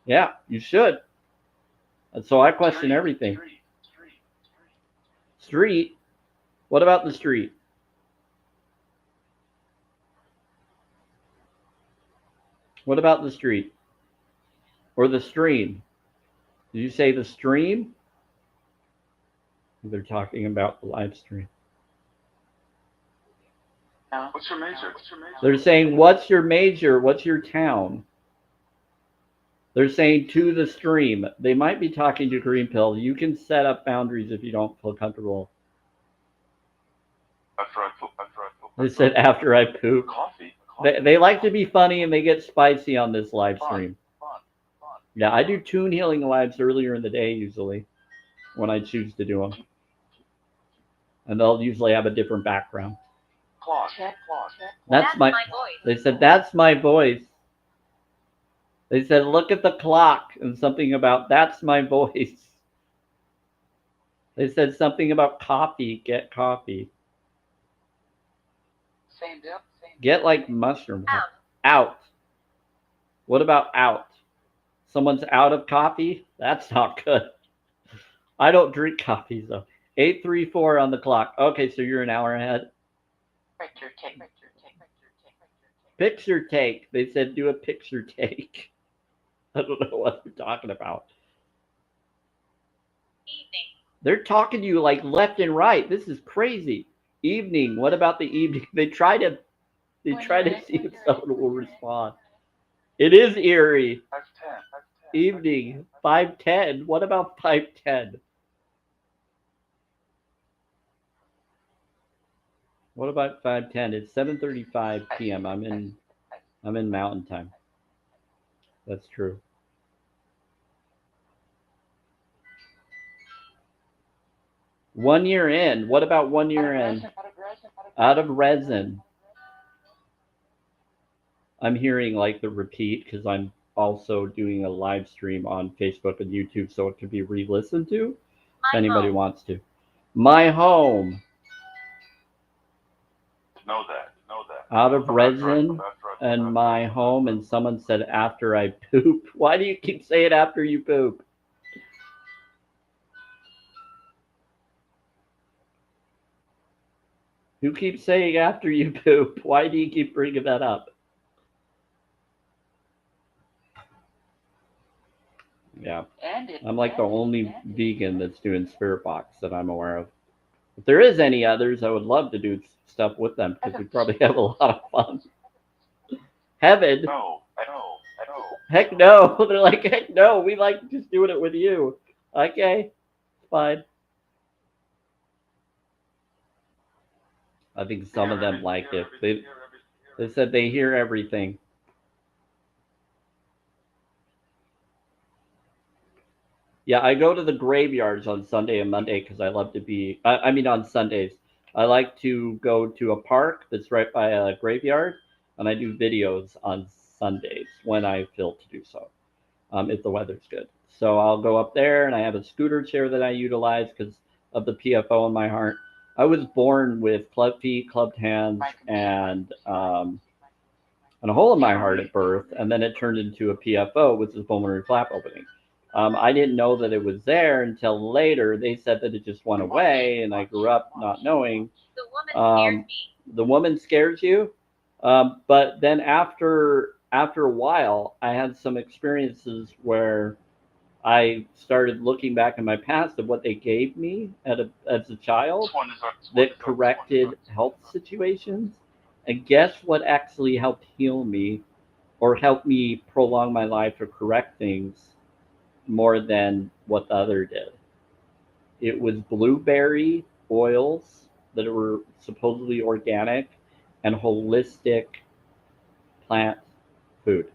Yeah, you should. And so I question everything. Street? What about the street? What about the street? Or the stream? Did you say the stream? They're talking about the live stream. No. what's your major? They're saying, what's your major? What's your town? They're saying to the stream. They might be talking to Green Pill. You can set up boundaries if you don't feel comfortable. After I poop. They said after I poop. Coffee. They like to be funny and they get spicy on this live stream. Fun. Yeah, I do tune healing lives earlier in the day usually when I choose to do them. And they'll usually have a different background. Clock. That's my voice. They said that's my voice. They said look at the clock and something about that's my voice. They said something about coffee, get coffee. Same deal. Get like mushroom. Out. Out. What about out? Someone's out of coffee? That's not good. I don't drink coffee though. 8:34 on the clock. Okay, so you're an hour ahead. Picture take. Picture take. They said do a picture take. I don't know what they're talking about. Evening. They're talking to you like left and right. This is crazy. Evening. What about the evening? They try to see if someone will respond. It is eerie. 5:10. Evening. 5:10. What about 5:10? What about 5:10? It's 7:35 p.m. I'm in Mountain Time. That's true. One year in. What about 1 year in? Out of resin. I'm hearing like the repeat because I'm also doing a live stream on Facebook and YouTube so it can be re-listened to if anybody wants to. My home. Know that. Out of resin and my home, and someone said after I poop. Why do you keep saying after you poop? Who keeps saying after you poop? Why do you keep bringing that up? Yeah. I'm like the only vegan that's doing spirit box that I'm aware of. If there is any others, I would love to do stuff with them because we probably have a lot of fun. Heaven? No, I know, I know. Heck no. They're like, heck no. We like just doing it with you. Okay, fine. I think some of them liked it. They said they hear everything. Yeah, I go to the graveyards on Sunday and Monday because I love to be. I mean, on Sundays, I like to go to a park that's right by a graveyard, and I do videos on Sundays when I feel to do so, if the weather's good. So I'll go up there, and I have a scooter chair that I utilize because of the PFO in my heart. I was born with club feet, clubbed hands, and a hole in my heart at birth, and then it turned into a PFO, which is pulmonary flap opening. I didn't know that it was there until later. They said that it just went away, and I grew up not knowing. The woman scared Um, me. the woman scares you, but then after a while, I had some experiences where I started looking back in my past of what they gave me as a child that corrected health situations. And guess what actually helped heal me or helped me prolong my life or correct things more than what the other did? It was blueberry oils that were supposedly organic and holistic plant food.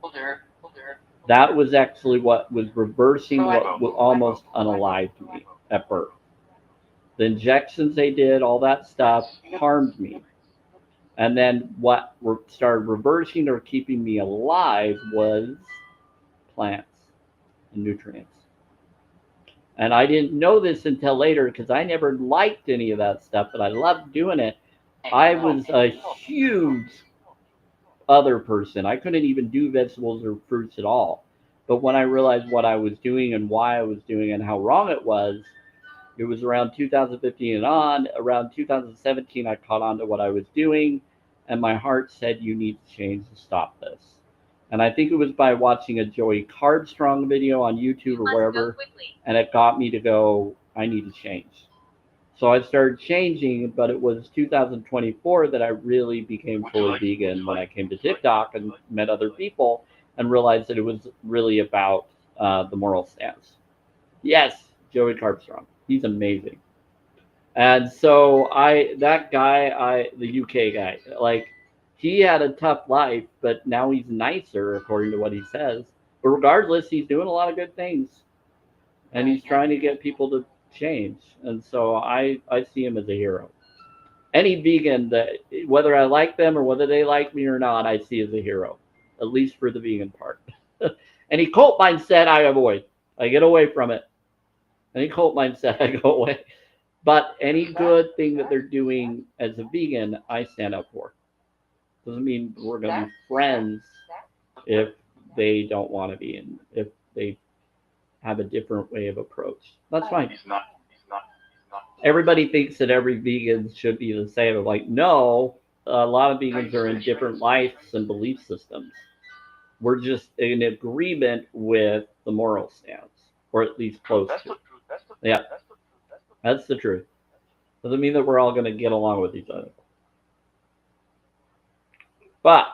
That was actually what was reversing what almost unalived me at birth. The injections they did, all that stuff, harmed me. And then what started reversing or keeping me alive was plants and nutrients. And I didn't know this until later because I never liked any of that stuff, but I loved doing it. I was a huge other person. I couldn't even do vegetables or fruits at all. But when I realized what I was doing and why I was doing it and how wrong it was around 2015 and on. Around 2017, I caught on to what I was doing, and my heart said, "You need to change to stop this." And I think it was by watching a Joey Cardstrong video on YouTube or wherever, and it got me to go, "I need to change." So I started changing, but it was 2024 that I really became fully vegan when I came to TikTok and met other people and realized that it was really about the moral stance. Yes, Joey Carbstrong. He's amazing. And so that guy, the UK guy, like he had a tough life, but now he's nicer according to what he says. But regardless, he's doing a lot of good things, and he's trying to get people to change. And so I see him as a hero. Any vegan that whether I like them or whether they like me or not, I see as a hero, at least for the vegan part. Any cult mindset I avoid. I get away from it. Any cult mindset I go away. But any good thing that they're doing as a vegan, I stand up for. Doesn't mean we're gonna be friends if they don't want to be and if they have a different way of approach. That's fine. He's not. Everybody thinks that every vegan should be the same. I'm like, no, a lot of vegans are in different lives and belief systems. We're just in agreement with the moral stance, or at least close That's to. the truth. That's the truth. Yeah, That's the truth. That's the truth. that's the truth. Doesn't mean that we're all going to get along with each other. But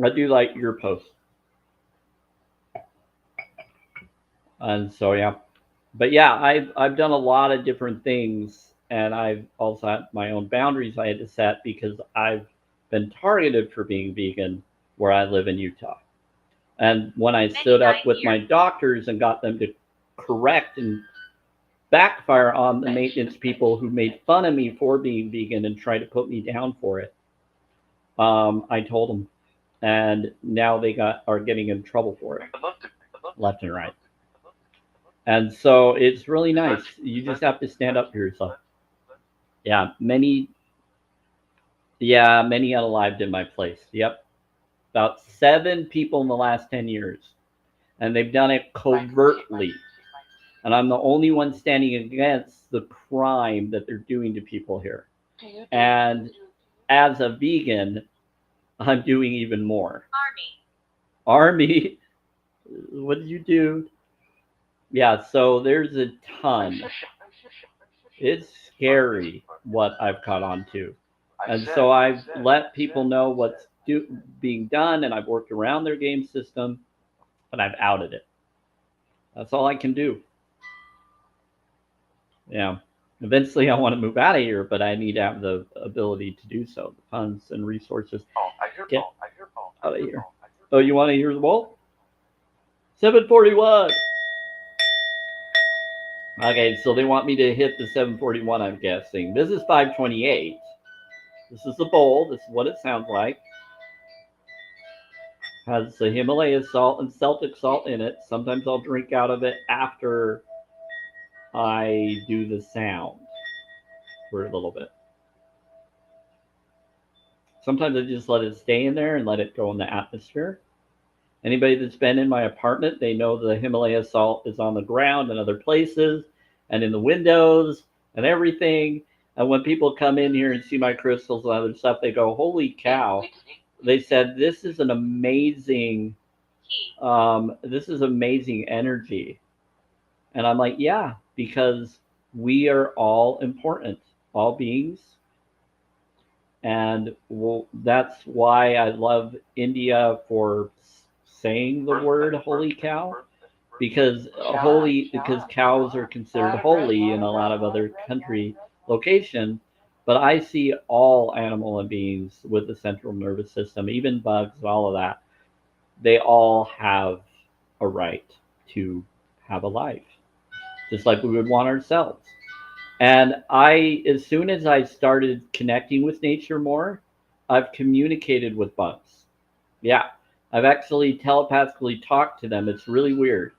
I do like your post. And so, yeah. But yeah, I've done a lot of different things, and I've also had my own boundaries I had to set because I've been targeted for being vegan where I live in Utah. And when I stood up with my doctors and got them to correct and backfire on the maintenance people who made fun of me for being vegan and tried to put me down for it, I told them, and now they are getting in trouble for it, left and right. And so it's really nice. You just have to stand up for yourself. Yeah, many unalived in my place. Yep, about 7 people in the last 10 years, and they've done it covertly. And I'm the only one standing against the crime that they're doing to people here. And as a vegan, I'm doing even more. Army, what did you do? Yeah, so there's a ton. It's scary what I've caught on to. And so I've let people know what's being done, and I've worked around their game system, but I've outed it. That's all I can do. Yeah. Eventually, I want to move out of here, but I need to have the ability to do so. The funds and resources. Get out of here. Oh, you want to hear the wolf? 741. Okay, so they want me to hit the 741, I'm guessing. This is 528. This is the bowl. This is what it sounds like. Has the Himalaya salt and Celtic salt in it. Sometimes I'll drink out of it after I do the sound for a little bit. Sometimes I just let it stay in there and let it go in the atmosphere. Anybody that's been in my apartment, they know the Himalaya salt is on the ground and other places and in the windows and everything. And when people come in here and see my crystals and other stuff, they go, holy cow. They said, this is an amazing, this is amazing energy. And I'm like, yeah, because we are all important, all beings. And that's why I love India for saying the word holy cow, because cows are considered holy in a lot of other country locations. But I see all animal and beings with the central nervous system, even bugs, all of that. They all have a right to have a life, just like we would want ourselves. And as soon as I started connecting with nature more, I've communicated with bugs. Yeah, I've actually telepathically talked to them. It's really weird.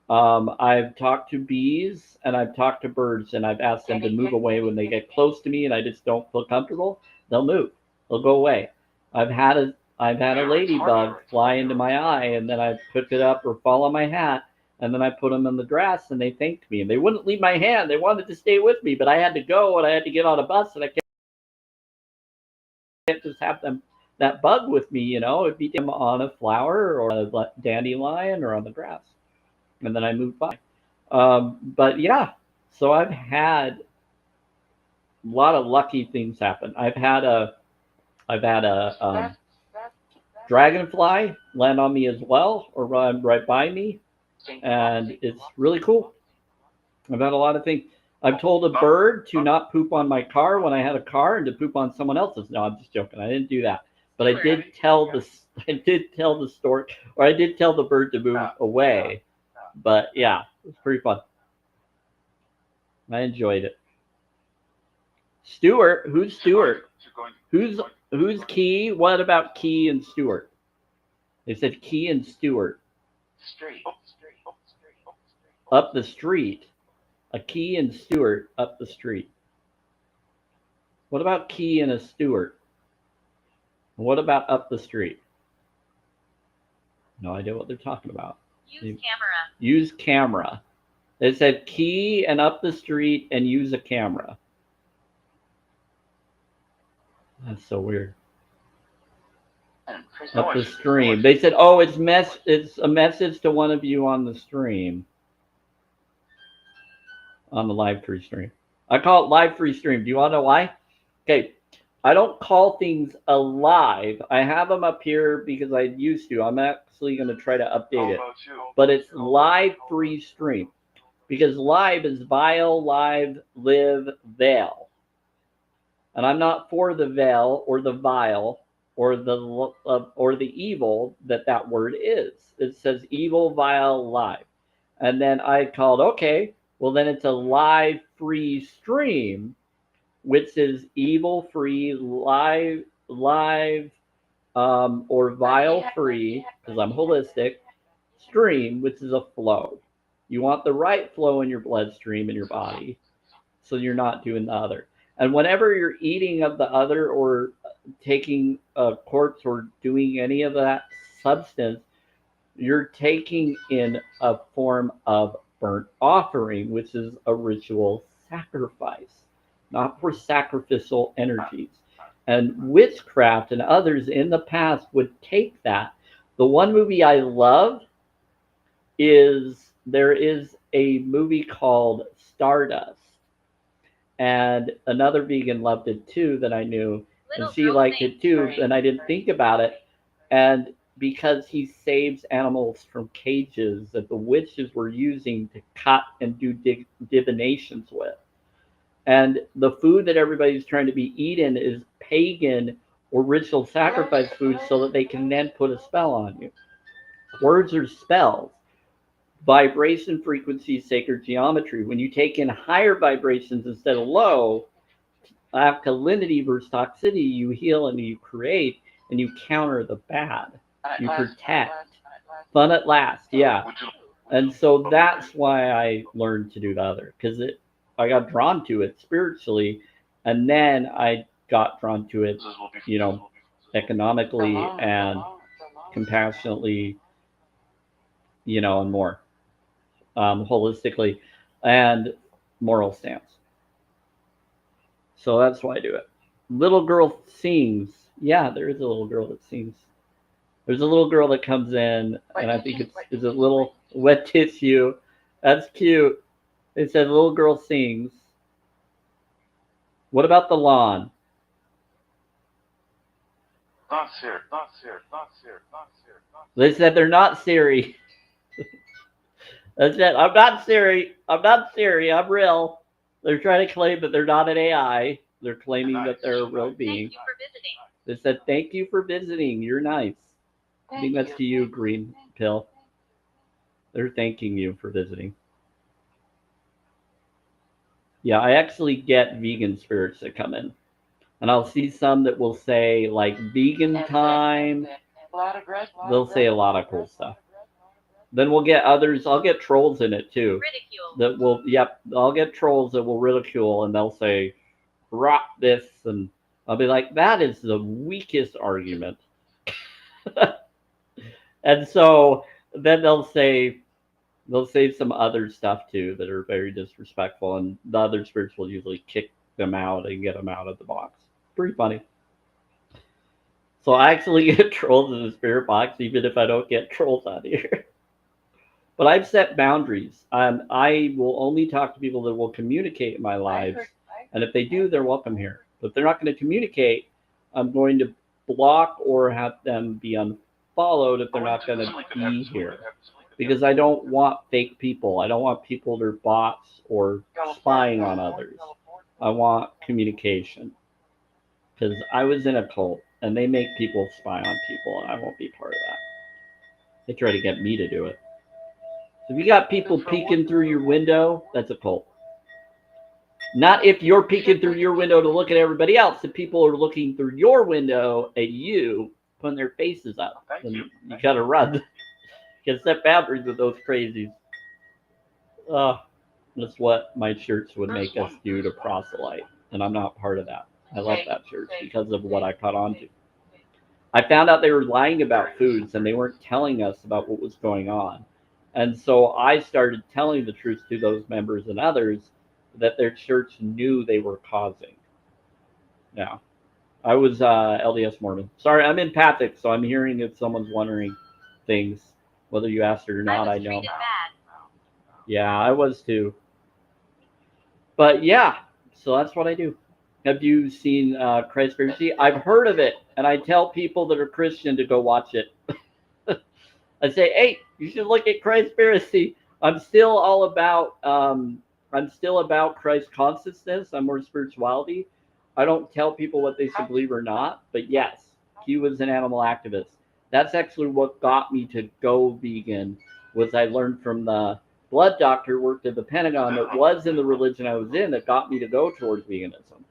I've talked to bees and I've talked to birds, and I've asked them to move away when they get close to me and I just don't feel comfortable. They'll move. They'll go away. I've had a ladybug fly into my eye, and then I pick it up or fall on my hat, and then I put them in the grass, and they thanked me. And they wouldn't leave my hand. They wanted to stay with me, but I had to go, and I had to get on a bus, and I can't just have that bug with me. It'd be them on a flower or a dandelion or on the grass, and then I moved by. But yeah, so I've had a lot of lucky things happen. I've had a dragonfly land on me as well, or run right by me, and it's really cool. I've had a lot of things. I've told a bird to not poop on my car when I had a car, and to poop on someone else's. No, I'm just joking. I didn't do that, but I did tell the stork, or I did tell the bird to move away. But yeah, it was pretty fun. I enjoyed it. Stuart, who's Stuart? Who's Key? What about Key and Stuart? They said Key and Stuart. Up the street. A Key and Stuart up the street. What about Key and a Stuart? What about up the street? No idea what they're talking about. Use camera. Use camera. They said Key and up the street and use a camera. That's so weird. Up the stream. They said, "Oh, it's a message to one of you on the stream, on the live free stream." I call it live free stream. Do you want to know why? Okay, I don't call things alive. I have them up here because I used to. I'm actually going to try to update it, but it's live free stream because live is vile, live, live, veil, and I'm not for the veil or the vile or the evil that word is. It says evil, vile, live. And then I called, okay, well then it's a live free stream, which is evil free, live, or vile free, because I'm holistic, stream, which is a flow. You want the right flow in your bloodstream in your body, so you're not doing the other. And whenever you're eating of the other or taking a corpse or doing any of that substance, you're taking in a form of burnt offering, which is a ritual sacrifice, not for sacrificial energies. And witchcraft and others in the past would take that. The one movie I love there is a movie called Stardust. and another vegan loved it too that I knew, and Little she girl liked thing. it too, and I didn't think about it. And because he saves animals from cages that the witches were using to cut and do divinations with. And the food that everybody's trying to be eaten is pagan or ritual sacrifice food so that they can then put a spell on you. Words are spells. Vibration, frequency, sacred geometry. When you take in higher vibrations instead of low, alkalinity versus toxicity, you heal and you create and you counter the bad. You protect. Fun at last, yeah. Would you And so that's why I learned to do the other, because I got drawn to it spiritually, and then I got drawn to it, you know, economically and compassionately, and more holistically and moral stance. So that's why I do it. Little girl sings. Yeah, there is a little girl that sings. There's a little girl that comes in, and I think it's a little wet tissue. That's cute. It said little girl sings. What about the lawn? not Siri, not Siri, not Siri, not Siri, not They said they're not Siri. That's it. I'm not Siri. I'm not Siri. I'm real. They're trying to claim that they're not an AI. They're claiming that they're a real being. Thank you for visiting. They said, thank you for visiting. You're nice. I think that's to you, Green Pill. They're thanking you for visiting. Yeah, I actually get vegan spirits that come in. And I'll see some that will say, like, vegan time. They'll say a lot of cool stuff. Then we'll get others. I'll get trolls in it too. Ridicule. That will, yep, I'll get trolls that will ridicule and they'll say, rot this. And I'll be like, that is the weakest argument. And so then they'll say some other stuff too that are very disrespectful, and the other spirits will usually kick them out and get them out of the box. Pretty funny. So I actually get trolls in the spirit box, even if I don't get trolls out here. But I've set boundaries. I will only talk to people that will communicate in my lives, and if they do, they're welcome here. But if they're not going to communicate, I'm going to block or have them be unfollowed if they're not going to be here. Because I don't want fake people. I don't want people that are bots or spying on others. I want communication. Because I was in a cult, and they make people spy on people, and I won't be part of that. They try to get me to do it. So if you got people peeking through your window, that's a cult. Not if you're peeking through your window to look at everybody else. If people are looking through your window at you, putting their faces up, then you gotta run. You gotta set boundaries with those crazies. That's what my church would make us do to proselyte, and I'm not part of that. I left that church because of what I caught on to. I found out they were lying about foods, and they weren't telling us about what was going on. And so I started telling the truth to those members and others that their church knew they were causing. Yeah. I was LDS Mormon. Sorry, I'm empathic, so I'm hearing if someone's wondering things. Whether you asked it or not, I know. Treated bad. Yeah, I was too. But yeah, so that's what I do. Have you seen Christspiracy? I've heard of it, and I tell people that are Christian to go watch it. I say, hey, you should look at Christspiracy. I'm still about Christ consciousness. I'm more spirituality. I don't tell people what they should believe or not, but yes, he was an animal activist. That's actually what got me to go vegan. Was I learned from the blood doctor who worked at the Pentagon that was in the religion I was in that got me to go towards veganism.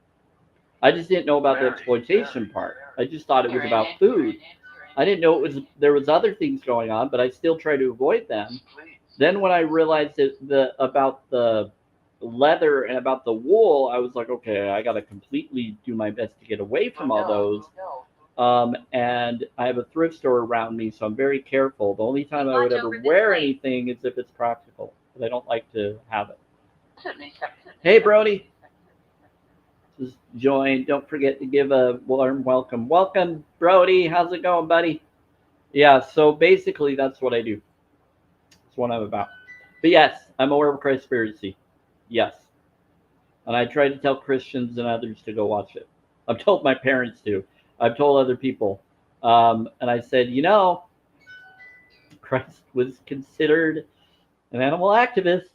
I just didn't know about the exploitation part. I just thought it was about food. I didn't know there was other things going on, but I still try to avoid them. Then when I realized about the leather and about the wool, I was like, okay, I got to completely do my best to get away from all those. And I have a thrift store around me, so I'm very careful. The only time I would ever wear anything is if it's practical, but I don't like to have it. Hey, Brody. Just join. Don't forget to give a warm welcome. Welcome, Brody. How's it going, buddy? Yeah, so basically that's what I do. That's what I'm about. But yes, I'm aware of Christspiracy. Yes. And I try to tell Christians and others to go watch it. I've told my parents to. I've told other people. And I said, Christ was considered an animal activist,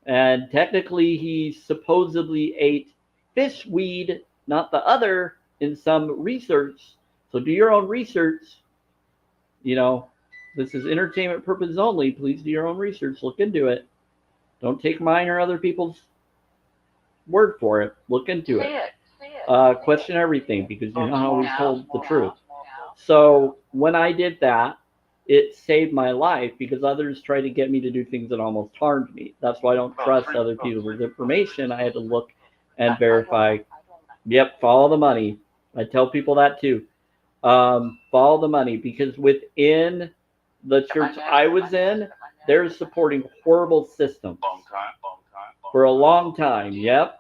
and technically he supposedly ate fish weed, not the other, in some research. So do your own research. This is entertainment purposes only. Please do your own research. Look into it. Don't take mine or other people's word for it. Look into it. Question everything, because you're not always told the truth. So when I did that, it saved my life, because others tried to get me to do things that almost harmed me. That's why I don't trust other people's information. I had to look and verify. Yep, follow the money. I tell people that too. Follow the money, because within the church I was in, they're supporting horrible systems for a long time. Yep,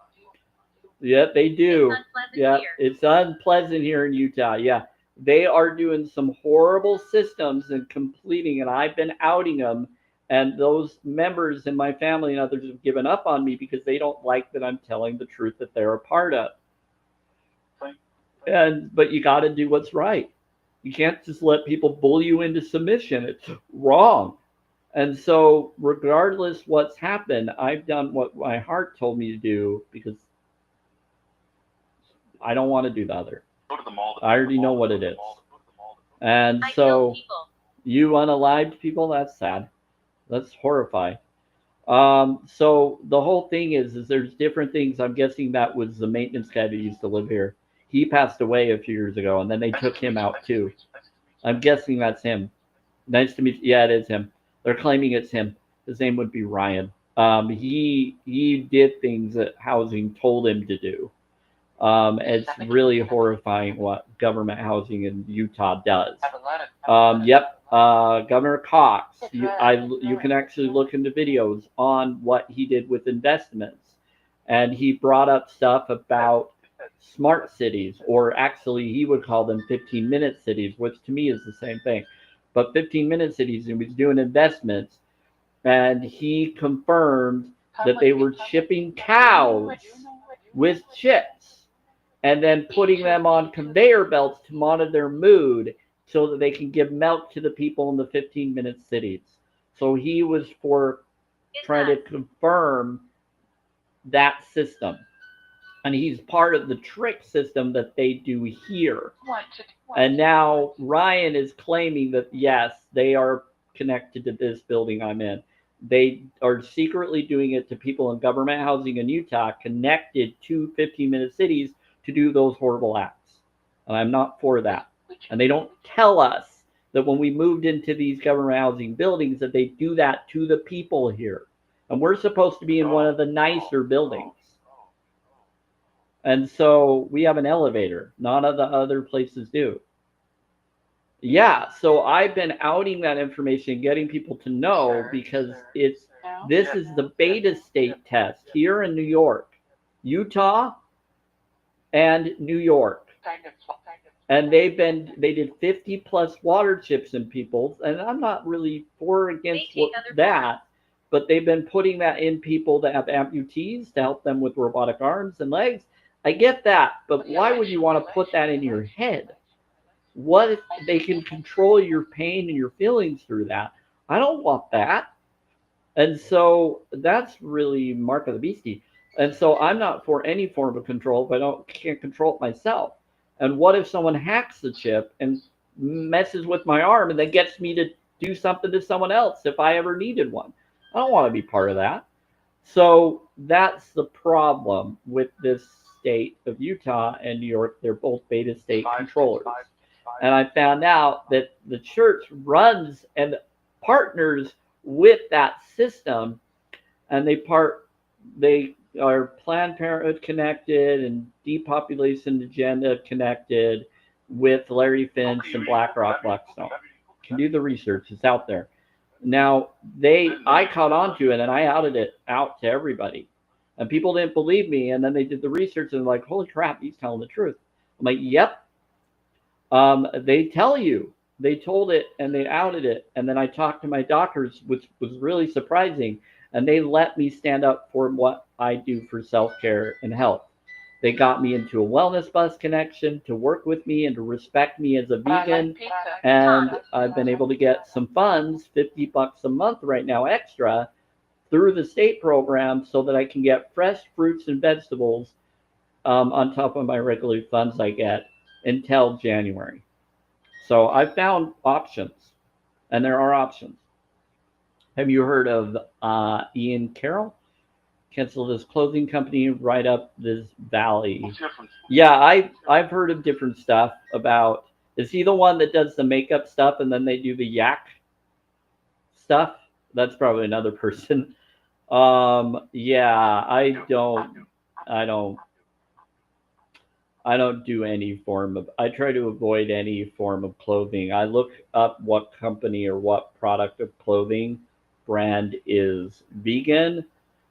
they do. Yep, it's unpleasant here in Utah. Yeah, they are doing some horrible systems and completing, and I've been outing them. And those members in my family and others have given up on me because they don't like that I'm telling the truth that they're a part of. But you got to do what's right. You can't just let people bully you into submission. It's wrong. And so, regardless what's happened, I've done what my heart told me to do, because I don't want to do the other. I already know what it is. And so, you unalived people, that's sad. That's horrifying. So the whole thing is there's different things. I'm guessing that was the maintenance guy that used to live here. He passed away a few years ago, and then they took him out too. I'm guessing that's him. Nice to meet you. Yeah, it is him. They're claiming it's him. His name would be Ryan. He did things that housing told him to do. It's really horrifying what government housing in Utah does. Yep. Governor Cox. You can actually look into videos on what he did with investments, and he brought up stuff about smart cities, or actually he would call them 15-minute cities, which to me is the same thing. But 15-minute cities, and he was doing investments, and he confirmed that they were shipping cows with chips and then putting them on conveyor belts to monitor their mood so that they can give milk to the people in the 15-minute cities. So he was for trying to confirm that system. And he's part of the trick system that they do here. And now Ryan is claiming that, yes, they are connected to this building I'm in. They are secretly doing it to people in government housing in Utah connected to 15-minute cities to do those horrible acts. And I'm not for that. And they don't tell us that when we moved into these government housing buildings that they do that to the people here. And we're supposed to be in one of the nicer buildings. And so we have an elevator. None of the other places do. Yeah, so I've been outing that information, getting people to know, because this is the beta state test here in New York, Utah, and New York. And they did 50 plus water chips in people, and I'm not really for or against that, but they've been putting that in people that have amputees to help them with robotic arms and legs. I get that, but why would you want to put that in your head? What if they can control your pain and your feelings through that? I don't want that. And so that's really mark of the beastie. And so I'm not for any form of control if I can't control it myself. And what if someone hacks the chip and messes with my arm and then gets me to do something to someone else if I ever needed one? I don't want to be part of that. So that's the problem with this state of Utah and New York. They're both beta state controllers. And I found out that the church runs and partners with that system, and they are Planned Parenthood connected and depopulation agenda connected with Larry Finch and BlackRock, Blackstone. Can do the research; it's out there. Now I caught on to it, and I outed it out to everybody, and people didn't believe me. And then they did the research, and like, holy crap, he's telling the truth. I'm like, yep. They tell you. They told it and they outed it. And then I talked to my doctors, which was really surprising. And they let me stand up for what I do for self-care and health. They got me into a wellness bus connection to work with me and to respect me as a vegan. And I've been able to get some funds, $50 a month right now extra, through the state program so that I can get fresh fruits and vegetables on top of my regular funds I get until January. So I've found options, and there are options. Have you heard of Ian Carroll? Canceled his clothing company right up this valley. What's different? Yeah, I've heard of different stuff about. Is he the one that does the makeup stuff and then they do the yak stuff? That's probably another person. Yeah, I don't I don't do any form of, I try to avoid any form of clothing. I look up what company or what product of clothing brand is vegan,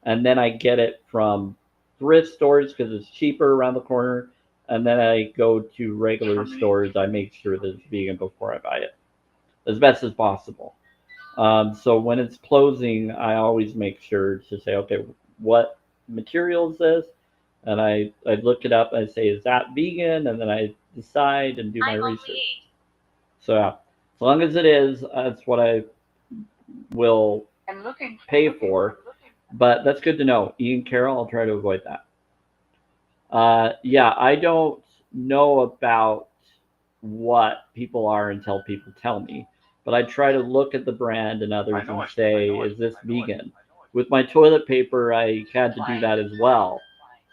and then I get it from thrift stores because it's cheaper around the corner. And then I go to regular stores. I make sure that it's vegan before I buy it as best as possible. So when it's closing, I always make sure to say, okay, what material is this? And I look it up and I say, is that vegan? And then I decide and do my I'm only research. 8. So yeah, as long as it is, that's what I will I'm looking. pay for. But that's good to know. Ian Carroll, I'll try to avoid that. Yeah, I don't know about what people are until people tell me. But I try to look at the brand and others and say, is this vegan? With my toilet paper, I had to do that as well.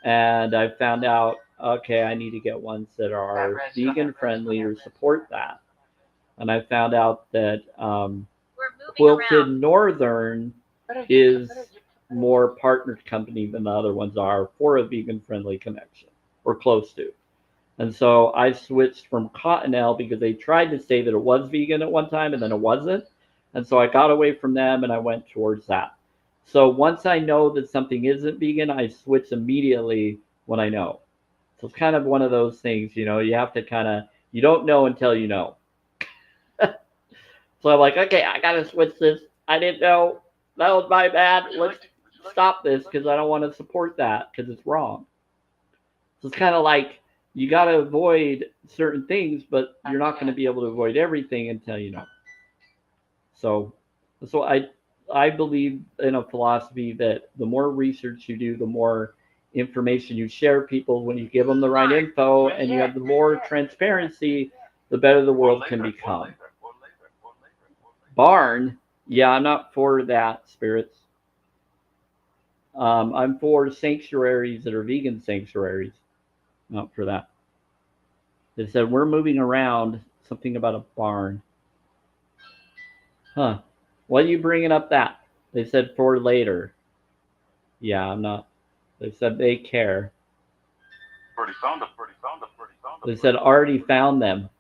And I found out, okay, I need to get ones that are vegan friendly or support that. And I found out that We're moving Quilted around. Northern is more partnered company than the other ones are for a vegan friendly connection or close to. And so I switched from Cottonelle because they tried to say that it was vegan at one time and then it wasn't. And so I got away from them and I went towards that. So once I know that something isn't vegan, I switch immediately when I know. So it's kind of one of those things, you know, you have to kind of, you don't know until you know. So I'm like, okay, I got to switch this. I didn't know. That was my bad. Let's stop this because I don't want to support that because it's wrong. So it's kind of like you got to avoid certain things, but you're not going to be able to avoid everything until you know. So I believe in a philosophy that the more research you do, the more information you share people. When you give them the right info and you have the more transparency, the better the world can become. Barn, yeah, I'm not for that, spirits. I'm for sanctuaries that are vegan sanctuaries. Not for that. They said we're moving around. Something about a barn. Huh. What are you bringing up that? They said for later. Yeah, I'm not. They said they care. Already found them. They said already found them.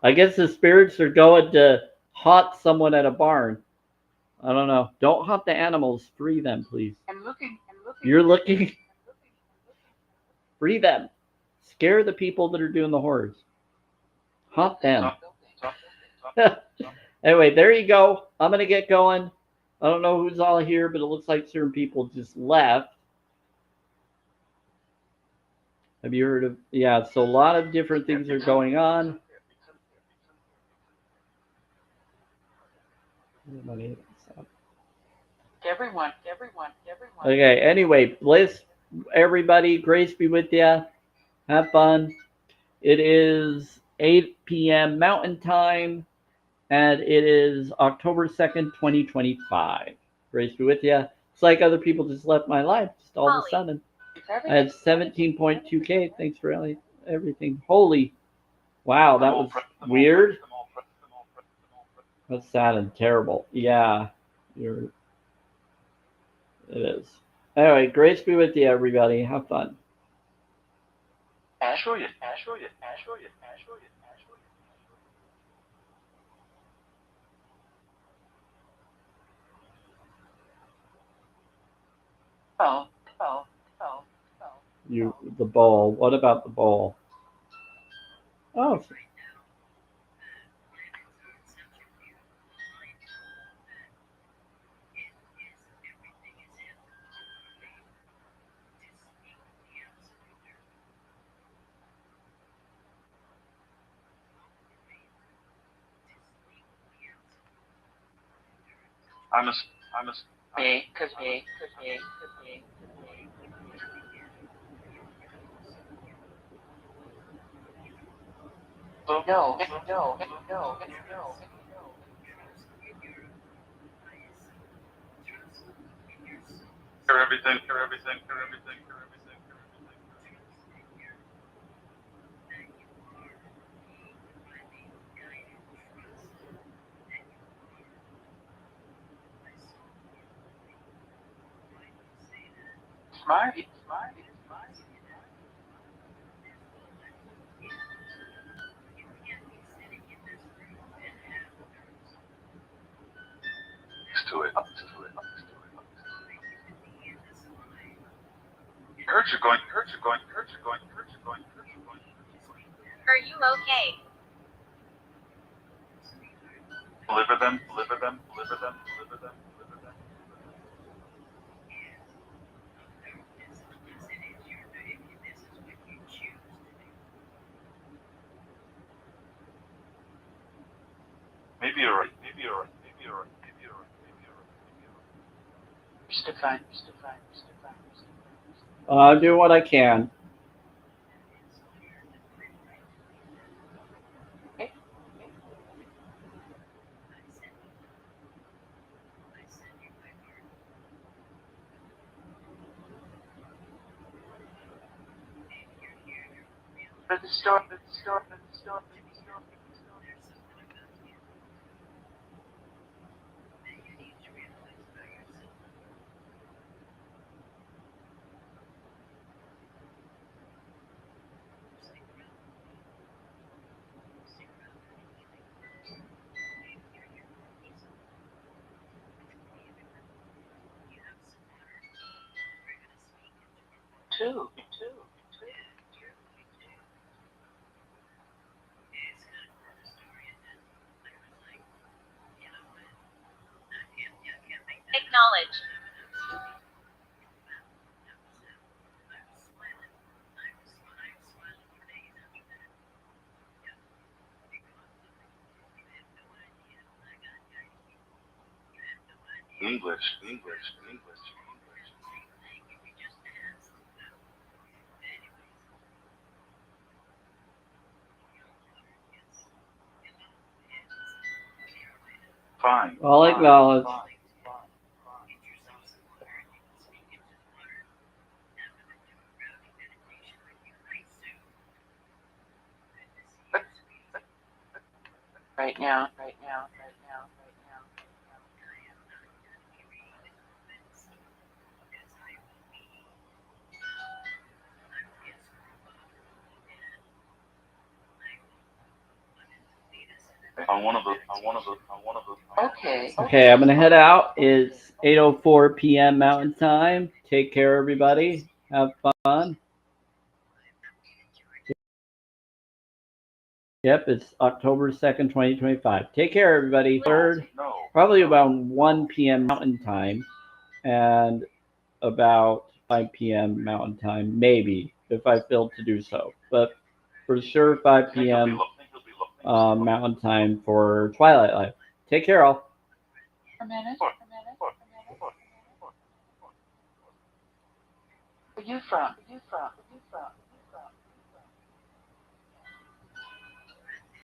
I guess the spirits are going to haunt someone at a barn. I don't know. Don't haunt the animals. Free them, please. I'm looking. You're looking. Free them. Scare the people that are doing the horrors. Haunt them. Anyway, there you go. I'm going to get going. I don't know who's all here, but it looks like certain people just left. Have you heard of? Yeah, so a lot of different things are going on. Everyone. Okay, anyway, bless everybody. Grace be with you. Have fun. It is 8 p.m. Mountain Time, and it is October 2nd, 2025. Grace be with you. It's like other people just left my life just all of a sudden. I had 17.2K. Thanks for everything. Holy, wow, that was weird. That's sad and terrible. Yeah, it is. Anyway, grace be with you, everybody. Have fun. Oh. The bowl. What about the bowl? Oh, I'm a be, could be. No. hear everything. Smart. To it. Hurt you going. Are you okay? Deliver them. Maybe you're right. Stefan. I'm doing what I can. For the store. Two. Acknowledge. English. Fine. I'll acknowledge. Right now. On one of those. Okay. Okay, I'm gonna head out. It's 8:04 p.m. Mountain Time. Take care, everybody. Have fun. Yep, it's October 2nd, 2025. Take care, everybody. Third, No. probably about 1 p.m. Mountain Time and about 5 p.m. Mountain Time, maybe, if I fail to do so. But for sure, 5 p.m. Mountain Time for Twilight Life. Take care, all. A minute. Where you from?